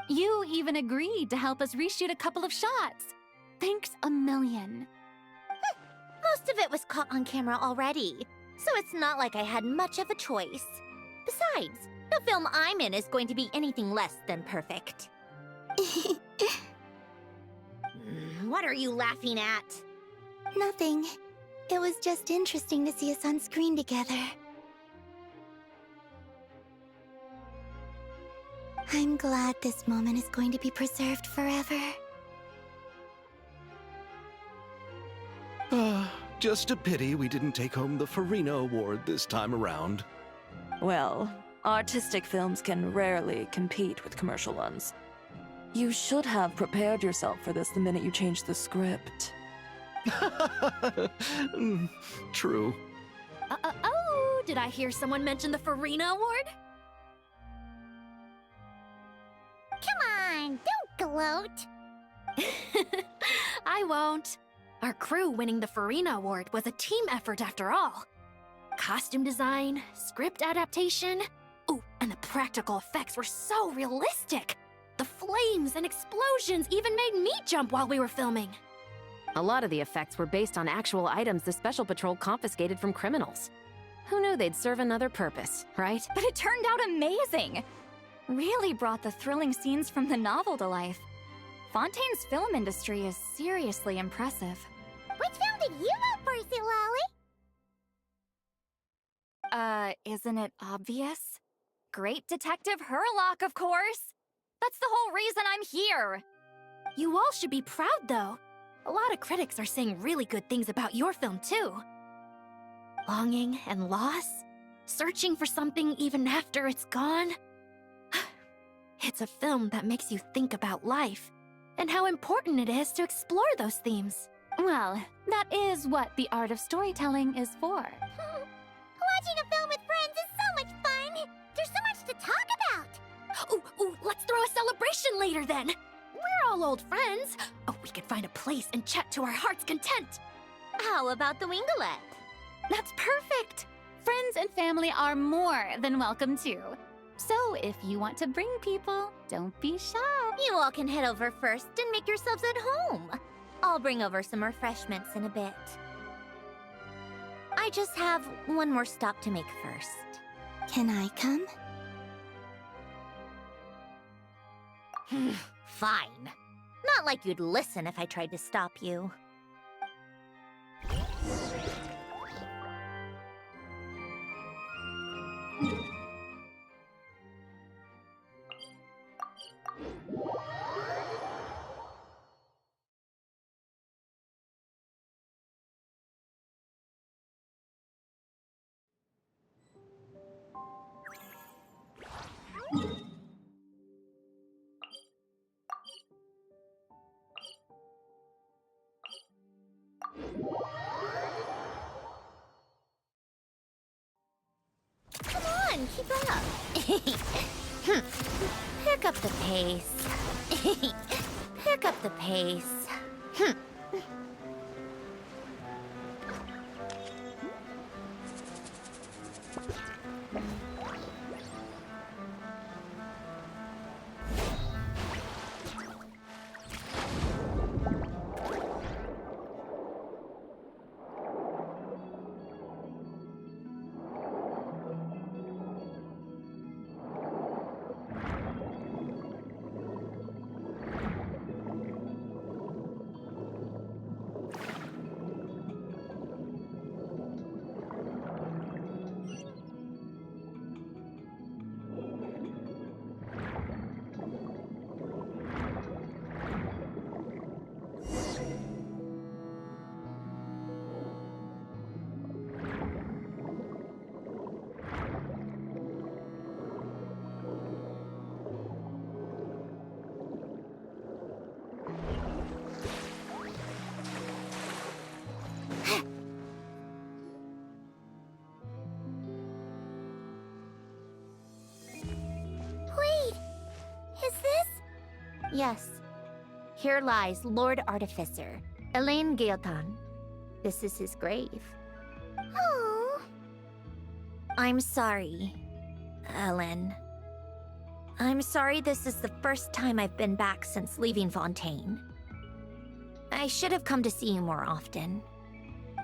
You even agreed to help us reshoot a couple of shots. Thanks a million. Most of it was caught on camera already, so it's not like I had much of a choice. Besides, no film I'm in is going to be anything less than perfect. What are you laughing at? Nothing. It was just interesting to see us on screen together. I'm glad this moment is going to be preserved forever. Just a pity we didn't take home the Farina Award this time around. Well, artistic films can rarely compete with commercial ones. You should have prepared yourself for this the minute you changed the script. True. Oh, did I hear someone mention the Farina Award? Come on, don't gloat! I won't. Our crew winning the Farina Award was a team effort after all. Costume design, script adaptation. Ooh, and the practical effects were so realistic. The flames and explosions even made me jump while we were filming. A lot of the effects were based on actual items the Special Patrol confiscated from criminals. Who knew they'd serve another purpose, right? But it turned out amazing! Really brought the thrilling scenes from the novel to life. Fontaine's film industry is seriously impressive. Which film did you vote for, Silali? Isn't it obvious? Great Detective Herlock, of course! That's the whole reason I'm here! You all should be proud, though. A lot of critics are saying really good things about your film, too. Longing and loss? Searching for something even after it's gone? It's a film that makes you think about life, and how important it is to explore those themes. Well, that is what the art of storytelling is for. Watching a film with friends is so much fun! There's so much to talk about! Ooh, let's throw a celebration later then! We're all old friends. Oh, we could find a place and chat to our heart's content. How about the Wingalette? That's perfect! Friends and family are more than welcome too. So if you want to bring people, don't be shy. You all can head over first and make yourselves at home. I'll bring over some refreshments in a bit. I just have one more stop to make first. Can I come? Fine. Not like you'd listen if I tried to stop you. Come on, keep up. Pick up the pace. Pick up the pace. Yes. Here lies Lord Artificer, Elaine Guillotin. This is his grave. Oh. I'm sorry, Ellen. I'm sorry this is the first time I've been back since leaving Fontaine. I should have come to see you more often.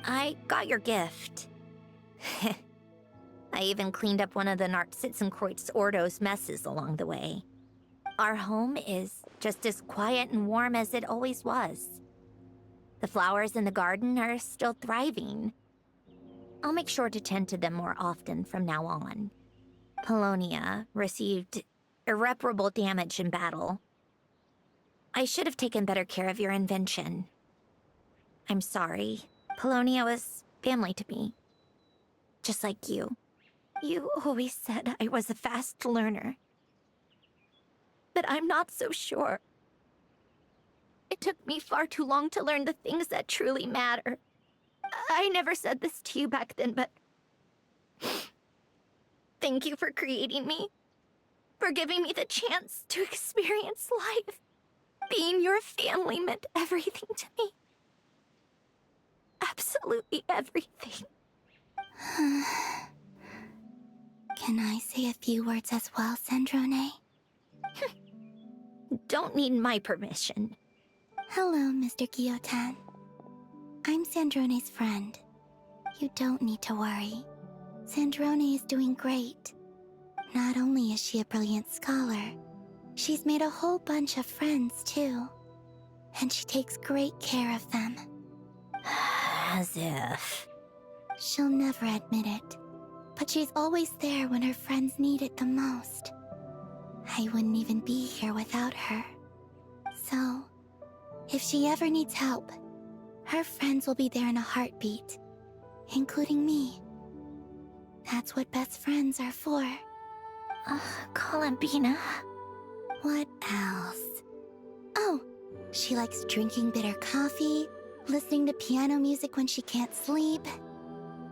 I got your gift. I even cleaned up one of the Nartsitzenkreuz Ordo's messes along the way. Our home is just as quiet and warm as it always was. The flowers in the garden are still thriving. I'll make sure to tend to them more often from now on. Polonia received irreparable damage in battle. I should have taken better care of your invention. I'm sorry. Polonia was family to me. Just like you. You always said I was a fast learner. But I'm not so sure. It took me far too long to learn the things that truly matter. I never said this to you back then, but... Thank you for creating me. For giving me the chance to experience life. Being your family meant everything to me. Absolutely everything. Can I say a few words as well, Sandrone? Don't need my permission. Hello, Mr. Guillotin. I'm Sandrone's friend. You don't need to worry. Sandrone is doing great. Not only is she a brilliant scholar, she's made a whole bunch of friends, too. And she takes great care of them. As if... She'll never admit it, but she's always there when her friends need it the most. I wouldn't even be here without her. So, if she ever needs help, her friends will be there in a heartbeat, including me. That's what best friends are for. Columbina. What else? Oh, she likes drinking bitter coffee, listening to piano music when she can't sleep.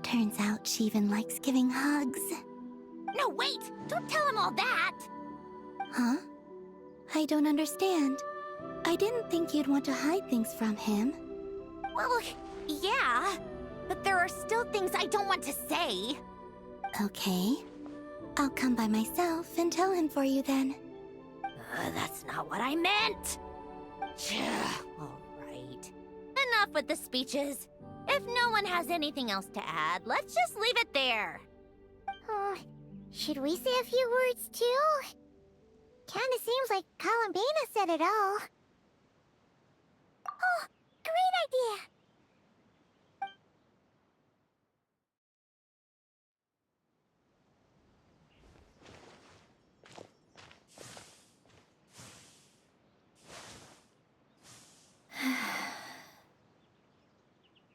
Turns out she even likes giving hugs. No, wait! Don't tell him all that! Huh? I don't understand. I didn't think you'd want to hide things from him. Well, yeah. But there are still things I don't want to say. Okay. I'll come by myself and tell him for you then. That's not what I meant! All right. Enough with the speeches. If no one has anything else to add, let's just leave it there. Should we say a few words too? Kinda seems like Columbina said it all. Oh, great idea!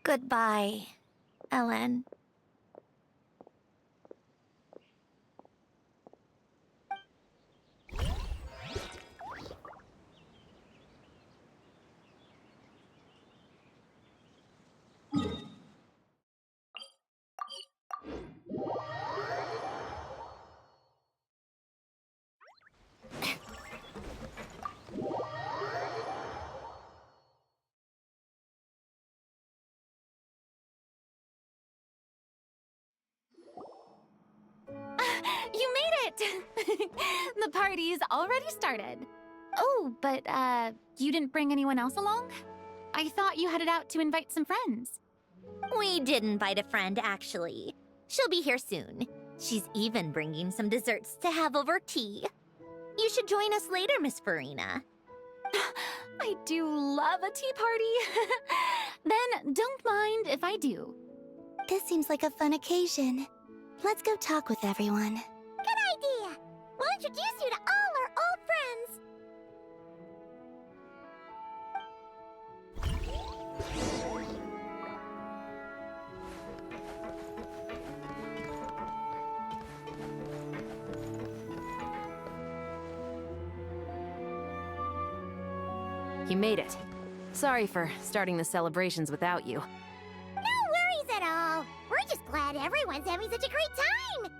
Goodbye, Ellen. You made it! The party's already started. Oh, but, you didn't bring anyone else along? I thought you headed out to invite some friends. We did invite a friend, actually. She'll be here soon. She's even bringing some desserts to have over tea. You should join us later, Miss Farina. I do love a tea party. Then don't mind if I do. This seems like a fun occasion. Let's go talk with everyone. Good idea! We'll introduce you to all our old friends! You made it. Sorry for starting the celebrations without you. No worries at all! We're just glad everyone's having such a great time!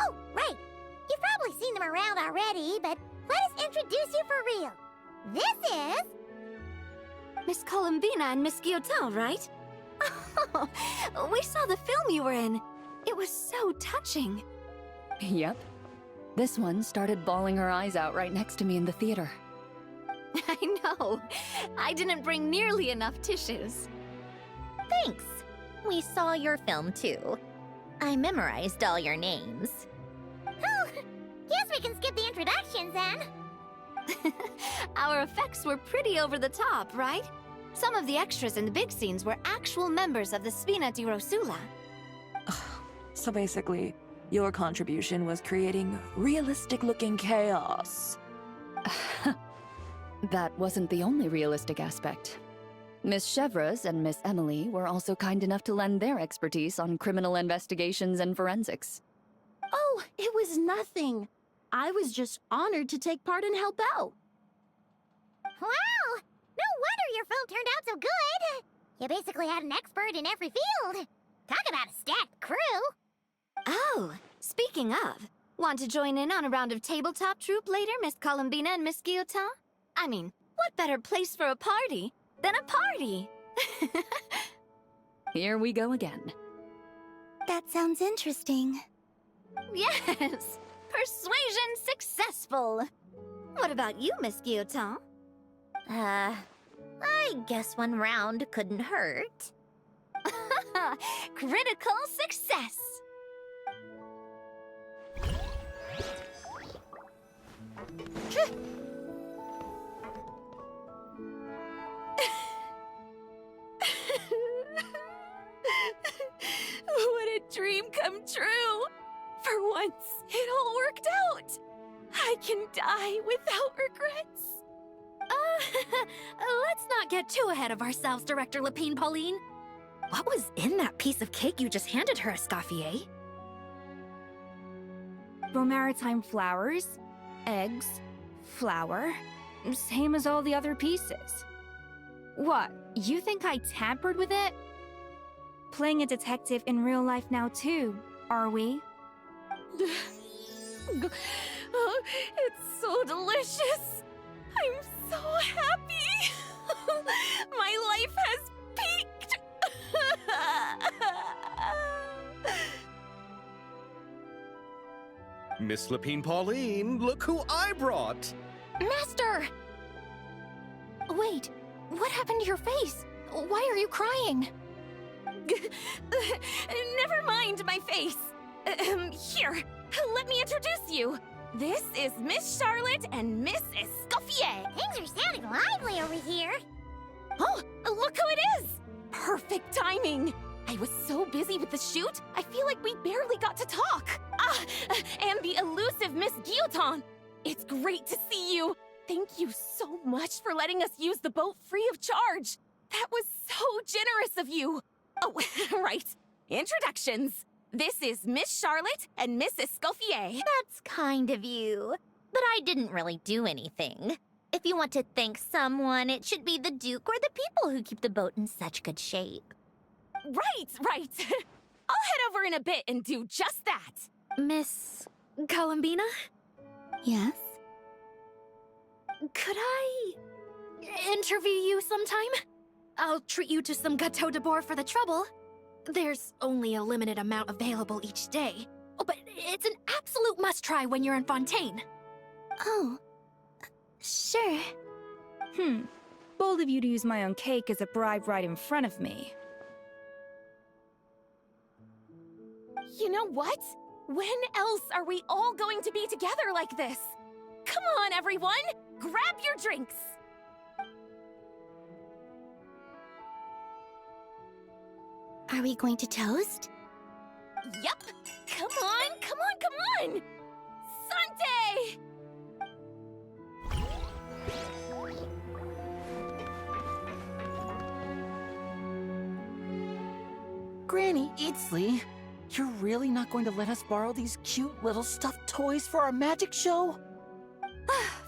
Oh, right! You've probably seen them around already, but let us introduce you for real. This is... Miss Columbina and Miss Guillotin, right? We saw the film you were in. It was so touching. Yep. This one started bawling her eyes out right next to me in the theater. I know. I didn't bring nearly enough tissues. Thanks. We saw your film too. I memorized all your names. Oh, guess we can skip the introductions then. Our effects were pretty over the top, right? Some of the extras in the big scenes were actual members of the Spina di Rosula. So basically, your contribution was creating realistic-looking chaos. That wasn't the only realistic aspect. Miss Chevres and Miss Emily were also kind enough to lend their expertise on criminal investigations and forensics. Oh, it was nothing. I was just honored to take part and help out. Wow! No wonder your film turned out so good! You basically had an expert in every field. Talk about a stacked crew! Oh, speaking of, want to join in on a round of tabletop troupe later, Miss Columbina and Miss Guillotin? I mean, what better place for a party than a party? Here we go again. That sounds interesting. Yes! Persuasion successful! What about you, Miss Guillotin? I guess one round couldn't hurt. Critical success! What a dream come true! For once, it all worked out! I can die without regrets! Let's not get too ahead of ourselves, Director Lapine Pauline. What was in that piece of cake you just handed her, Escoffier? Bromaritime flowers, eggs, flour, same as all the other pieces. What, you think I tampered with it? Playing a detective in real life now too, are we? Oh, it's so delicious! I'm so happy! My life has peaked! Miss Lapine Pauline, look who I brought! Master! Wait, what happened to your face? Why are you crying? Never mind my face. Here, let me introduce you. This is Miss Charlotte and Miss Escoffier. Things are sounding lively over here. Oh, look who it is! Perfect timing. I was so busy with the shoot, I feel like we barely got to talk. And the elusive Miss Guillotin. It's great to see you. Thank you so much for letting us use the boat free of charge. That was so generous of you. Oh, right. Introductions. This is Miss Charlotte and Miss Escoffier. That's kind of you. But I didn't really do anything. If you want to thank someone, it should be the Duke or the people who keep the boat in such good shape. Right. I'll head over in a bit and do just that. Miss Columbina? Yes? Could I interview you sometime? I'll treat you to some gâteau de bord for the trouble. There's only a limited amount available each day. Oh, but it's an absolute must-try when you're in Fontaine. Oh, sure. Bold of you to use my own cake as a bribe right in front of me. You know what? When else are we all going to be together like this? Come on, everyone! Grab your drinks! Are we going to toast? Yup! Come on! Sante! Granny Eatsley, you're really not going to let us borrow these cute little stuffed toys for our magic show?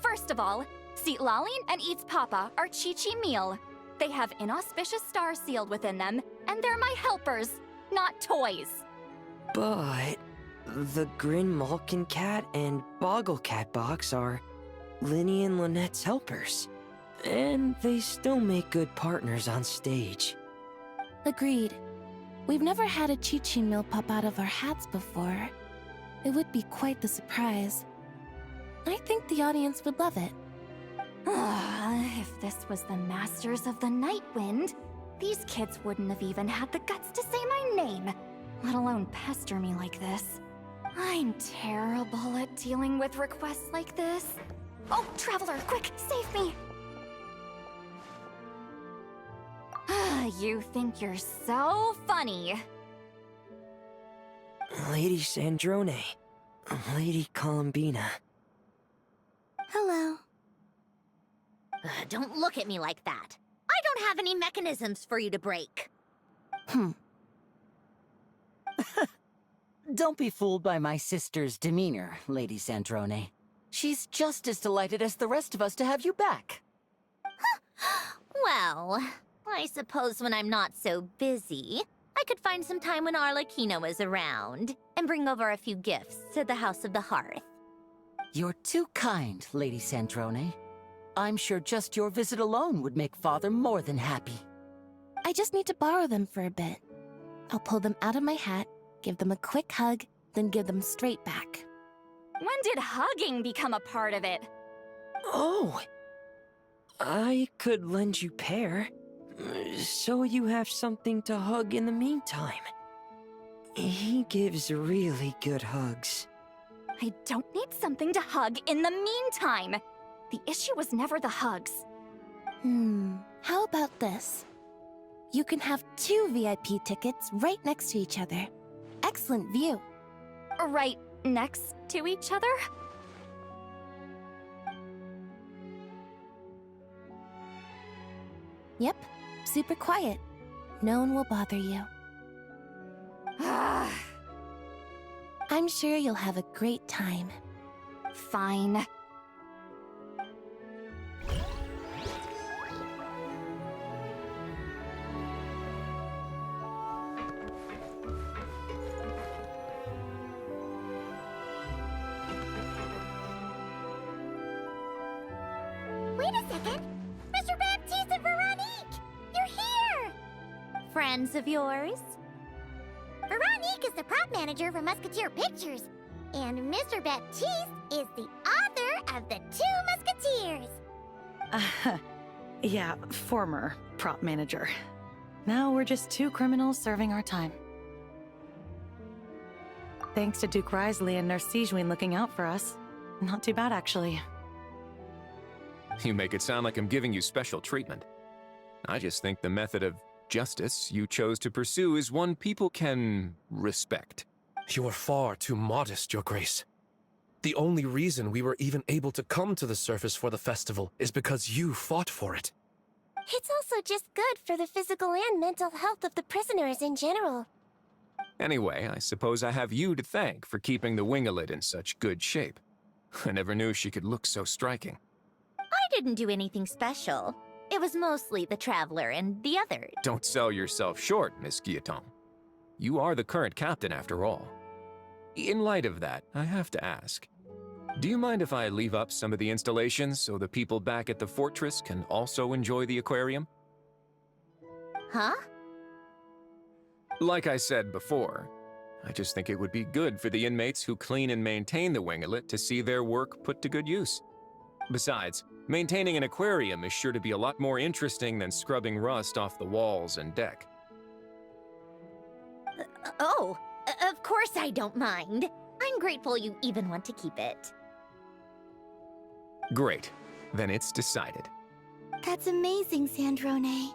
First of all, Seat Laline and Eats Papa are Chi-Chi meal. They have inauspicious stars sealed within them, and they're my helpers, not toys. But the Grin Malkin Cat and Boggle Cat box are Linny and Lynette's helpers. And they still make good partners on stage. Agreed. We've never had a Chi-Chi meal pop out of our hats before. It would be quite the surprise. I think the audience would love it. If this was the Masters of the Night Wind, these kids wouldn't have even had the guts to say my name, let alone pester me like this. I'm terrible at dealing with requests like this. Oh, Traveler, quick, save me! You think you're so funny. Lady Sandrone. Lady Columbina. Hello. Don't look at me like that. I don't have any mechanisms for you to break. Don't be fooled by my sister's demeanor, Lady Sandrone. She's just as delighted as the rest of us to have you back. Well, I suppose when I'm not so busy, I could find some time when Arlecchino is around and bring over a few gifts to the House of the Hearth. You're too kind, Lady Sandrone. I'm sure just your visit alone would make Father more than happy. I just need to borrow them for a bit. I'll pull them out of my hat, give them a quick hug, then give them straight back. When did hugging become a part of it? Oh! I could lend you Pear, so you have something to hug in the meantime. He gives really good hugs. I don't need something to hug in the meantime. The issue was never the hugs. How about this? You can have 2 VIP tickets right next to each other. Excellent view. Right next to each other? Yep, super quiet. No one will bother you. I'm sure you'll have a great time. Fine. Wait a second! Mr. Baptiste and Veronique! You're here! Friends of yours? Veronique is the prop manager for Musketeer Pictures, and Mr. Baptiste is the author of The 2 Musketeers. Yeah, former prop manager. Now we're just 2 criminals serving our time. Thanks to Duke Risley and Nurse Sigewin looking out for us. Not too bad, actually. You make it sound like I'm giving you special treatment. I just think the method of justice you chose to pursue is one people can respect. You are far too modest, Your Grace. The only reason we were even able to come to the surface for the festival is because you fought for it. It's also just good for the physical and mental health of the prisoners in general. Anyway, I suppose I have you to thank for keeping the Wingalet in such good shape. I never knew she could look so striking. I didn't do anything special. It was mostly the Traveler and the others. Don't sell yourself short, Miss Guillotin. You are the current captain, after all. In light of that, I have to ask, do you mind if I leave up some of the installations so the people back at the fortress can also enjoy the aquarium? Huh? Like I said before, I just think it would be good for the inmates who clean and maintain the Wingalet to see their work put to good use. Besides, maintaining an aquarium is sure to be a lot more interesting than scrubbing rust off the walls and deck. Of course I don't mind. I'm grateful you even want to keep it. Great. Then it's decided. That's amazing, Sandrone.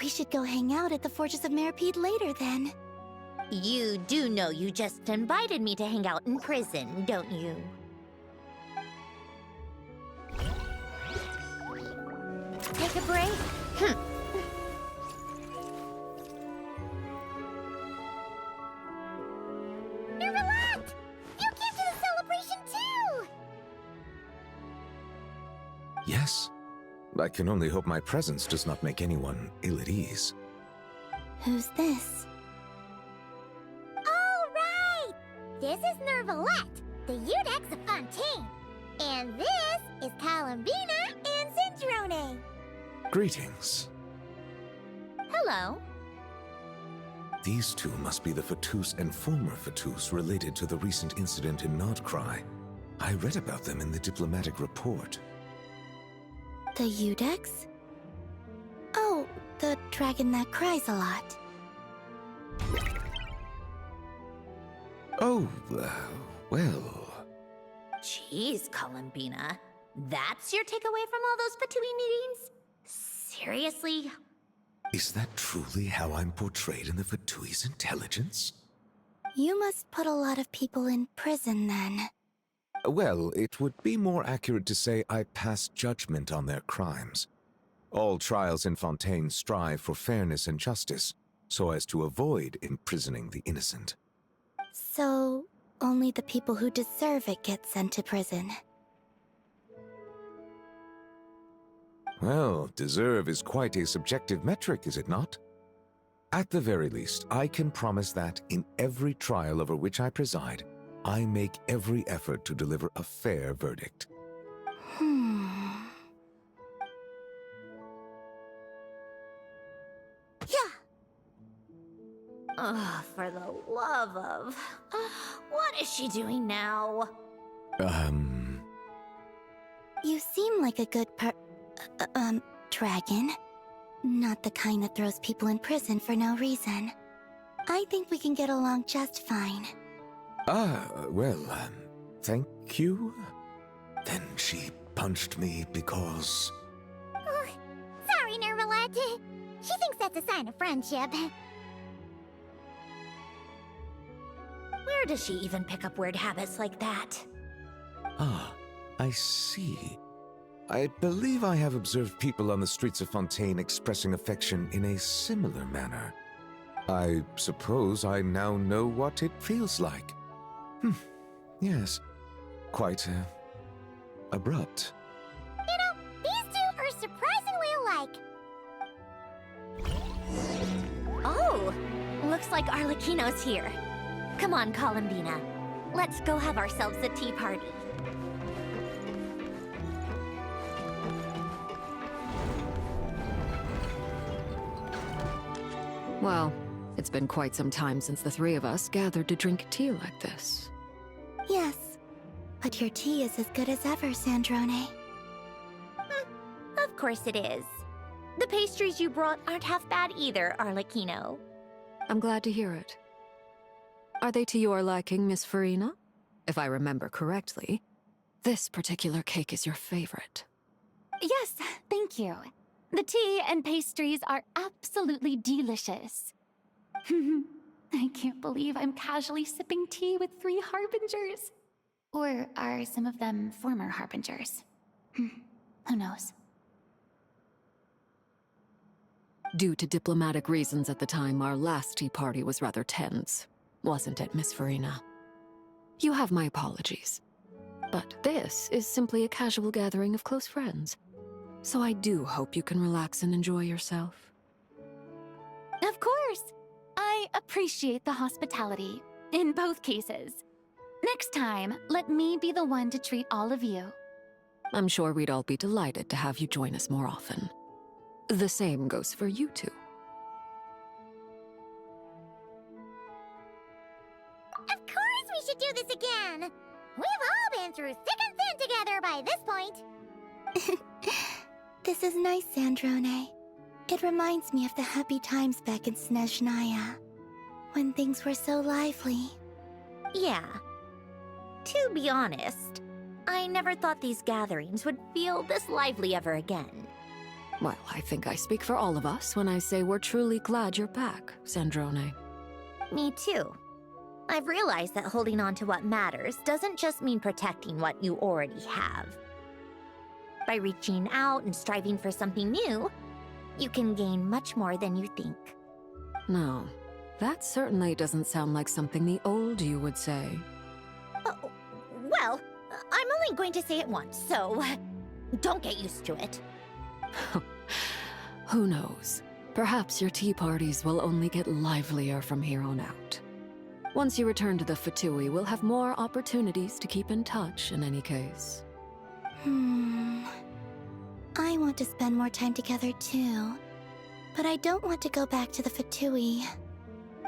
We should go hang out at the Fortress of Meripede later, then. You do know you just invited me to hang out in prison, don't you? Take a break? Nervalette! You came to the celebration too! Yes. I can only hope my presence does not make anyone ill at ease. Who's this? All right! This is Nervalette, the Eudex of Fontaine. And this is Greetings. Hello. These two must be the Fatus and former Fatus related to the recent incident in Nodcry. I read about them in the diplomatic report. The Eudex? Oh, the dragon that cries a lot. Oh, well... Jeez, Columbina. That's your takeaway from all those Fatui meetings? Seriously? Is that truly how I'm portrayed in the Fatui's intelligence? You must put a lot of people in prison then. Well, it would be more accurate to say I pass judgment on their crimes. All trials in Fontaine strive for fairness and justice, so as to avoid imprisoning the innocent. So, only the people who deserve it get sent to prison. Well, deserve is quite a subjective metric, is it not? At the very least, I can promise that in every trial over which I preside, I make every effort to deliver a fair verdict. Yeah. Ugh, for the love of... what is she doing now? You seem like a good dragon. Not the kind that throws people in prison for no reason. I think we can get along just fine. Thank you? Then she punched me because... Sorry, Nermalette. She thinks that's a sign of friendship. Where does she even pick up weird habits like that? Ah, I see. I believe I have observed people on the streets of Fontaine expressing affection in a similar manner. I suppose I now know what it feels like. Yes. Quite, abrupt. You know, these two are surprisingly alike. Oh, looks like Arlecchino's here. Come on, Columbina. Let's go have ourselves a tea party. Well, it's been quite some time since the three of us gathered to drink tea like this. Yes, but your tea is as good as ever, Sandrone. Of course it is. The pastries you brought aren't half bad either, Arlecchino. I'm glad to hear it. Are they to your liking, Miss Farina? If I remember correctly, this particular cake is your favorite. Yes, thank you. The tea and pastries are absolutely delicious. I can't believe I'm casually sipping tea with 3 harbingers. Or are some of them former harbingers? Who knows? Due to diplomatic reasons at the time, our last tea party was rather tense. Wasn't it, Miss Farina? You have my apologies. But this is simply a casual gathering of close friends. So I do hope you can relax and enjoy yourself. Of course! I appreciate the hospitality, in both cases. Next time, let me be the one to treat all of you. I'm sure we'd all be delighted to have you join us more often. The same goes for you two. Of course we should do this again! We've all been through thick and thin together by this point. This is nice, Sandrone. It reminds me of the happy times back in Snezhnaya, when things were so lively. Yeah. To be honest, I never thought these gatherings would feel this lively ever again. Well, I think I speak for all of us when I say we're truly glad you're back, Sandrone. Me too. I've realized that holding on to what matters doesn't just mean protecting what you already have. By reaching out and striving for something new, you can gain much more than you think. No, that certainly doesn't sound like something the old you would say. Well, I'm only going to say it once, so don't get used to it. Who knows? Perhaps your tea parties will only get livelier from here on out. Once you return to the Fatui, we'll have more opportunities to keep in touch in any case. I want to spend more time together too. But I don't want to go back to the Fatui.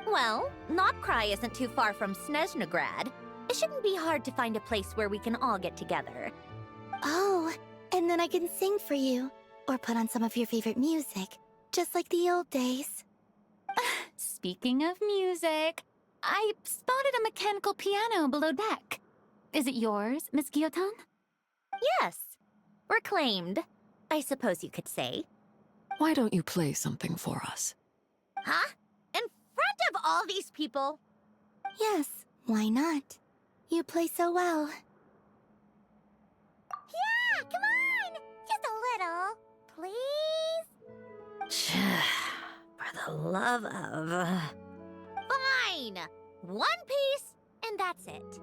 Well, Notcry isn't too far from Snezhnograd. It shouldn't be hard to find a place where we can all get together. Oh, and then I can sing for you. Or put on some of your favorite music. Just like the old days. Speaking of music, I spotted a mechanical piano below deck. Is it yours, Miss Guillotin? Yes. Reclaimed, I suppose you could say. Why don't you play something for us? Huh? In front of all these people? Yes, why not? You play so well. Yeah, come on! Just a little, please? For the love of... Fine! One piece, and that's it.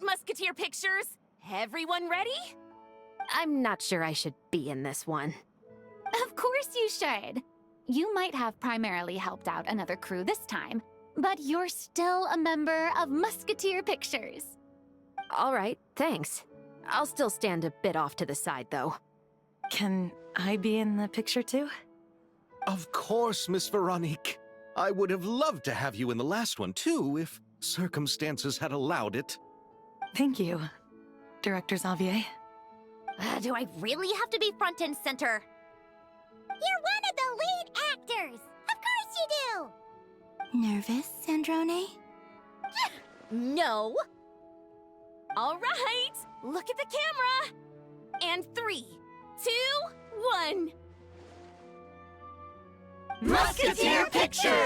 Musketeer pictures! Everyone ready? I'm not sure I should be in this one. Of course you should. You might have primarily helped out another crew this time, but you're still a member of Musketeer Pictures. All right, thanks. I'll still stand a bit off to the side, though. Can I be in the picture too? Of course, Miss Veronique. I would have loved to have you in the last one, too, if circumstances had allowed it. Thank you, Director Xavier. Do I really have to be front and center? You're one of the lead actors! Of course you do! Nervous, Sandrone? No. All right, look at the camera. And 3, 2, 1. Musketeer Pictures!